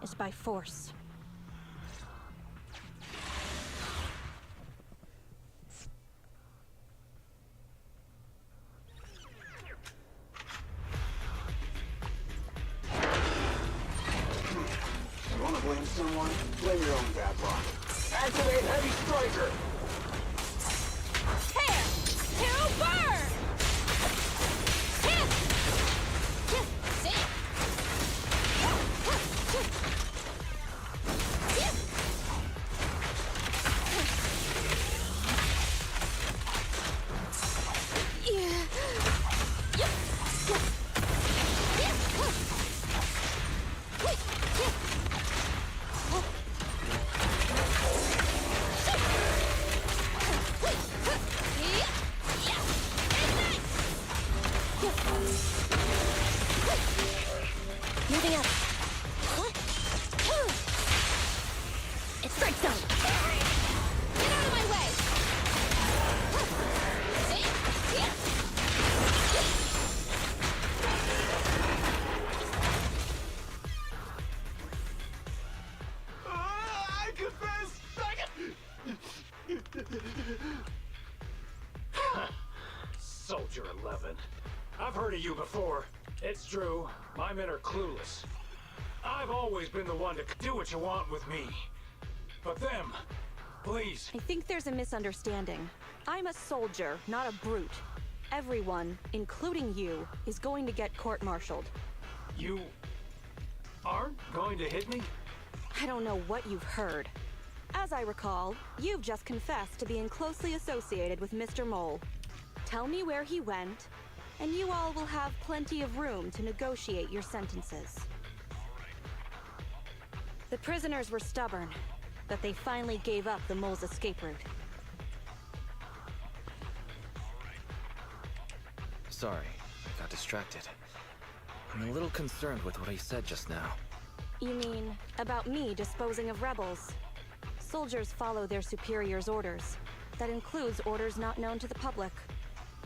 is by force. You wanna blame someone? Blame your own bad luck. Activate Heavy Striker! Tear to burn! Soldier 11. I've heard of you before. It's true, my men are clueless. I've always been the one to do what you want with me. But them, please. I think there's a misunderstanding. I'm a soldier, not a brute. Everyone, including you, is going to get court-martialed. You aren't going to hit me? I don't know what you've heard. As I recall, you've just confessed to being closely associated with Mr. Mole. Tell me where he went, and you all will have plenty of room to negotiate your sentences. The prisoners were stubborn, but they finally gave up the Mole's escape route. Sorry, I got distracted. I'm a little concerned with what he said just now. You mean, about me disposing of rebels? Soldiers follow their superiors' orders. That includes orders not known to the public.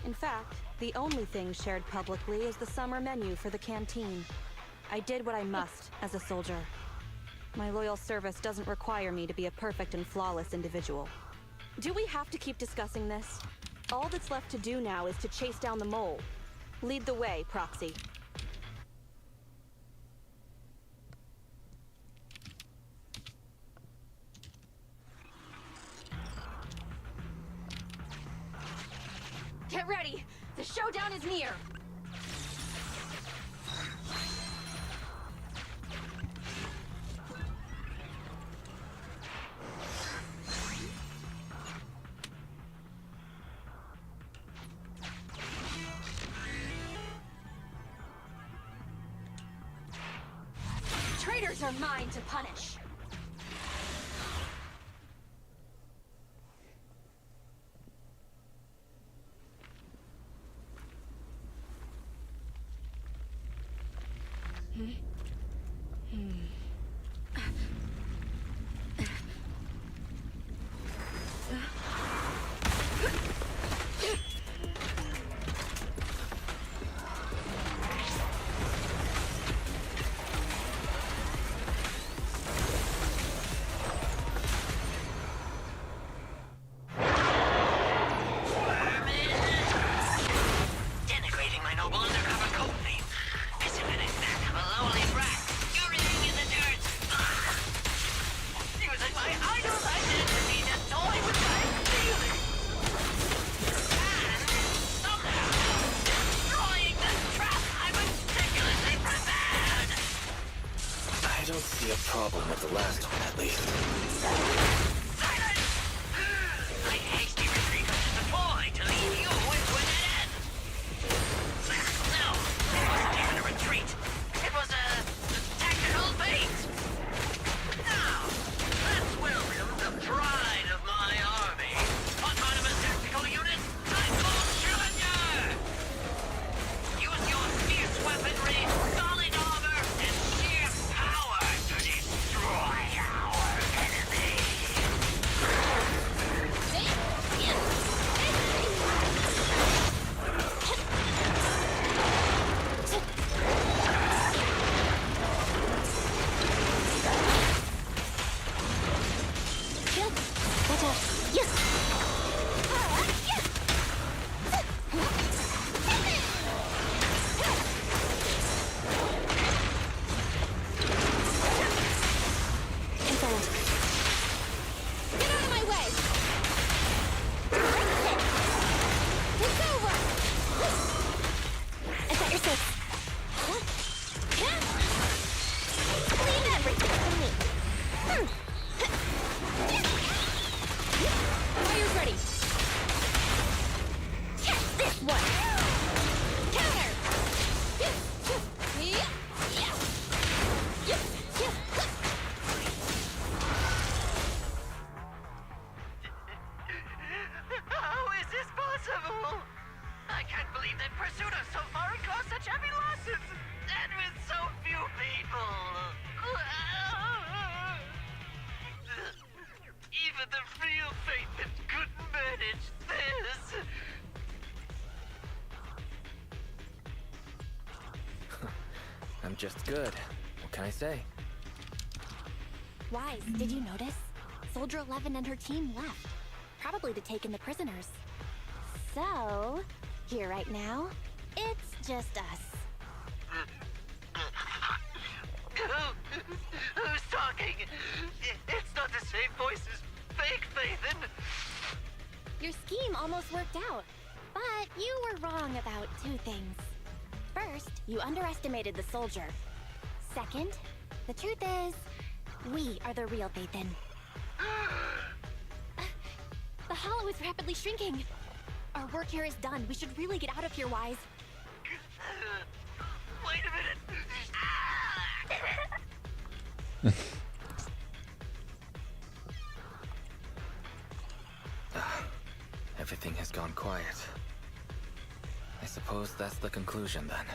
In fact, the only thing shared publicly is the summer menu for the canteen. I did what I must as a soldier. My loyal service doesn't require me to be a perfect and flawless individual. Do we have to keep discussing this? All that's left to do now is to chase down the Mole. Lead the way, Proxy. Get ready! The showdown is near! Traitors are mine to punish! I don't see a problem with the last one, at least. My hasty retreat was just a ploy to leave you into a dead end. No, it wasn't even a retreat. It was a tactical bait. Now, that's William, the pride of my army. Autonomous tactical unit, I'm called Challenger. Use your fierce weaponry, solid armor, and sheer power to destroy our enemy. Get out of my way! It's over! I got your six. Leave everything to me. Fire's ready. Catch this one! Counter! How is this possible? I can't believe they pursued us so far and caused such heavy losses, and with so few people. Even the real Faithmen couldn't manage this. I'm just good. What can I say? Wise, did you notice? Soldier 11 and her team left. Probably to take in the prisoners. So, here right now. It's just us. Who's talking? It's not the same voice as fake Phaethon. Your scheme almost worked out, but you were wrong about two things. First, you underestimated the soldier. Second, the truth is, we are the real Phaethon. The hollow is rapidly shrinking. Our work here is done. We should really get out of here, Wise. Wait a minute. Everything has gone quiet. I suppose that's the conclusion then.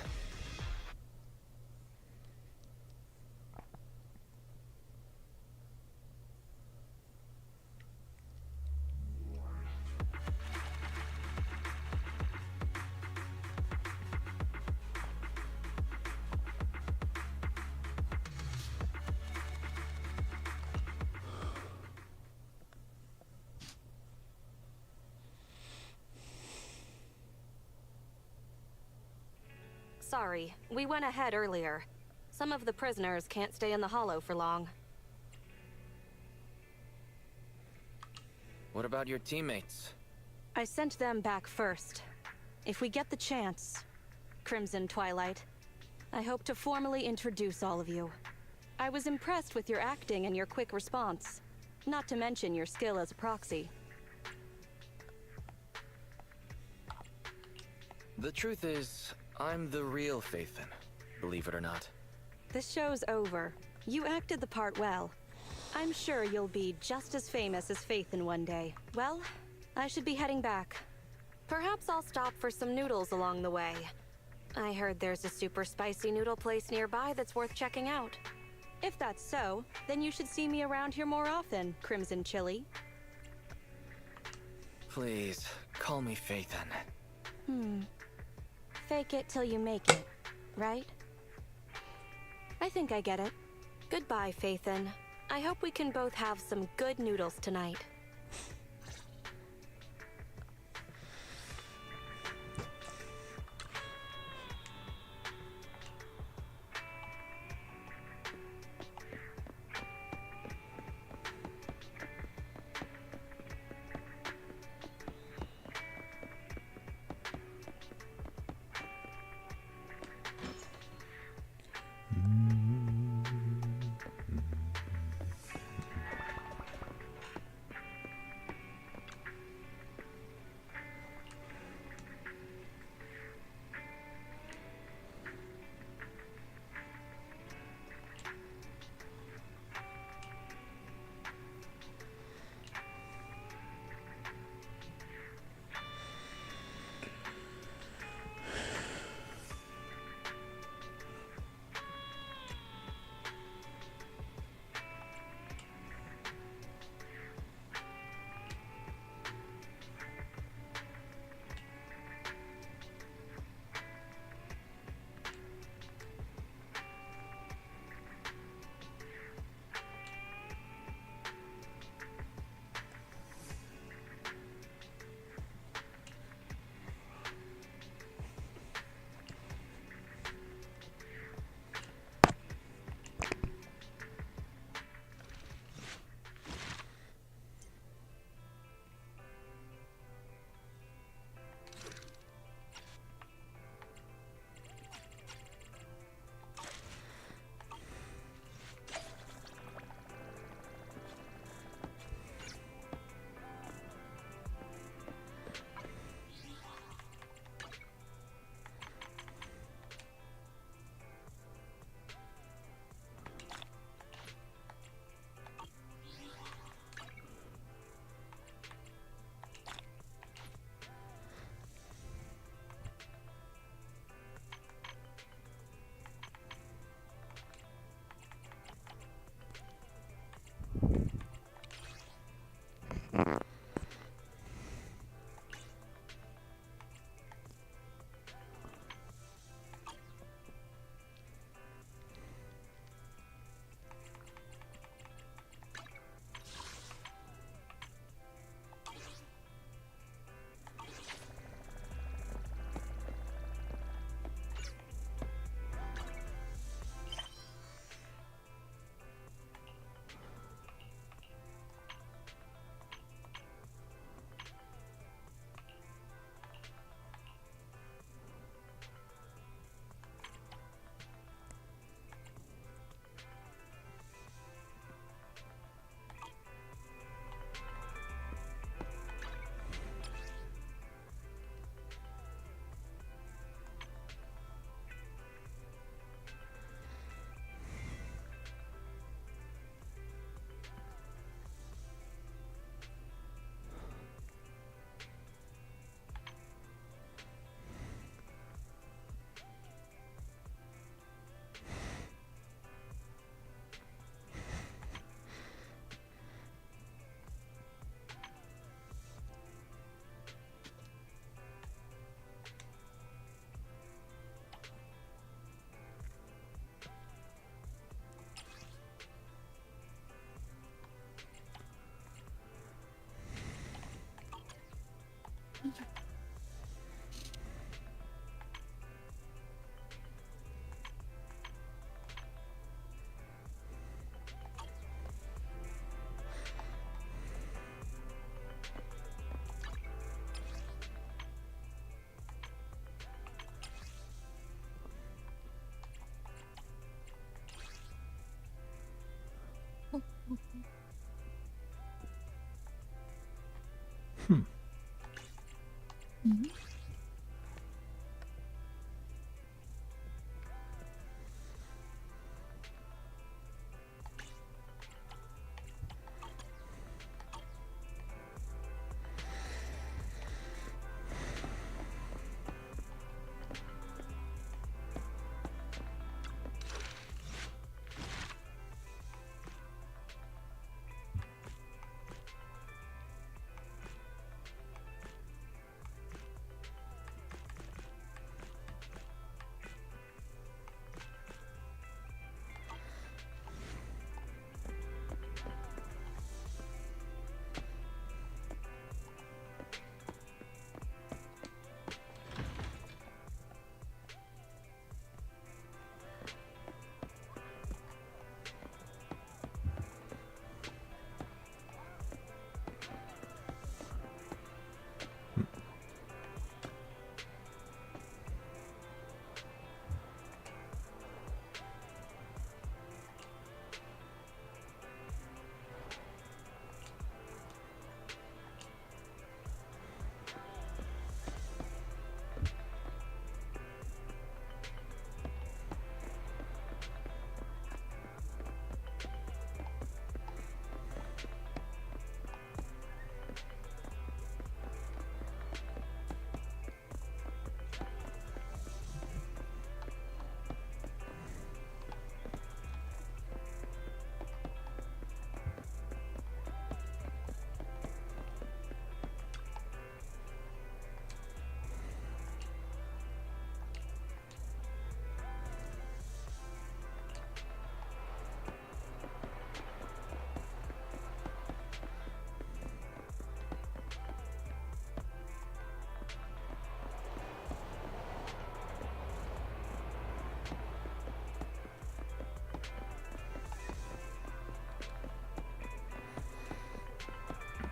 Sorry, we went ahead earlier. Some of the prisoners can't stay in the hollow for long. What about your teammates? I sent them back first. If we get the chance, Crimson Twilight, I hope to formally introduce all of you. I was impressed with your acting and your quick response, not to mention your skill as a proxy. The truth is, I'm the real Phaethon, believe it or not. This show's over. You acted the part well. I'm sure you'll be just as famous as Phaethon one day. Well, I should be heading back. Perhaps I'll stop for some noodles along the way. I heard there's a super spicy noodle place nearby that's worth checking out. If that's so, then you should see me around here more often, Crimson Chili. Please, call me Phaethon. Fake it till you make it, right? I think I get it. Goodbye, Phaethon. I hope we can both have some good noodles tonight.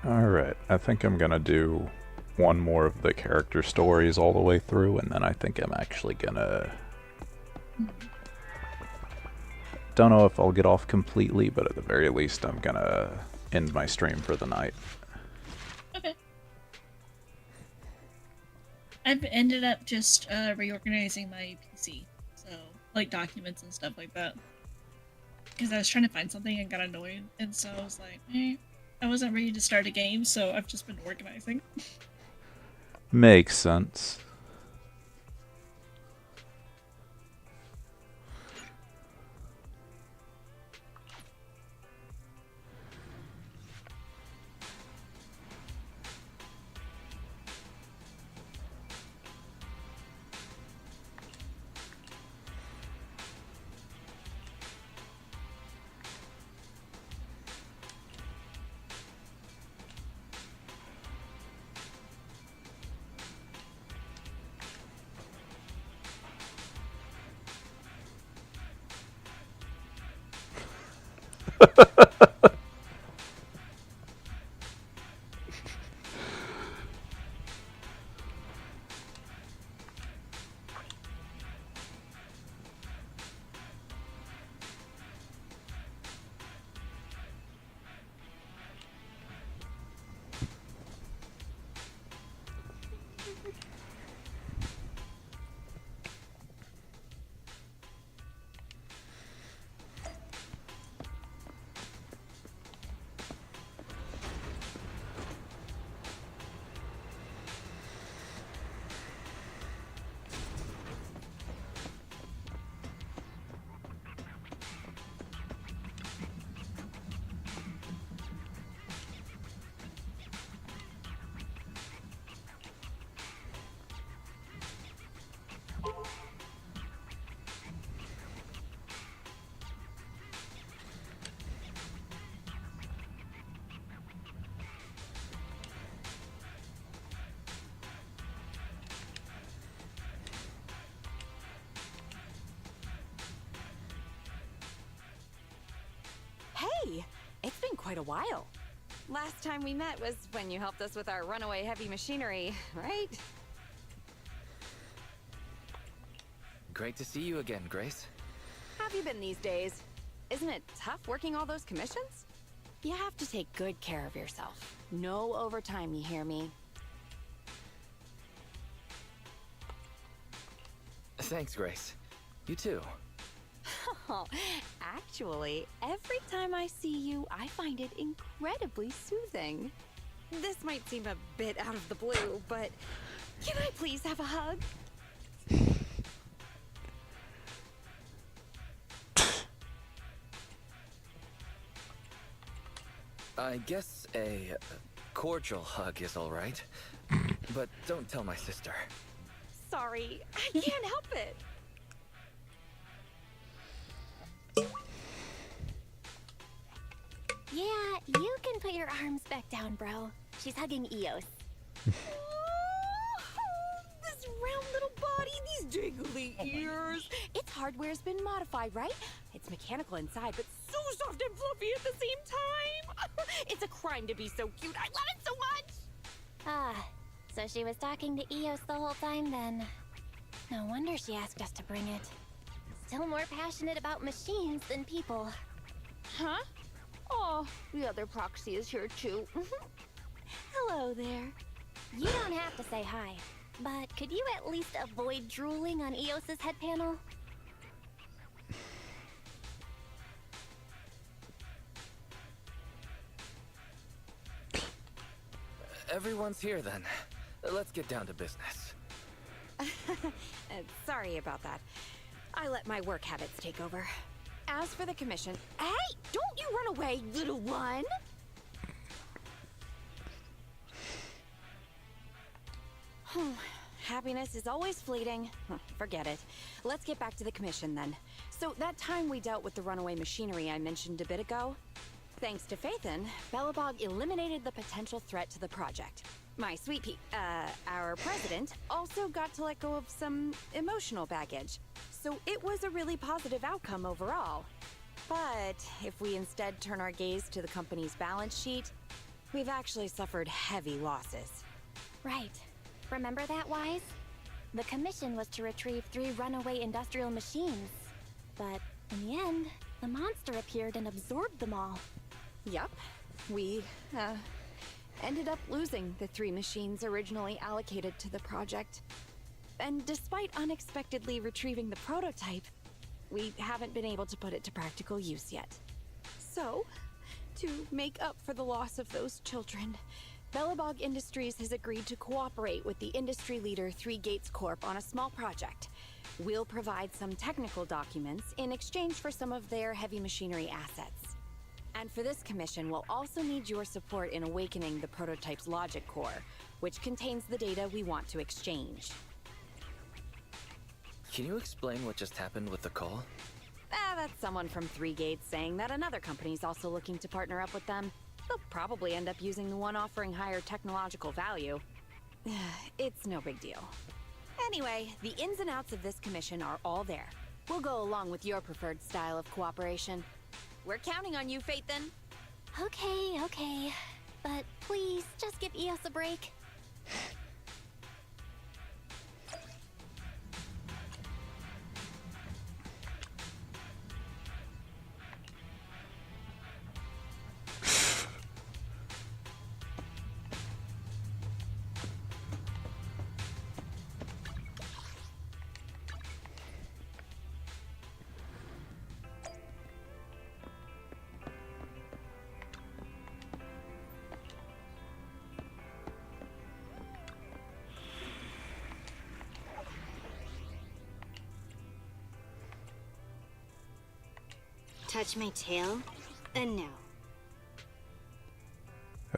Alright, I think I'm gonna do one more of the character stories all the way through, and then I think I'm actually gonna... Don't know if I'll get off completely, but at the very least I'm gonna end my stream for the night. Okay. I've ended up just reorganizing my PC, so like documents and stuff like that. Because I was trying to find something and got annoyed, and so I was like, I wasn't ready to start a game, so I've just been organizing. Makes sense. quite a while. Last time we met was when you helped us with our runaway heavy machinery, right? Great to see you again, Grace. How have you been these days? Isn't it tough working all those commissions? You have to take good care of yourself. No overtime, you hear me? Thanks, Grace. You too. Actually, every time I see you, I find it incredibly soothing. This might seem a bit out of the blue, but can I please have a hug? I guess a cordial hug is all right. But don't tell my sister. Sorry, I can't help it. Yeah, you can put your arms back down, bro. She's hugging Eos. This round little body, these jiggly ears. Its hardware's been modified, right? It's mechanical inside, but so soft and fluffy at the same time. It's a crime to be so cute. I love it so much. Ah, so she was talking to Eos the whole time then. No wonder she asked us to bring it. Still more passionate about machines than people. Huh? Oh, the other proxy is here too. Hello there. You don't have to say hi, but could you at least avoid drooling on Eos's head panel? Everyone's here then. Let's get down to business. Sorry about that. I let my work habits take over. As for the commission... Hey! Don't you run away, little one! Happiness is always fleeting. Forget it. Let's get back to the commission then. So that time we dealt with the runaway machinery I mentioned a bit ago, thanks to Phaethon, Belobog eliminated the potential threat to the project. My sweet our president also got to let go of some emotional baggage. So it was a really positive outcome overall. But if we instead turn our gaze to the company's balance sheet, we've actually suffered heavy losses. Right. Remember that, Wise? The commission was to retrieve 3 runaway industrial machines. But in the end, the monster appeared and absorbed them all. Yup. We, ended up losing the 3 machines originally allocated to the project. And despite unexpectedly retrieving the prototype, we haven't been able to put it to practical use yet. So, to make up for the loss of those children, Belobog Industries has agreed to cooperate with the industry leader 3 Gates Corp on a small project. We'll provide some technical documents in exchange for some of their heavy machinery assets. And for this commission, we'll also need your support in awakening the prototype's logic core, which contains the data we want to exchange. Can you explain what just happened with the call? That's someone from 3 Gates saying that another company's also looking to partner up with them. They'll probably end up using the one offering higher technological value. It's no big deal. Anyway, the ins and outs of this commission are all there. We'll go along with your preferred style of cooperation. We're counting on you, Phaethon. Okay. But please, just give Eos a break. Touch my tail? No.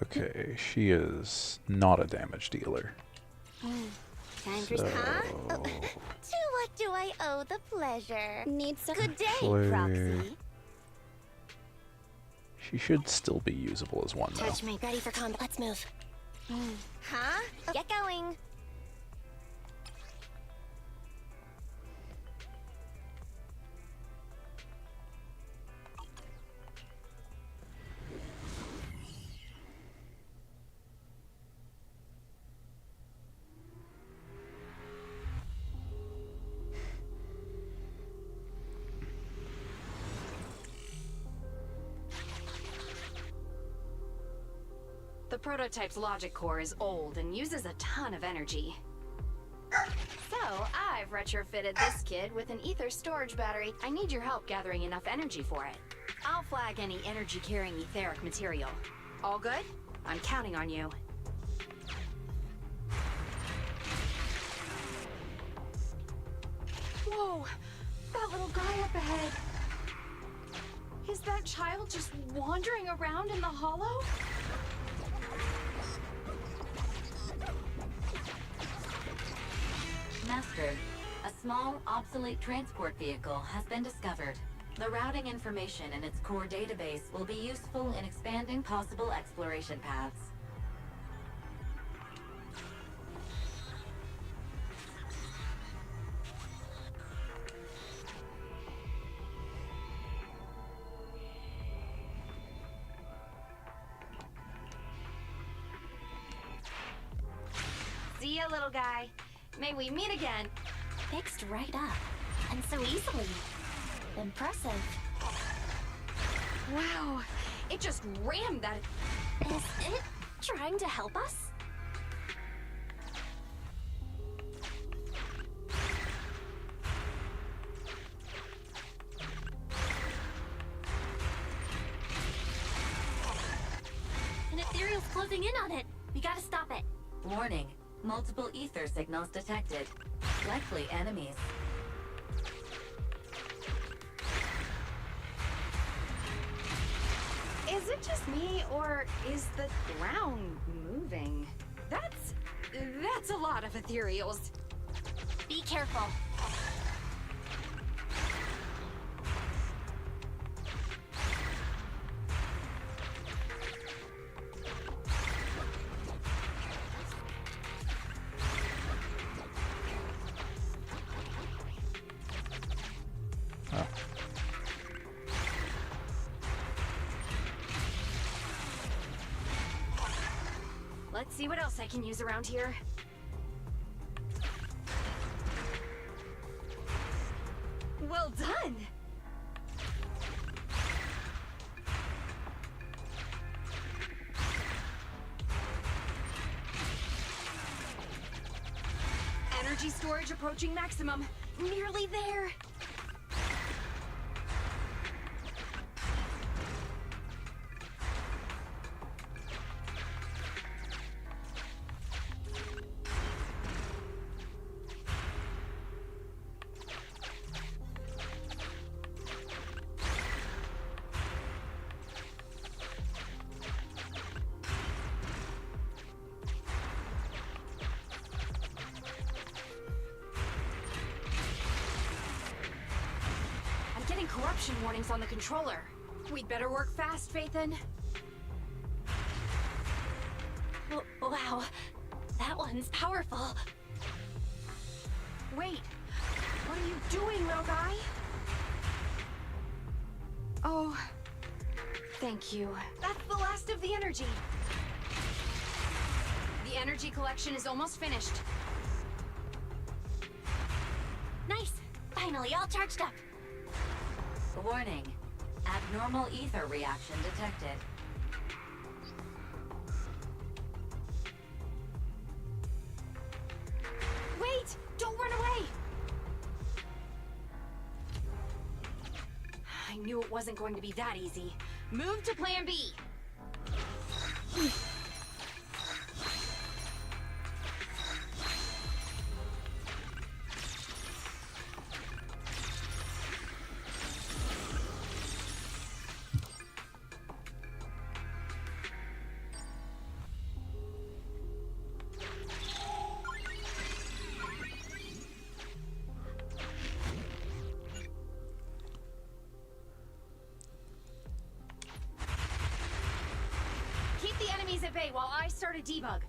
Okay, she is not a damage dealer. Time for huh? To what do I owe the pleasure? Need some good day, Proxy. She should still be usable as one, though. Touch me. Ready for combat. Let's move. Huh? Get going. prototype's logic core is old and uses a ton of energy. So, I've retrofitted this kid with an ether storage battery. I need your help gathering enough energy for it. I'll flag any energy-carrying etheric material. All good? I'm counting on you. Whoa! That little guy up ahead! Is that child just wandering around in the hollow? Master, a small, obsolete transport vehicle has been discovered. The routing information in its core database will be useful in expanding possible exploration paths. See ya, little guy. May we meet again. Fixed right up. And so easily. Impressive. Wow. It just rammed that. Is it trying to help us? An ethereal's closing in on it. We gotta stop it. Warning, multiple ether signals detected. Likely enemies. Is it just me, or is the ground moving? That's a lot of ethereals. Be careful. Let's see what else I can use around here. Well done! Energy storage approaching maximum. Nearly there. Corruption warnings on the controller. We'd better work fast, Phaethon. Wow, that one's powerful. Wait, what are you doing, little guy? Oh, thank you. That's the last of the energy. The energy collection is almost finished. Nice, finally all charged up. Warning, abnormal ether reaction detected. Wait! Don't run away! I knew it wasn't going to be that easy. Move to plan B! Keep the enemies at bay while I start a debug.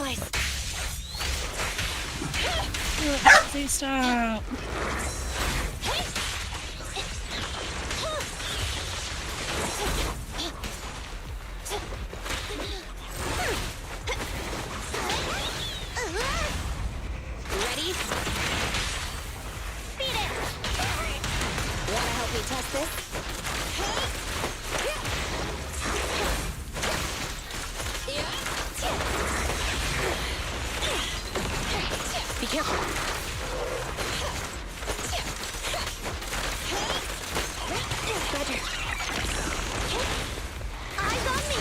Wise. Please stop. Ready? Beat it! Wanna help me test this? Be careful. Roger. Eyes on me!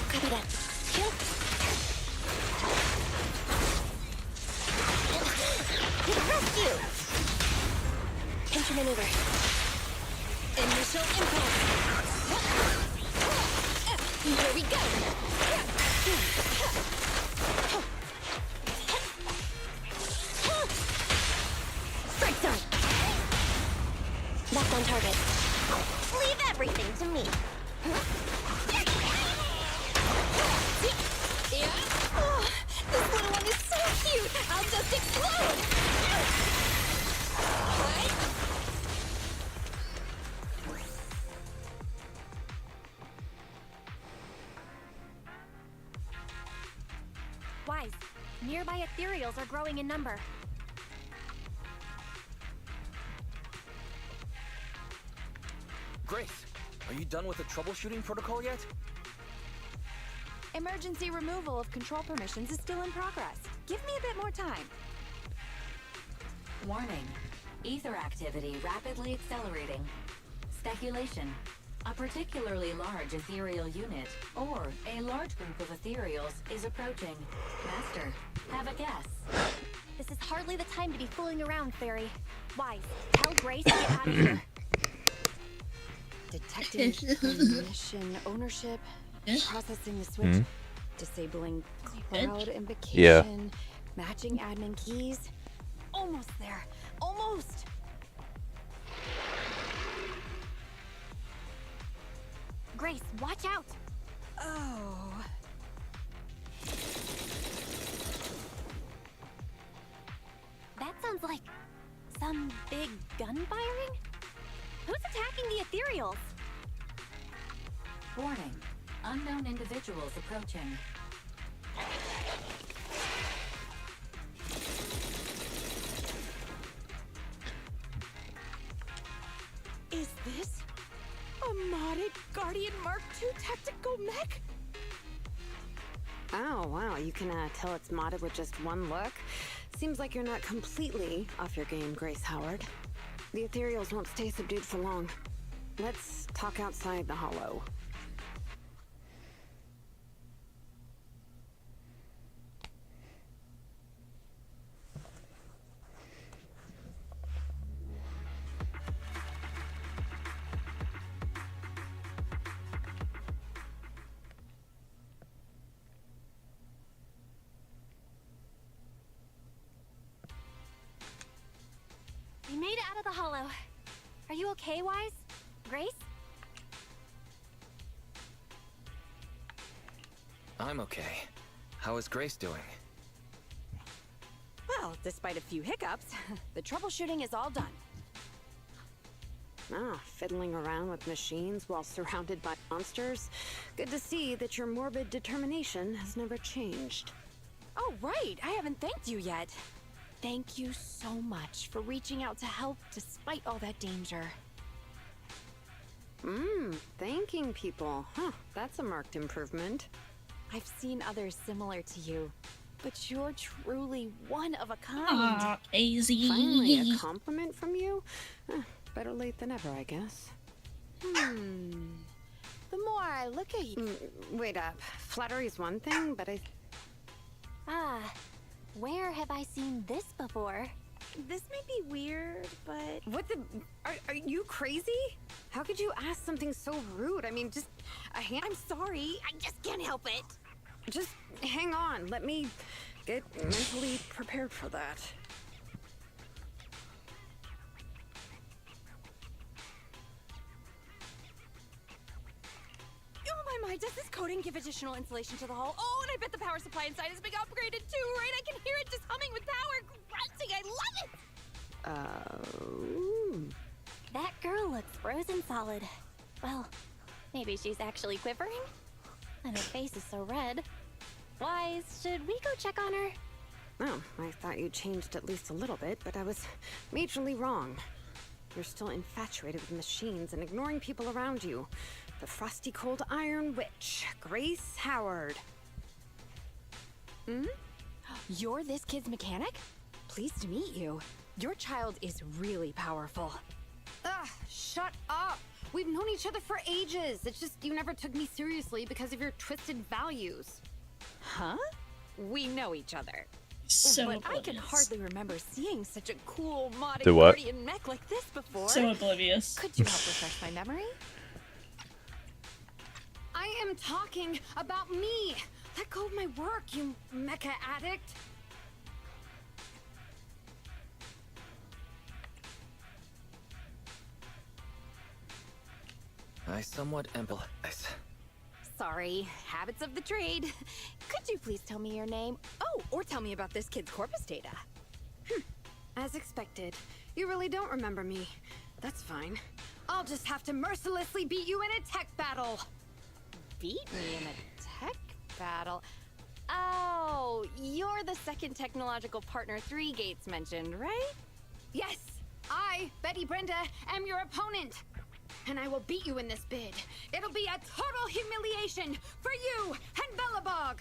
Copy that. Rescue! Counter maneuver. Initial impulse. Here we go. Strike zone. Locked on target. Leave everything to me. Oh, this little one is so cute. I'll just explode. Wise, nearby ethereals are growing in number. Grace, are you done with the troubleshooting protocol yet? Emergency removal of control permissions is still in progress. Give me a bit more time. Warning. Ether activity rapidly accelerating. Speculation. A particularly large ethereal unit, or a large group of ethereals, is approaching. Master, have a guess. This is hardly the time to be fooling around, Fairy. Wise, tell Grace to get out of here. Detecting permission ownership, processing the switch, disabling cloud invocation, matching admin keys. Almost there. Almost. Grace, watch out! Oh. That sounds like some big gun firing? Who's attacking the ethereals? Warning. Unknown individuals approaching. Is this a modded Guardian Mark II tactical mech? Oh, wow. You can tell it's modded with just one look. Seems like you're not completely off your game, Grace Howard. The ethereals won't stay subdued for long. Let's talk outside the hollow. We made it out of the hollow. Are you okay, Wise? Grace? I'm okay. How is Grace doing? Well, despite a few hiccups, the troubleshooting is all done. Ah, fiddling around with machines while surrounded by monsters. Good to see that your morbid determination has never changed. Oh, right. I haven't thanked you yet. Thank you so much for reaching out to help despite all that danger. Thanking people. Huh, that's a marked improvement. I've seen others similar to you, but you're truly one of a kind. Aw, Daisy. Finally, a compliment from you? Better late than ever, I guess. The more I look at you... Wait up. Flattery's one thing, but Where have I seen this before? This may be weird, but... What the... Are you crazy? How could you ask something so rude? I mean, just a hand... I'm sorry, I just can't help it. Just hang on. Let me get mentally prepared for that. Oh my, does this coating give additional insulation to the hull? Oh I bet the power supply inside is being upgraded too, right? I can hear it just humming with power, grunting. I love it! That girl looks frozen solid. Well, maybe she's actually quivering? And her face is so red. Wise, should we go check on her? Oh, I thought you changed at least a little bit, but I was majorly wrong. You're still infatuated with machines and ignoring people around you. The frosty cold iron witch, Grace Howard. You're this kid's mechanic? Pleased to meet you. Your child is really powerful. Ugh, shut up! We've known each other for ages. It's just you never took me seriously because of your twisted values. Huh? We know each other. So but I can oblivious. hardly remember seeing such a cool modded Do what? guardian mech like this before. So oblivious. Could you help refresh my memory? I am talking about me. Let go of my work, you mecha addict. I somewhat empathize. Sorry, habits of the trade. Could you please tell me your name? Oh, or tell me about this kid's corpus data. As expected, you really don't remember me. That's fine. I'll just have to mercilessly beat you in a tech battle. Beat me in a tech battle? Oh, you're the second technological partner 3 Gates mentioned, right? Yes, I, Betty Brenda, am your opponent. And I will beat you in this bid. It'll be a total humiliation for you and Bellabog.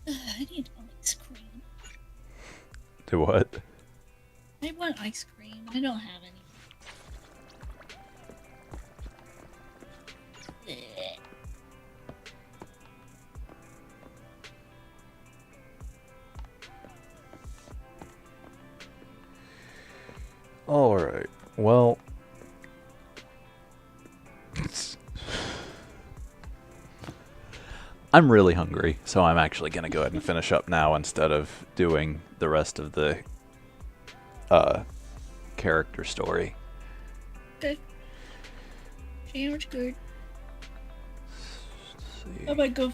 I need ice cream. Do what? I want ice cream. I don't have any. Blech. Alright, well... I'm really hungry, so I'm actually going to go ahead and finish up now instead of doing the rest of the character story. Okay. Sounds good. I might go